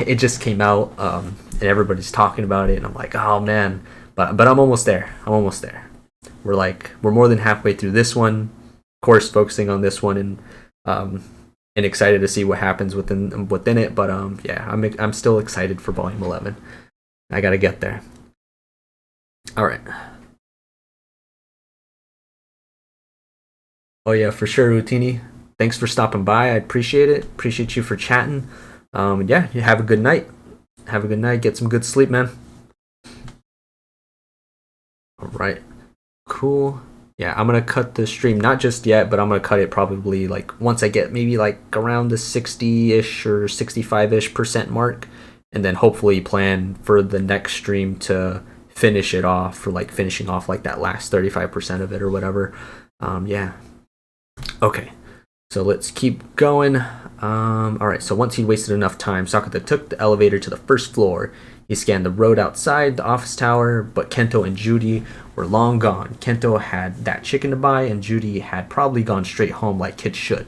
it just came out and everybody's talking about it and I'm like, "Oh man." But I'm almost there. I'm almost there. We're more than halfway through this one. Of course, focusing on this one um and excited to see what happens within it, but yeah, I'm still excited for volume 11. I got to get there. All right. Oh yeah, for sure, Utini. Thanks for stopping by. I appreciate it. Appreciate you for chatting. Yeah, you have a good night. Have a good night. Get some good sleep, man. All right. Cool. Yeah, I'm gonna cut the stream, not just yet, but I'm gonna cut it probably like once I get maybe like around the 60-ish or 65-ish% mark, and then hopefully plan for the next stream to finish it off, for like finishing off like that last 35% of it or whatever. Yeah. Okay. So let's keep going. All right. So once he wasted enough time, Sakata took the elevator to the first floor. He scanned the road outside the office tower, but Kento and Judy were long gone. Kento had that chicken to buy, and Judy had probably gone straight home like kids should.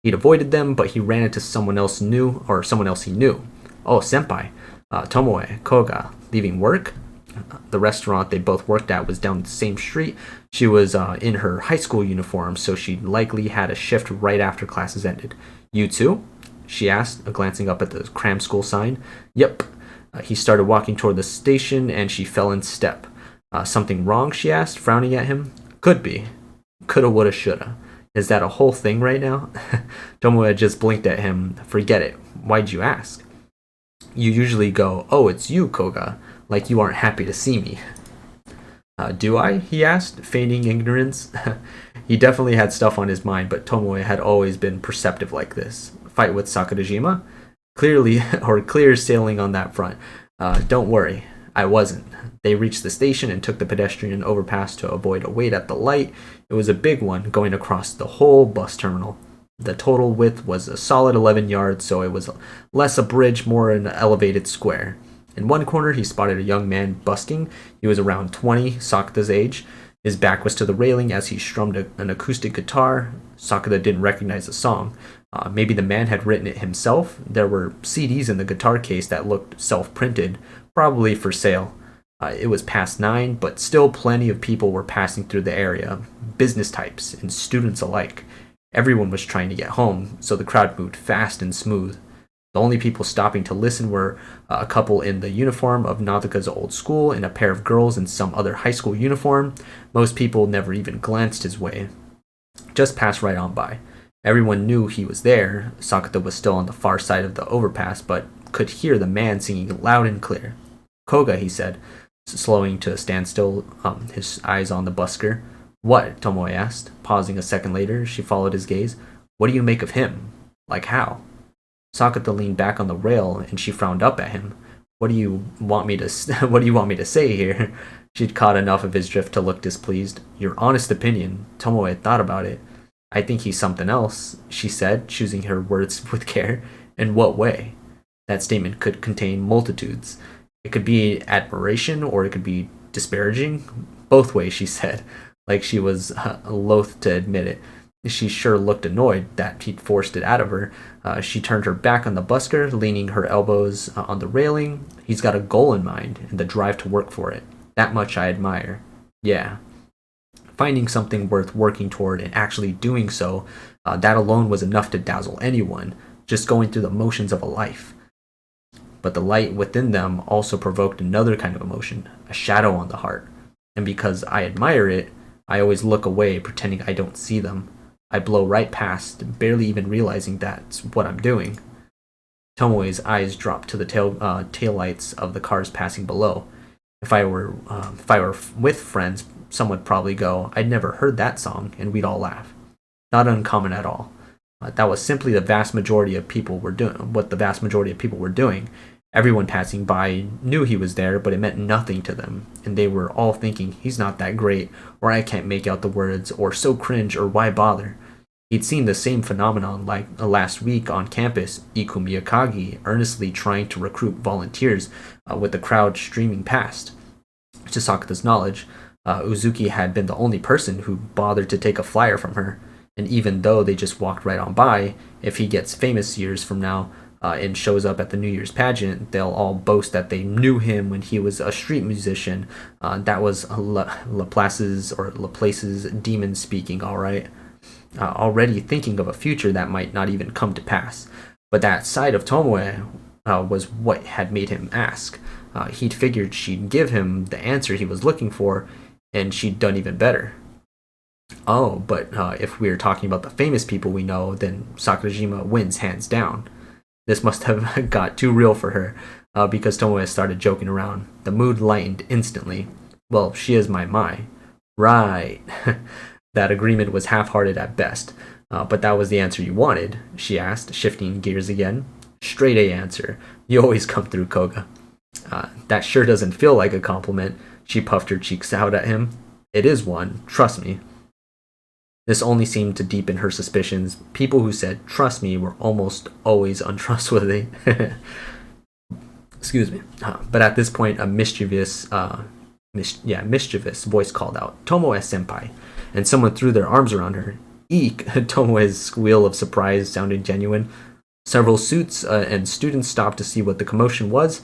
He'd avoided them, but he ran into someone else he knew. Oh, senpai, Tomoe Koga, leaving work. The restaurant they both worked at was down the same street. She was in her high school uniform, so she likely had a shift right after classes ended. You too? She asked, glancing up at the cram school sign. Yep. He started walking toward the station, and she fell in step. Something wrong? She asked, frowning at him. Could be. Coulda, woulda, shoulda. Is that a whole thing right now? Tomoe just blinked at him. Forget it. Why'd you ask? You usually go, oh, it's you, Koga, like you aren't happy to see me. Do I? He asked, feigning ignorance. He definitely had stuff on his mind, but Tomoe had always been perceptive like this. Fight with Sakatajima? Clear sailing on that front. Don't worry, I wasn't. They reached the station and took the pedestrian overpass to avoid a wait at the light. It was a big one, going across the whole bus terminal. The total width was a solid 11 yards, so it was less a bridge, more an elevated square. In one corner, he spotted a young man busking. He was around 20, Sakata's age. His back was to the railing as he strummed an acoustic guitar. Sakata didn't recognize the song. Maybe the man had written it himself. There were CDs in the guitar case that looked self-printed, probably for sale. It was past 9, but still plenty of people were passing through the area, business types and students alike. Everyone was trying to get home, so the crowd moved fast and smooth. The only people stopping to listen were a couple in the uniform of Nautika's old school and a pair of girls in some other high school uniform. Most people never even glanced his way. Just passed right on by. Everyone knew he was there. Sakata was still on the far side of the overpass, but could hear the man singing loud and clear. Koga, he said, slowing to a standstill, his eyes on the busker. What? Tomoe asked. Pausing a second later, she followed his gaze. What do you make of him? Like how? Sakata leaned back on the rail, and she frowned up at him. What do you want me to say here? She'd caught enough of his drift to look displeased. Your honest opinion. Tomoe had thought about it. I think he's something else, she said, choosing her words with care. In what way? That statement could contain multitudes. It could be admiration, or it could be disparaging. Both ways, she said, like she was loath to admit it. She sure looked annoyed that he'd forced it out of her. She turned her back on the busker, leaning her elbows on the railing. He's got a goal in mind and the drive to work for it. That much I admire. Yeah. Finding something worth working toward and actually doing so, that alone was enough to dazzle anyone, just going through the motions of a life. But the light within them also provoked another kind of emotion, a shadow on the heart. And because I admire it, I always look away, pretending I don't see them. I blow right past, barely even realizing that's what I'm doing. Tomoe's eyes dropped to the taillights of the cars passing below. If I were with friends, some would probably go, I'd never heard that song, and we'd all laugh. Not uncommon at all. That was simply what the vast majority of people were doing, Everyone passing by knew he was there, but it meant nothing to them, and they were all thinking, he's not that great, or I can't make out the words, or so cringe, or why bother? He'd seen the same phenomenon like last week on campus, Iku Miyakagi earnestly trying to recruit volunteers with the crowd streaming past. To Sakata's knowledge, Uzuki had been the only person who bothered to take a flyer from her, and even though they just walked right on by, if he gets famous years from now and shows up at the New Year's pageant, they'll all boast that they knew him when he was a street musician. That was Laplace's demon speaking, all right. Already thinking of a future that might not even come to pass. But that side of Tomoe was what had made him ask. He'd figured she'd give him the answer he was looking for, and she'd done even better. Oh, but if we're talking about the famous people we know, then Sakurajima wins hands down. This must have got too real for her, because Tomoe started joking around. The mood lightened instantly. Well, she is my Mai. Right. That agreement was half-hearted at best. But that was the answer you wanted, she asked, shifting gears again. Straight A answer. You always come through, Koga. That sure doesn't feel like a compliment. She puffed her cheeks out at him. It is one, trust me. This only seemed to deepen her suspicions. People who said, trust me, were almost always untrustworthy. Excuse me. But at this point, a mischievous voice called out, Tomoe senpai, and someone threw their arms around her. Eek! Tomoe's squeal of surprise sounded genuine. Several suits and students stopped to see what the commotion was.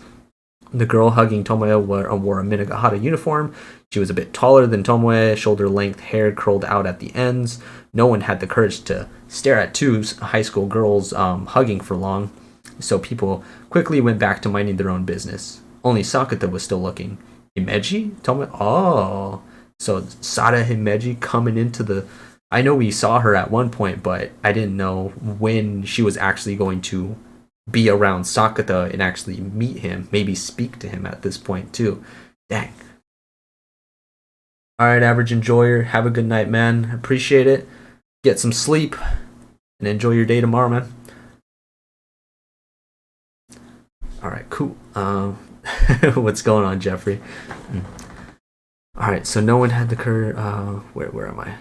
The girl hugging Tomoe wore a Minagahara uniform. She was a bit taller than Tomoe, shoulder-length hair curled out at the ends. No one had the courage to stare at two high school girls hugging for long, so people quickly went back to minding their own business. Only Sakata was still looking. Himeji? Tomoe? Oh, so Sada Himeji coming into the... I know we saw her at one point, but I didn't know when she was actually going to be around Sakata and actually meet him, maybe speak to him at this point too. Dang. Alright, average enjoyer, have a good night, man. Appreciate it. Get some sleep and enjoy your day tomorrow, man. Alright, cool. What's going on, Jeffrey? Alright, so no one had the where am I?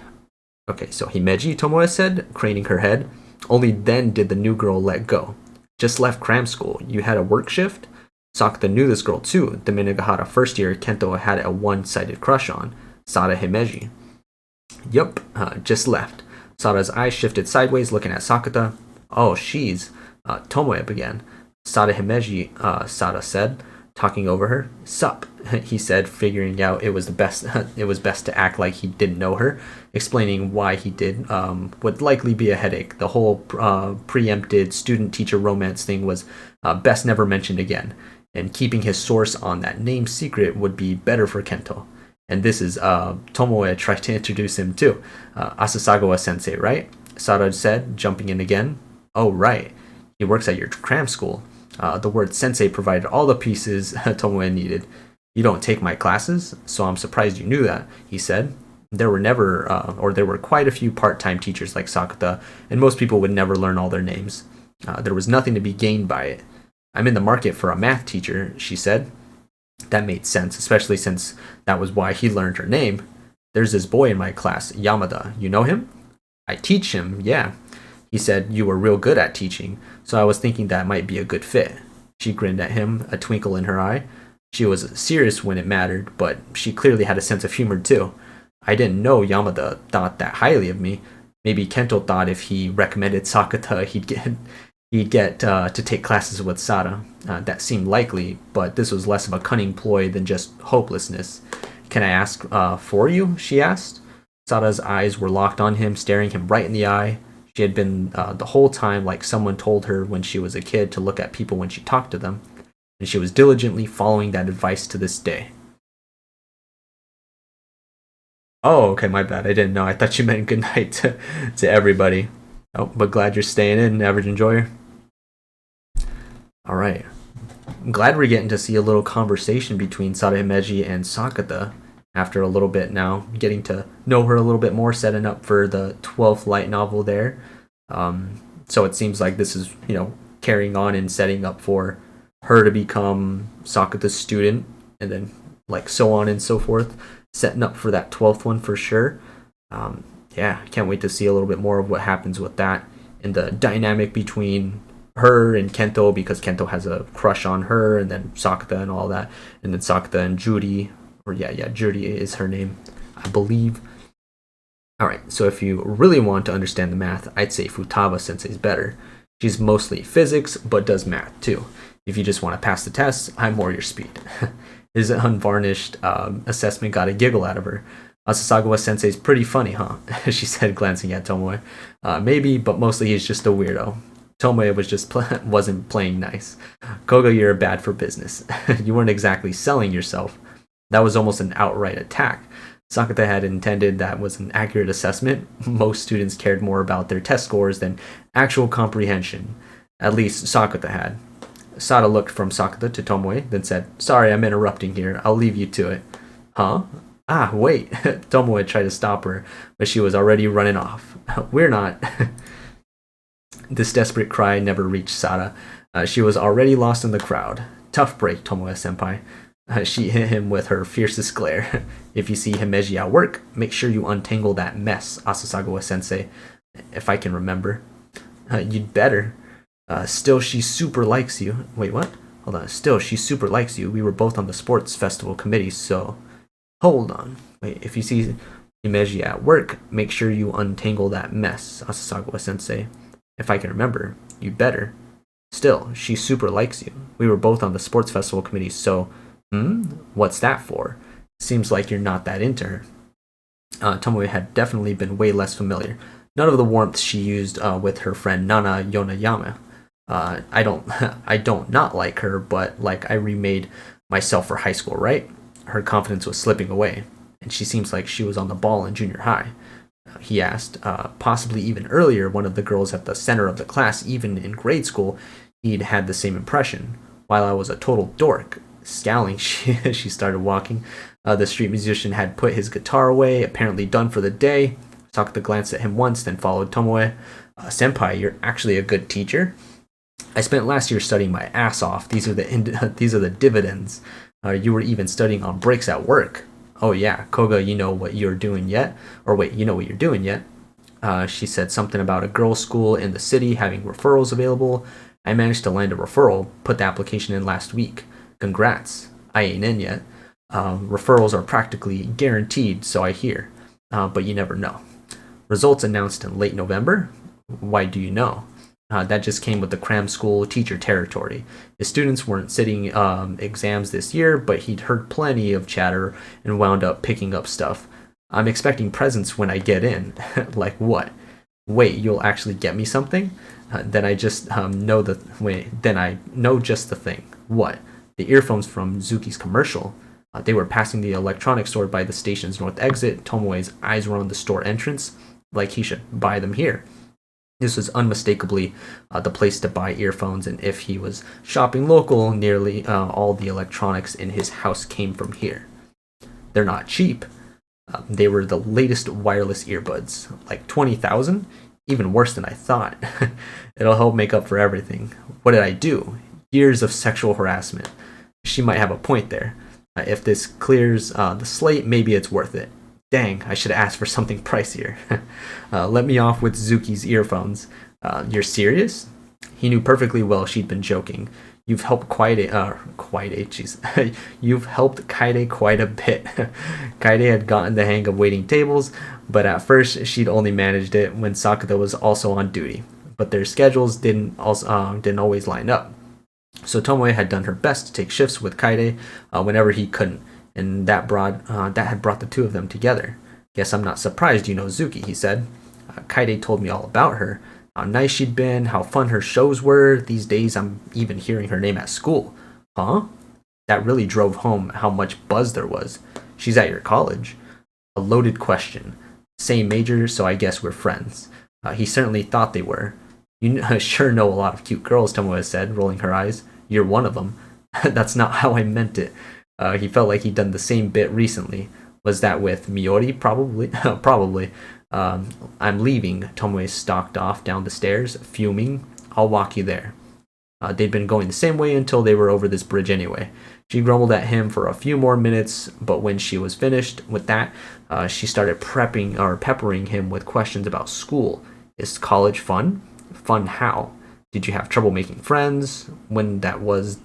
Okay, so Himeji, Tomoe said, craning her head. Only then did the new girl let go. Just left cram school. You had a work shift? Sakata knew this girl too. The Minagahara first year Kento had a one-sided crush on. Sada Himeji. Yup, just left. Sada's eyes shifted sideways, looking at Sakata. Oh, she's... Tomoe began. Sada Himeji, Sada said, talking over her. Sup, he said, figuring out it was best to act like he didn't know her, explaining why he did would likely be a headache. The whole preempted student-teacher romance thing was best never mentioned again, and keeping his source on that name secret would be better for Kento. And this is Tomoe tried to introduce him too. Asasagawa sensei, right? Sada said, jumping in again. Oh, right. He works at your cram school. The word sensei provided all the pieces Tomoe needed. You don't take my classes, so I'm surprised you knew that, he said. There were quite a few part-time teachers like Sakata, and most people would never learn all their names. There was nothing to be gained by it. I'm in the market for a math teacher, she said. That made sense, especially since that was why he learned her name. There's this boy in my class, Yamada. You know him? I teach him, yeah. He said you were real good at teaching, so I was thinking that might be a good fit. She grinned at him, a twinkle in her eye. She was serious when it mattered, but she clearly had a sense of humor too. I didn't know Yamada thought that highly of me. Maybe Kento thought if he recommended Sakata, he'd get to take classes with Sada. That seemed likely, but this was less of a cunning ploy than just hopelessness. Can I ask for you? She asked. Sada's eyes were locked on him, staring him right in the eye. She had been the whole time like someone told her when she was a kid to look at people when she talked to them, and she was diligently following that advice to this day. Oh, okay, my bad. I didn't know. I thought you meant good night to everybody. Oh, but glad you're staying in, average enjoyer. All right. I'm glad we're getting to see a little conversation between Sada Himeji and Sakata after a little bit now, getting to know her a little bit more, setting up for the 12th light novel there. So it seems like this is, carrying on and setting up for her to become Sakata's student, and then like so on and so forth, setting up for that 12th one for sure. Yeah, I can't wait to see a little bit more of what happens with that and the dynamic between her and Kento, because Kento has a crush on her, and then Sakata and all that, and then Sakata and Judy, or yeah, Judy is her name, I believe. Alright, so if you really want to understand the math, I'd say Futaba Sensei's better. She's mostly physics, but does math too. If you just want to pass the test, I'm more your speed. His unvarnished assessment got a giggle out of her. Asasagawa Sensei's pretty funny, huh? She said, glancing at Tomoe. Maybe, but mostly he's just a weirdo. Tomoe wasn't playing nice. Koga, you're bad for business. You weren't exactly selling yourself. That was almost an outright attack. Sakata had intended that was an accurate assessment. Most students cared more about their test scores than actual comprehension. At least Sakata had. Sada looked from Sakata to Tomoe, then said, "Sorry, I'm interrupting here. I'll leave you to it." Huh? Ah, wait. Tomoe tried to stop her, but she was already running off. We're not. This desperate cry never reached Sada. She was already lost in the crowd. Tough break, Tomoe-senpai. She hit him with her fiercest glare. If you see Himeji at work, make sure you untangle that mess, Asasagawa-sensei. If I can remember. You'd better. Still, she super likes you. Wait, what? Hold on. Still, she super likes you. We were both on the sports festival committee, so... Hold on. Wait, if you see Himeji at work, make sure you untangle that mess, Asasagawa-sensei. If I can remember, you'd better. Still, she super likes you. We were both on the sports festival committee, so... What's that for? Seems like you're not that into her. Tomoe had definitely been way less familiar. None of the warmth she used with her friend Nana Yonayama. I don't not like her, but like I remade myself for high school, right? Her confidence was slipping away, and she seems like she was on the ball in junior high. He asked, possibly even earlier, one of the girls at the center of the class, even in grade school, he'd had the same impression. While I was a total dork. Scowling, she started walking. The street musician had put his guitar away, apparently done for the day. Sakata glanced at him once, then followed Tomoe. Senpai, you're actually a good teacher. I spent last year studying my ass off. These are the dividends. You were even studying on breaks at work. Oh yeah, Koga, you know what you're doing yet? Or wait, you know what you're doing yet? She said something about a girls' school in the city having referrals available. I managed to land a referral, put the application in last week. Congrats. I ain't in yet. Referrals are practically guaranteed, so I hear. But you never know. Results announced in late November? Why do you know? That just came with the cram school teacher territory. His students weren't sitting exams this year, but he'd heard plenty of chatter and wound up picking up stuff. I'm expecting presents when I get in. Like what? Wait, you'll actually get me something? Then I just Then I know just the thing. What? The earphones from Uzuki's commercial. They were passing the electronics store by the station's north exit. Tomoe's eyes were on the store entrance, like he should buy them here. This was unmistakably the place to buy earphones, and if he was shopping local, nearly all the electronics in his house came from here. They're not cheap. They were the latest wireless earbuds, like 20,000? Even worse than I thought. It'll help make up for everything. What did I do? Years of sexual harassment. She might have a point there. If this clears the slate, maybe it's worth it. Dang, I should have asked for something pricier. Let me off with Zuki's earphones. You're serious? He knew perfectly well she'd been joking. You've helped You've helped Kaede quite a bit. Kaede had gotten the hang of waiting tables, but at first she'd only managed it when Sakata was also on duty. But their schedules didn't always line up. So Tomoe had done her best to take shifts with Kaede whenever he couldn't, and that had brought the two of them together. Guess I'm not surprised you know Uzuki, he said. Kaede told me all about her, how nice she'd been, how fun her shows were. These days I'm even hearing her name at school. Huh? That really drove home how much buzz there was. She's at your college. A loaded question. Same major, so I guess we're friends. He certainly thought they were. You sure know a lot of cute girls, Tomoe said, rolling her eyes. You're one of them. That's not how I meant it. He felt like he'd done the same bit recently. Was that with Miori? Probably. Probably. I'm leaving. Tomoe stalked off down the stairs, fuming. I'll walk you there. They'd been going the same way until they were over this bridge anyway. She grumbled at him for a few more minutes, but when she was finished with that, she started peppering him with questions about school. Is college fun? Fun how? Did you have trouble making friends? When that was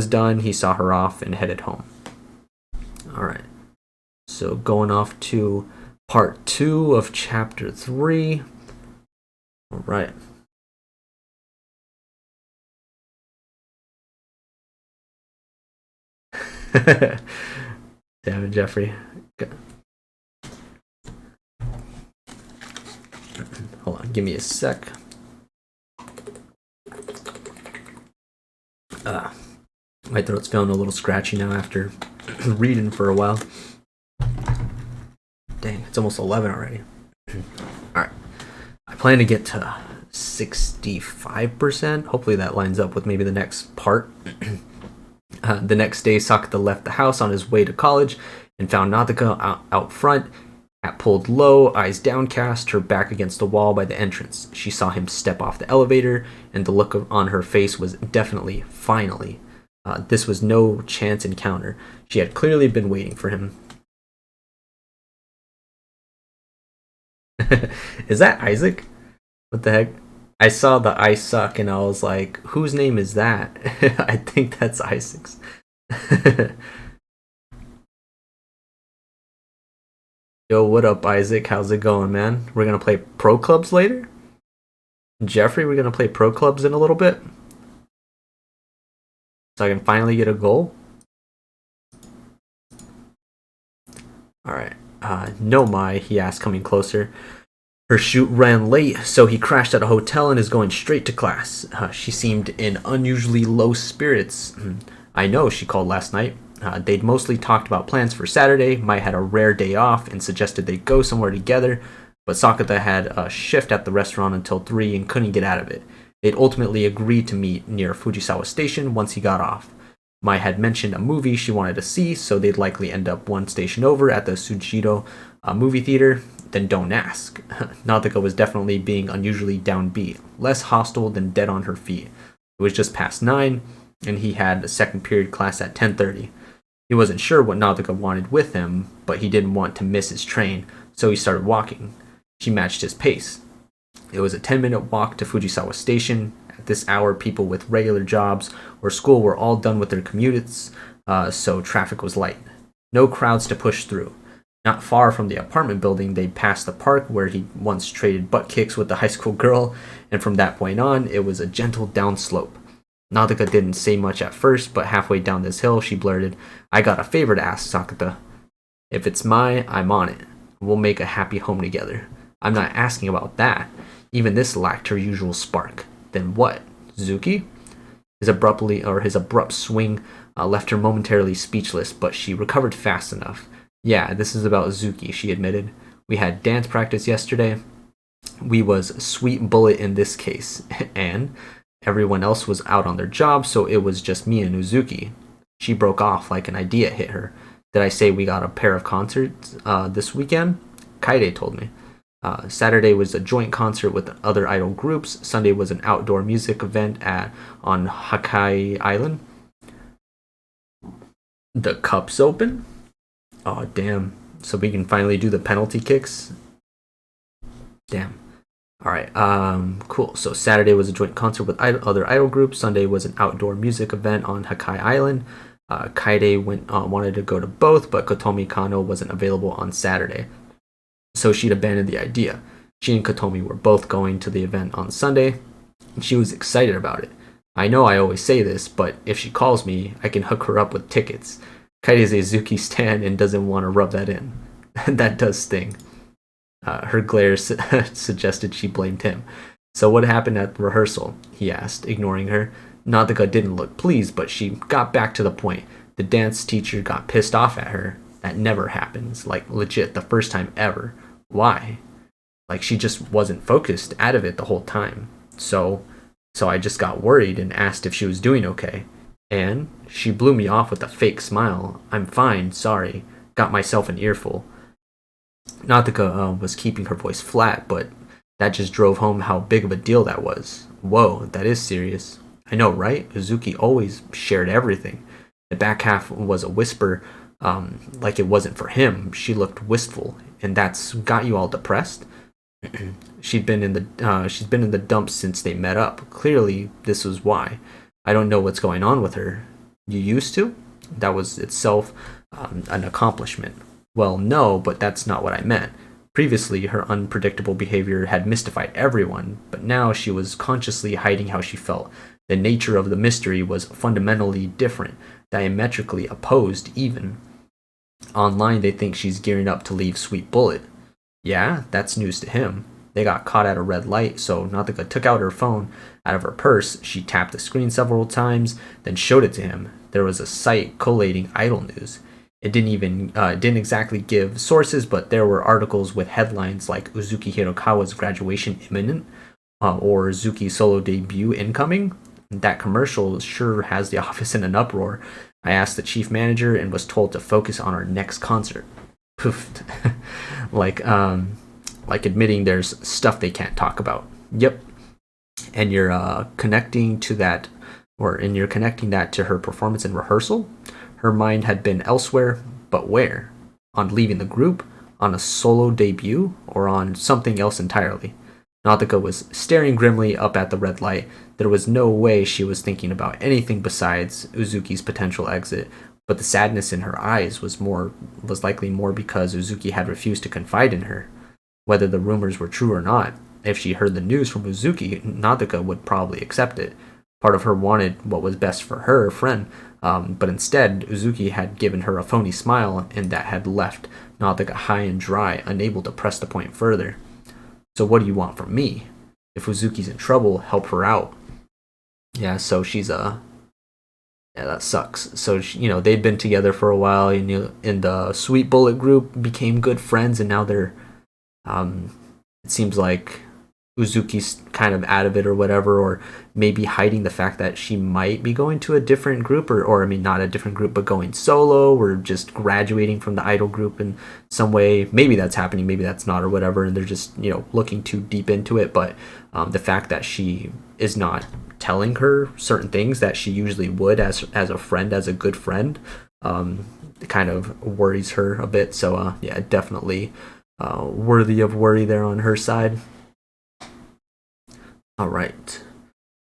done, he saw her off and headed home. All right. So going off to part 2 of chapter 3. All right. Damn it, Jeffrey. Hold on, give me a sec. My throat's feeling a little scratchy now after reading for a while. Dang, it's almost 11 already. Alright. I plan to get to 65%. Hopefully that lines up with maybe the next part. The next day, Sakata left the house on his way to college and found Nadaka out front, hat pulled low, eyes downcast, her back against the wall by the entrance. She saw him step off the elevator, and the look on her face was definitely, finally. This was no chance encounter. She had clearly been waiting for him. Is that Isaac? What the heck? I saw the I suck and I was like, whose name is that? I think that's Isaac's. Yo, what up, Isaac? How's it going, man? We're gonna play pro clubs later? Jeffrey, we're gonna play pro clubs in a little bit? So I can finally get a goal? Alright. No, Mai, he asked, coming closer. Her chute ran late, so he crashed at a hotel and is going straight to class. She seemed in unusually low spirits. I know, she called last night. They'd mostly talked about plans for Saturday. Mai had a rare day off and suggested they go somewhere together, but Sakata had a shift at the restaurant until 3 and couldn't get out of it. They'd ultimately agreed to meet near Fujisawa Station once he got off. Mai had mentioned a movie she wanted to see, so they'd likely end up one station over at the Tsuchido movie theater. Then don't ask. Nadaka was definitely being unusually downbeat, less hostile than dead on her feet. It was just past 9, and he had a second period class at 10:30. He wasn't sure what Nadaka wanted with him, but he didn't want to miss his train, so he started walking. She matched his pace. It was a 10-minute walk to Fujisawa Station. At this hour, people with regular jobs or school were all done with their commutes, so traffic was light. No crowds to push through. Not far from the apartment building, they passed the park where he once traded butt kicks with the high school girl, and from that point on, it was a gentle downslope. Nadaka didn't say much at first, but halfway down this hill, she blurted, I got a favor to ask, Sakata. If it's I'm on it. We'll make a happy home together. I'm not asking about that. Even this lacked her usual spark. Then what? Uzuki? His abrupt swing left her momentarily speechless, but she recovered fast enough. Yeah, this is about Uzuki, she admitted. We had dance practice yesterday. We was sweet bullet in this case, and everyone else was out on their job, so it was just me and Uzuki. She broke off like an idea hit her. Did I say we got a pair of concerts this weekend? Kaide told me. Saturday was a joint concert with other idol groups. Sunday was an outdoor music event on Hakai Island. The Cup's open? Oh, damn. So we can finally do the penalty kicks? Damn. Alright, cool. So Saturday was a joint concert with other idol groups. Sunday was an outdoor music event on Hakai Island. Kaide wanted to go to both, but Kotomi Kano wasn't available on Saturday, so she'd abandoned the idea. She and Kotomi were both going to the event on Sunday, and she was excited about it. I know I always say this, but if she calls me, I can hook her up with tickets. Kaide's a Zuki stan and doesn't want to rub that in. That does sting. Her glare suggested she blamed him. So what happened at rehearsal? He asked, ignoring her. Nadaka didn't look pleased, but she got back to the point. The dance teacher got pissed off at her. That never happens. Like, legit, the first time ever. Why? Like, she just wasn't focused out of it the whole time. So I just got worried and asked if she was doing okay. And she blew me off with a fake smile. I'm fine, sorry. Got myself an earful. Nadaka was keeping her voice flat, but that just drove home how big of a deal that was. Whoa, that is serious. I know, right? Uzuki always shared everything. The back half was a whisper, like it wasn't for him. She looked wistful, and that's got you all depressed. She's been in the dumps since they met up. Clearly, this was why. I don't know what's going on with her. You used to? That was itself an accomplishment. Well, no, but that's not what I meant. Previously, her unpredictable behavior had mystified everyone, but now she was consciously hiding how she felt. The nature of the mystery was fundamentally different, diametrically opposed, even. Online, they think she's gearing up to leave Sweet Bullet. Yeah, that's news to him. They got caught at a red light, so Nathaka took out her phone out of her purse. She tapped the screen several times, then showed it to him. There was a site collating idol news. It didn't exactly give sources, but there were articles with headlines like Uzuki Hirokawa's graduation imminent, or Uzuki's solo debut incoming. That commercial sure has the office in an uproar. I asked the chief manager and was told to focus on our next concert. Poofed. like admitting there's stuff they can't talk about. Yep. And you're connecting to that, and you're connecting that to her performance in rehearsal. Her mind had been elsewhere, but where? On leaving the group, on a solo debut, or on something else entirely? Nathaka was staring grimly up at the red light. There was no way she was thinking about anything besides Uzuki's potential exit, but the sadness in her eyes was likely more because Uzuki had refused to confide in her. Whether the rumors were true or not, if she heard the news from Uzuki, Nathaka would probably accept it. Part of her wanted what was best for her friend, but instead, Uzuki had given her a phony smile, and that had left Nathaka high and dry, unable to press the point further. So what do you want from me? If Uzuki's in trouble, help her out. Yeah, so yeah, that sucks. So, they'd been together for a while, in the Sweet Bullet group, became good friends, and now they're, it seems like Uzuki's kind of out of it or whatever, or maybe hiding the fact that she might be going to a different group, or I mean, not a different group, but going solo, or just graduating from the idol group in some way. Maybe that's happening, maybe that's not, or whatever, and they're just, looking too deep into it. But the fact that she is not telling her certain things that she usually would as a friend, as a good friend, it kind of worries her a bit. So, yeah, definitely worthy of worry there on her side. Alright,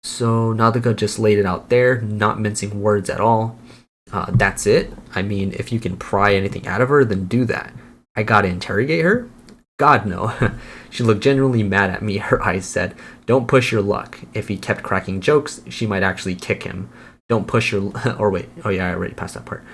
so Nathaka just laid it out there, not mincing words at all. That's it? I mean, if you can pry anything out of her, then do that. I gotta interrogate her? God, no. She looked genuinely mad at me, her eyes said. Don't push your luck. If he kept cracking jokes, she might actually kick him. Don't push your... or wait, oh yeah, I already passed that part.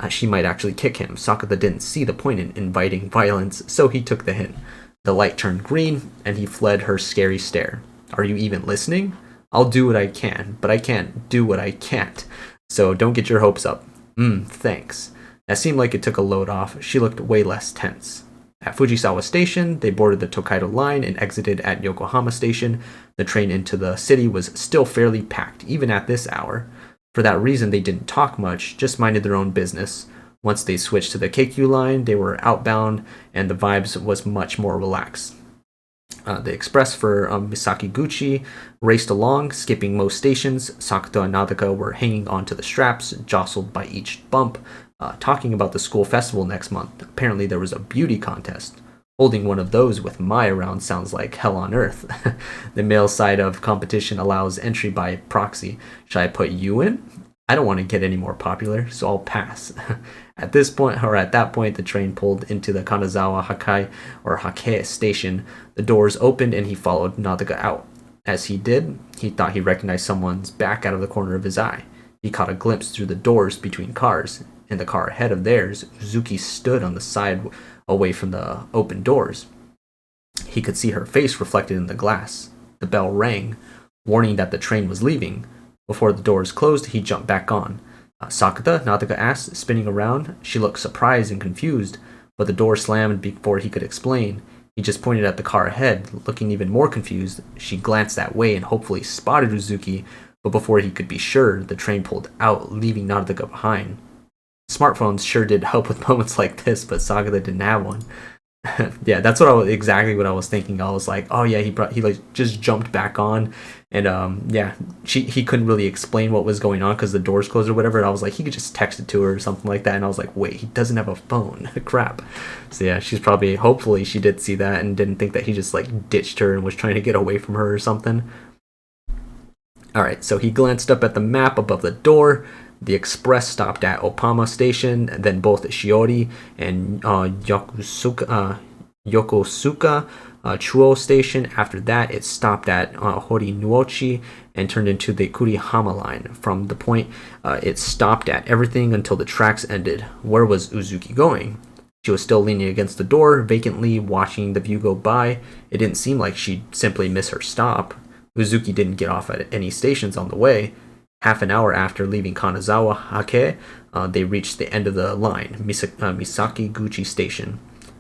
She might actually kick him. Sakata didn't see the point in inviting violence, so he took the hint. The light turned green, and he fled her scary stare. Are you even listening? I'll do what I can, but I can't do what I can't. So don't get your hopes up. Thanks. That seemed like it took a load off. She looked way less tense. At Fujisawa Station, they boarded the Tokaido line and exited at Yokohama Station. The train into the city was still fairly packed, even at this hour. For that reason, they didn't talk much, just minded their own business. Once they switched to the Keikyu line, they were outbound, and the vibes was much more relaxed. The express for Misakiguchi raced along, skipping most stations. Sakata and Nathaka were hanging onto the straps, jostled by each bump, talking about the school festival next month. Apparently there was a beauty contest. Holding one of those with Mai around sounds like hell on earth. The male side of competition allows entry by proxy. Should I put you in? I don't want to get any more popular, so I'll pass. At that point, the train pulled into the Kanazawa Hake station. The doors opened and he followed Nathaka out. As he did, he thought he recognized someone's back out of the corner of his eye. He caught a glimpse through the doors between cars. In the car ahead of theirs, Uzuki stood on the side away from the open doors. He could see her face reflected in the glass. The bell rang, warning that the train was leaving. Before the doors closed, he jumped back on. Sakata, Nathaka asked, spinning around. She looked surprised and confused, but the door slammed before he could explain. He just pointed at the car ahead, looking even more confused. She glanced that way and hopefully spotted Uzuki, but before he could be sure, the train pulled out, leaving Nathaka behind. Smartphones sure did help with moments like this, but Sakata didn't have one. Yeah, that's what I was exactly what I was thinking. I was like, oh yeah, he like just jumped back on, and yeah, he couldn't really explain what was going on because the doors closed or whatever. And I was like, he could just text it to her or something like that. And I was like, wait, he doesn't have a phone. Crap. So yeah, she's probably hopefully she did see that and didn't think that he just like ditched her and was trying to get away from her or something. All right, so he glanced up at the map above the door. The express stopped at Opama Station, then both Shiori and Yokosuka Chuo Station. After that, it stopped at Horinuochi and turned into the Kurihama line. From the point it stopped at everything until the tracks ended. Where was Uzuki going? She was still leaning against the door, vacantly watching the view go by. It didn't seem like she'd simply miss her stop. Uzuki didn't get off at any stations on the way. Half an hour after leaving Kanazawa Hake, they reached the end of the line, Misaki Guchi Station.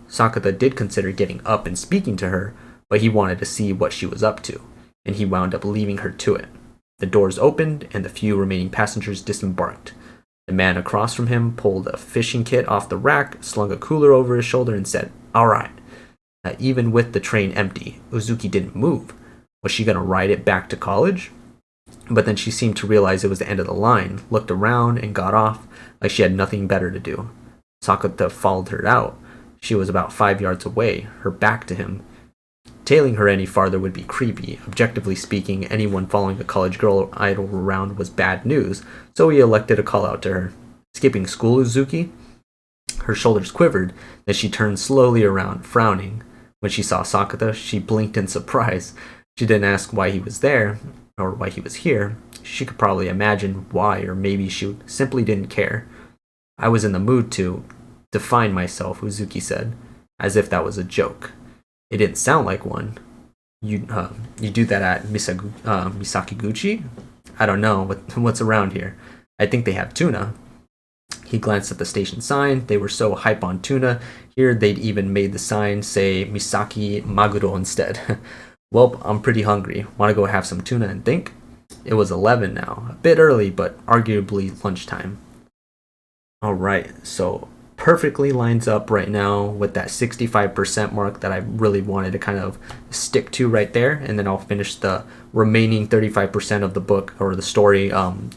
Sakata did consider getting up and speaking to her, but he wanted to see what she was up to, and he wound up leaving her to it. The doors opened, and the few remaining passengers disembarked. The man across from him pulled a fishing kit off the rack, slung a cooler over his shoulder, and said, "All right." Even with the train empty, Uzuki didn't move. Was she going to ride it back to college? But then she seemed to realize it was the end of the line, looked around, and got off like she had nothing better to do. Sakata followed her out. She was about 5 yards away, her back to him. Tailing her any farther would be creepy. Objectively speaking, anyone following a college girl idol around was bad news, so he elected a call out to her. "Skipping school, Uzuki?" Her shoulders quivered as she turned slowly around, frowning. When she saw Sakata, she blinked in surprise. She didn't ask why he was there, or why he was here. She could probably imagine why, or maybe she simply didn't care. "I was in the mood to define myself," Uzuki said, as if that was a joke. It didn't sound like one. You do that at Misakiguchi? I don't know what's around here. I think they have tuna." He glanced at the station sign. They were so hype on tuna. Here, they'd even made the sign say Misaki Maguro instead. "Well, I'm pretty hungry. Want to go have some tuna and think?" It was 11 now. A bit early, but arguably lunchtime. Alright, so perfectly lines up right now with that 65% mark that I really wanted to kind of stick to right there. And then I'll finish the remaining 35% of the book or the story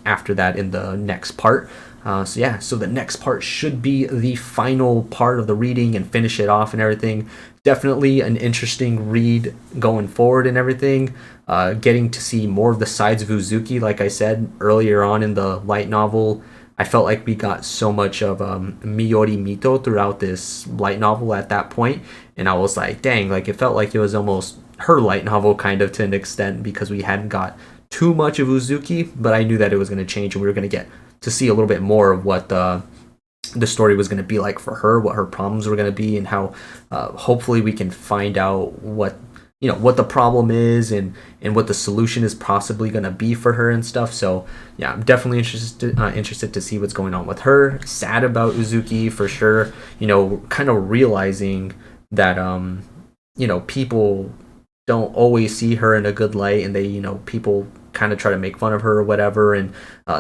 after that in the next part. So the next part should be the final part of the reading and finish it off and everything. Definitely an interesting read going forward and everything. Getting to see more of the sides of Uzuki, like I said earlier on in the light novel. I felt like we got so much of Miyori Mito throughout this light novel at that point, and I was like, dang, like it felt like it was almost her light novel kind of to an extent because we hadn't got too much of Uzuki, but I knew that it was going to change and we were going to get to see a little bit more of what the story was going to be like for her, what her problems were going to be, and how hopefully we can find out what the problem is and what the solution is possibly going to be for her and stuff. So yeah, I'm definitely interested to see what's going on with her. Sad about Uzuki for sure, kind of realizing that people don't always see her in a good light, and they people kind of try to make fun of her or whatever, and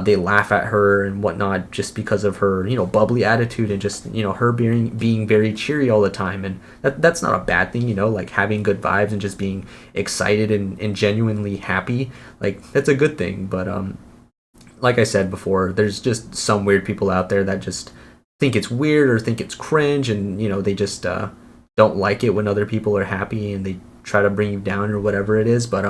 they laugh at her and whatnot just because of her bubbly attitude and just her being very cheery all the time. And that's not a bad thing, like having good vibes and just being excited and genuinely happy, like that's a good thing. But like I said before, there's just some weird people out there that just think it's weird or think it's cringe, and they just don't like it when other people are happy, and they try to bring you down or whatever it is. But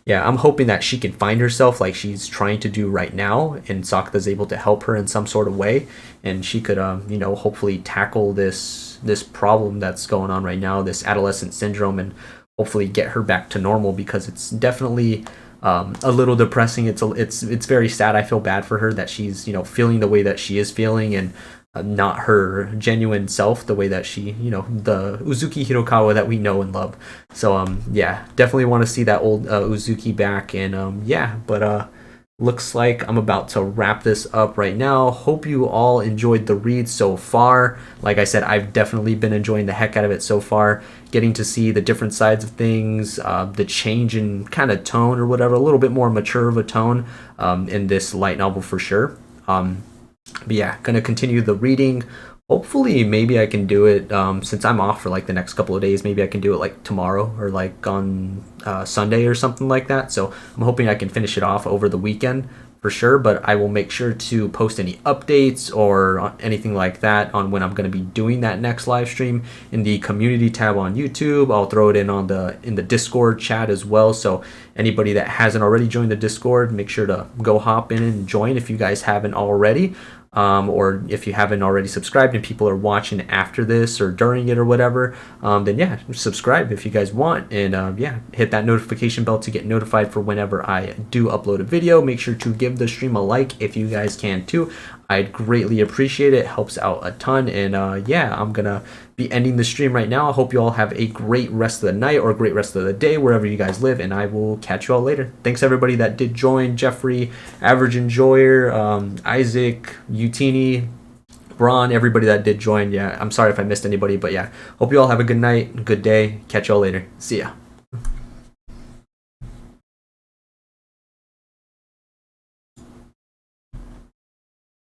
yeah, I'm hoping that she can find herself like she's trying to do right now, and Sakata's able to help her in some sort of way, and she could hopefully tackle this problem that's going on right now, this adolescent syndrome, and hopefully get her back to normal, because it's definitely a little depressing. It's very sad. I feel bad for her that she's feeling the way that she is feeling, and not her genuine self, the way that she, the Uzuki Hirokawa that we know and love. So yeah, definitely want to see that old Uzuki back. And looks like I'm about to wrap this up right now. Hope you all enjoyed the read so far. Like I said, I've definitely been enjoying the heck out of it so far, getting to see the different sides of things, the change in kind of tone or whatever, a little bit more mature of a tone in this light novel for sure. But yeah, gonna continue the reading. Hopefully, maybe I can do it since I'm off for like the next couple of days. Maybe I can do it like tomorrow or like on Sunday or something like that. So I'm hoping I can finish it off over the weekend for sure. But I will make sure to post any updates or anything like that on when I'm going to be doing that next live stream in the community tab on YouTube. I'll throw it in the Discord chat as well. So anybody that hasn't already joined the Discord, make sure to go hop in and join if you guys haven't already. Or if you haven't already subscribed and people are watching after this or during it or whatever, then yeah, subscribe if you guys want. And yeah, hit that notification bell to get notified for whenever I do upload a video. Make sure to give the stream a like if you guys can too. I'd greatly appreciate it. It helps out a ton. And yeah, I'm going to be ending the stream right now. I hope you all have a great rest of the night or a great rest of the day wherever you guys live. And I will catch you all later. Thanks everybody that did join. Jeffrey, Average Enjoyer, Isaac, Utini, Braun, everybody that did join. Yeah, I'm sorry if I missed anybody. But yeah, hope you all have a good night, good day. Catch you all later. See ya.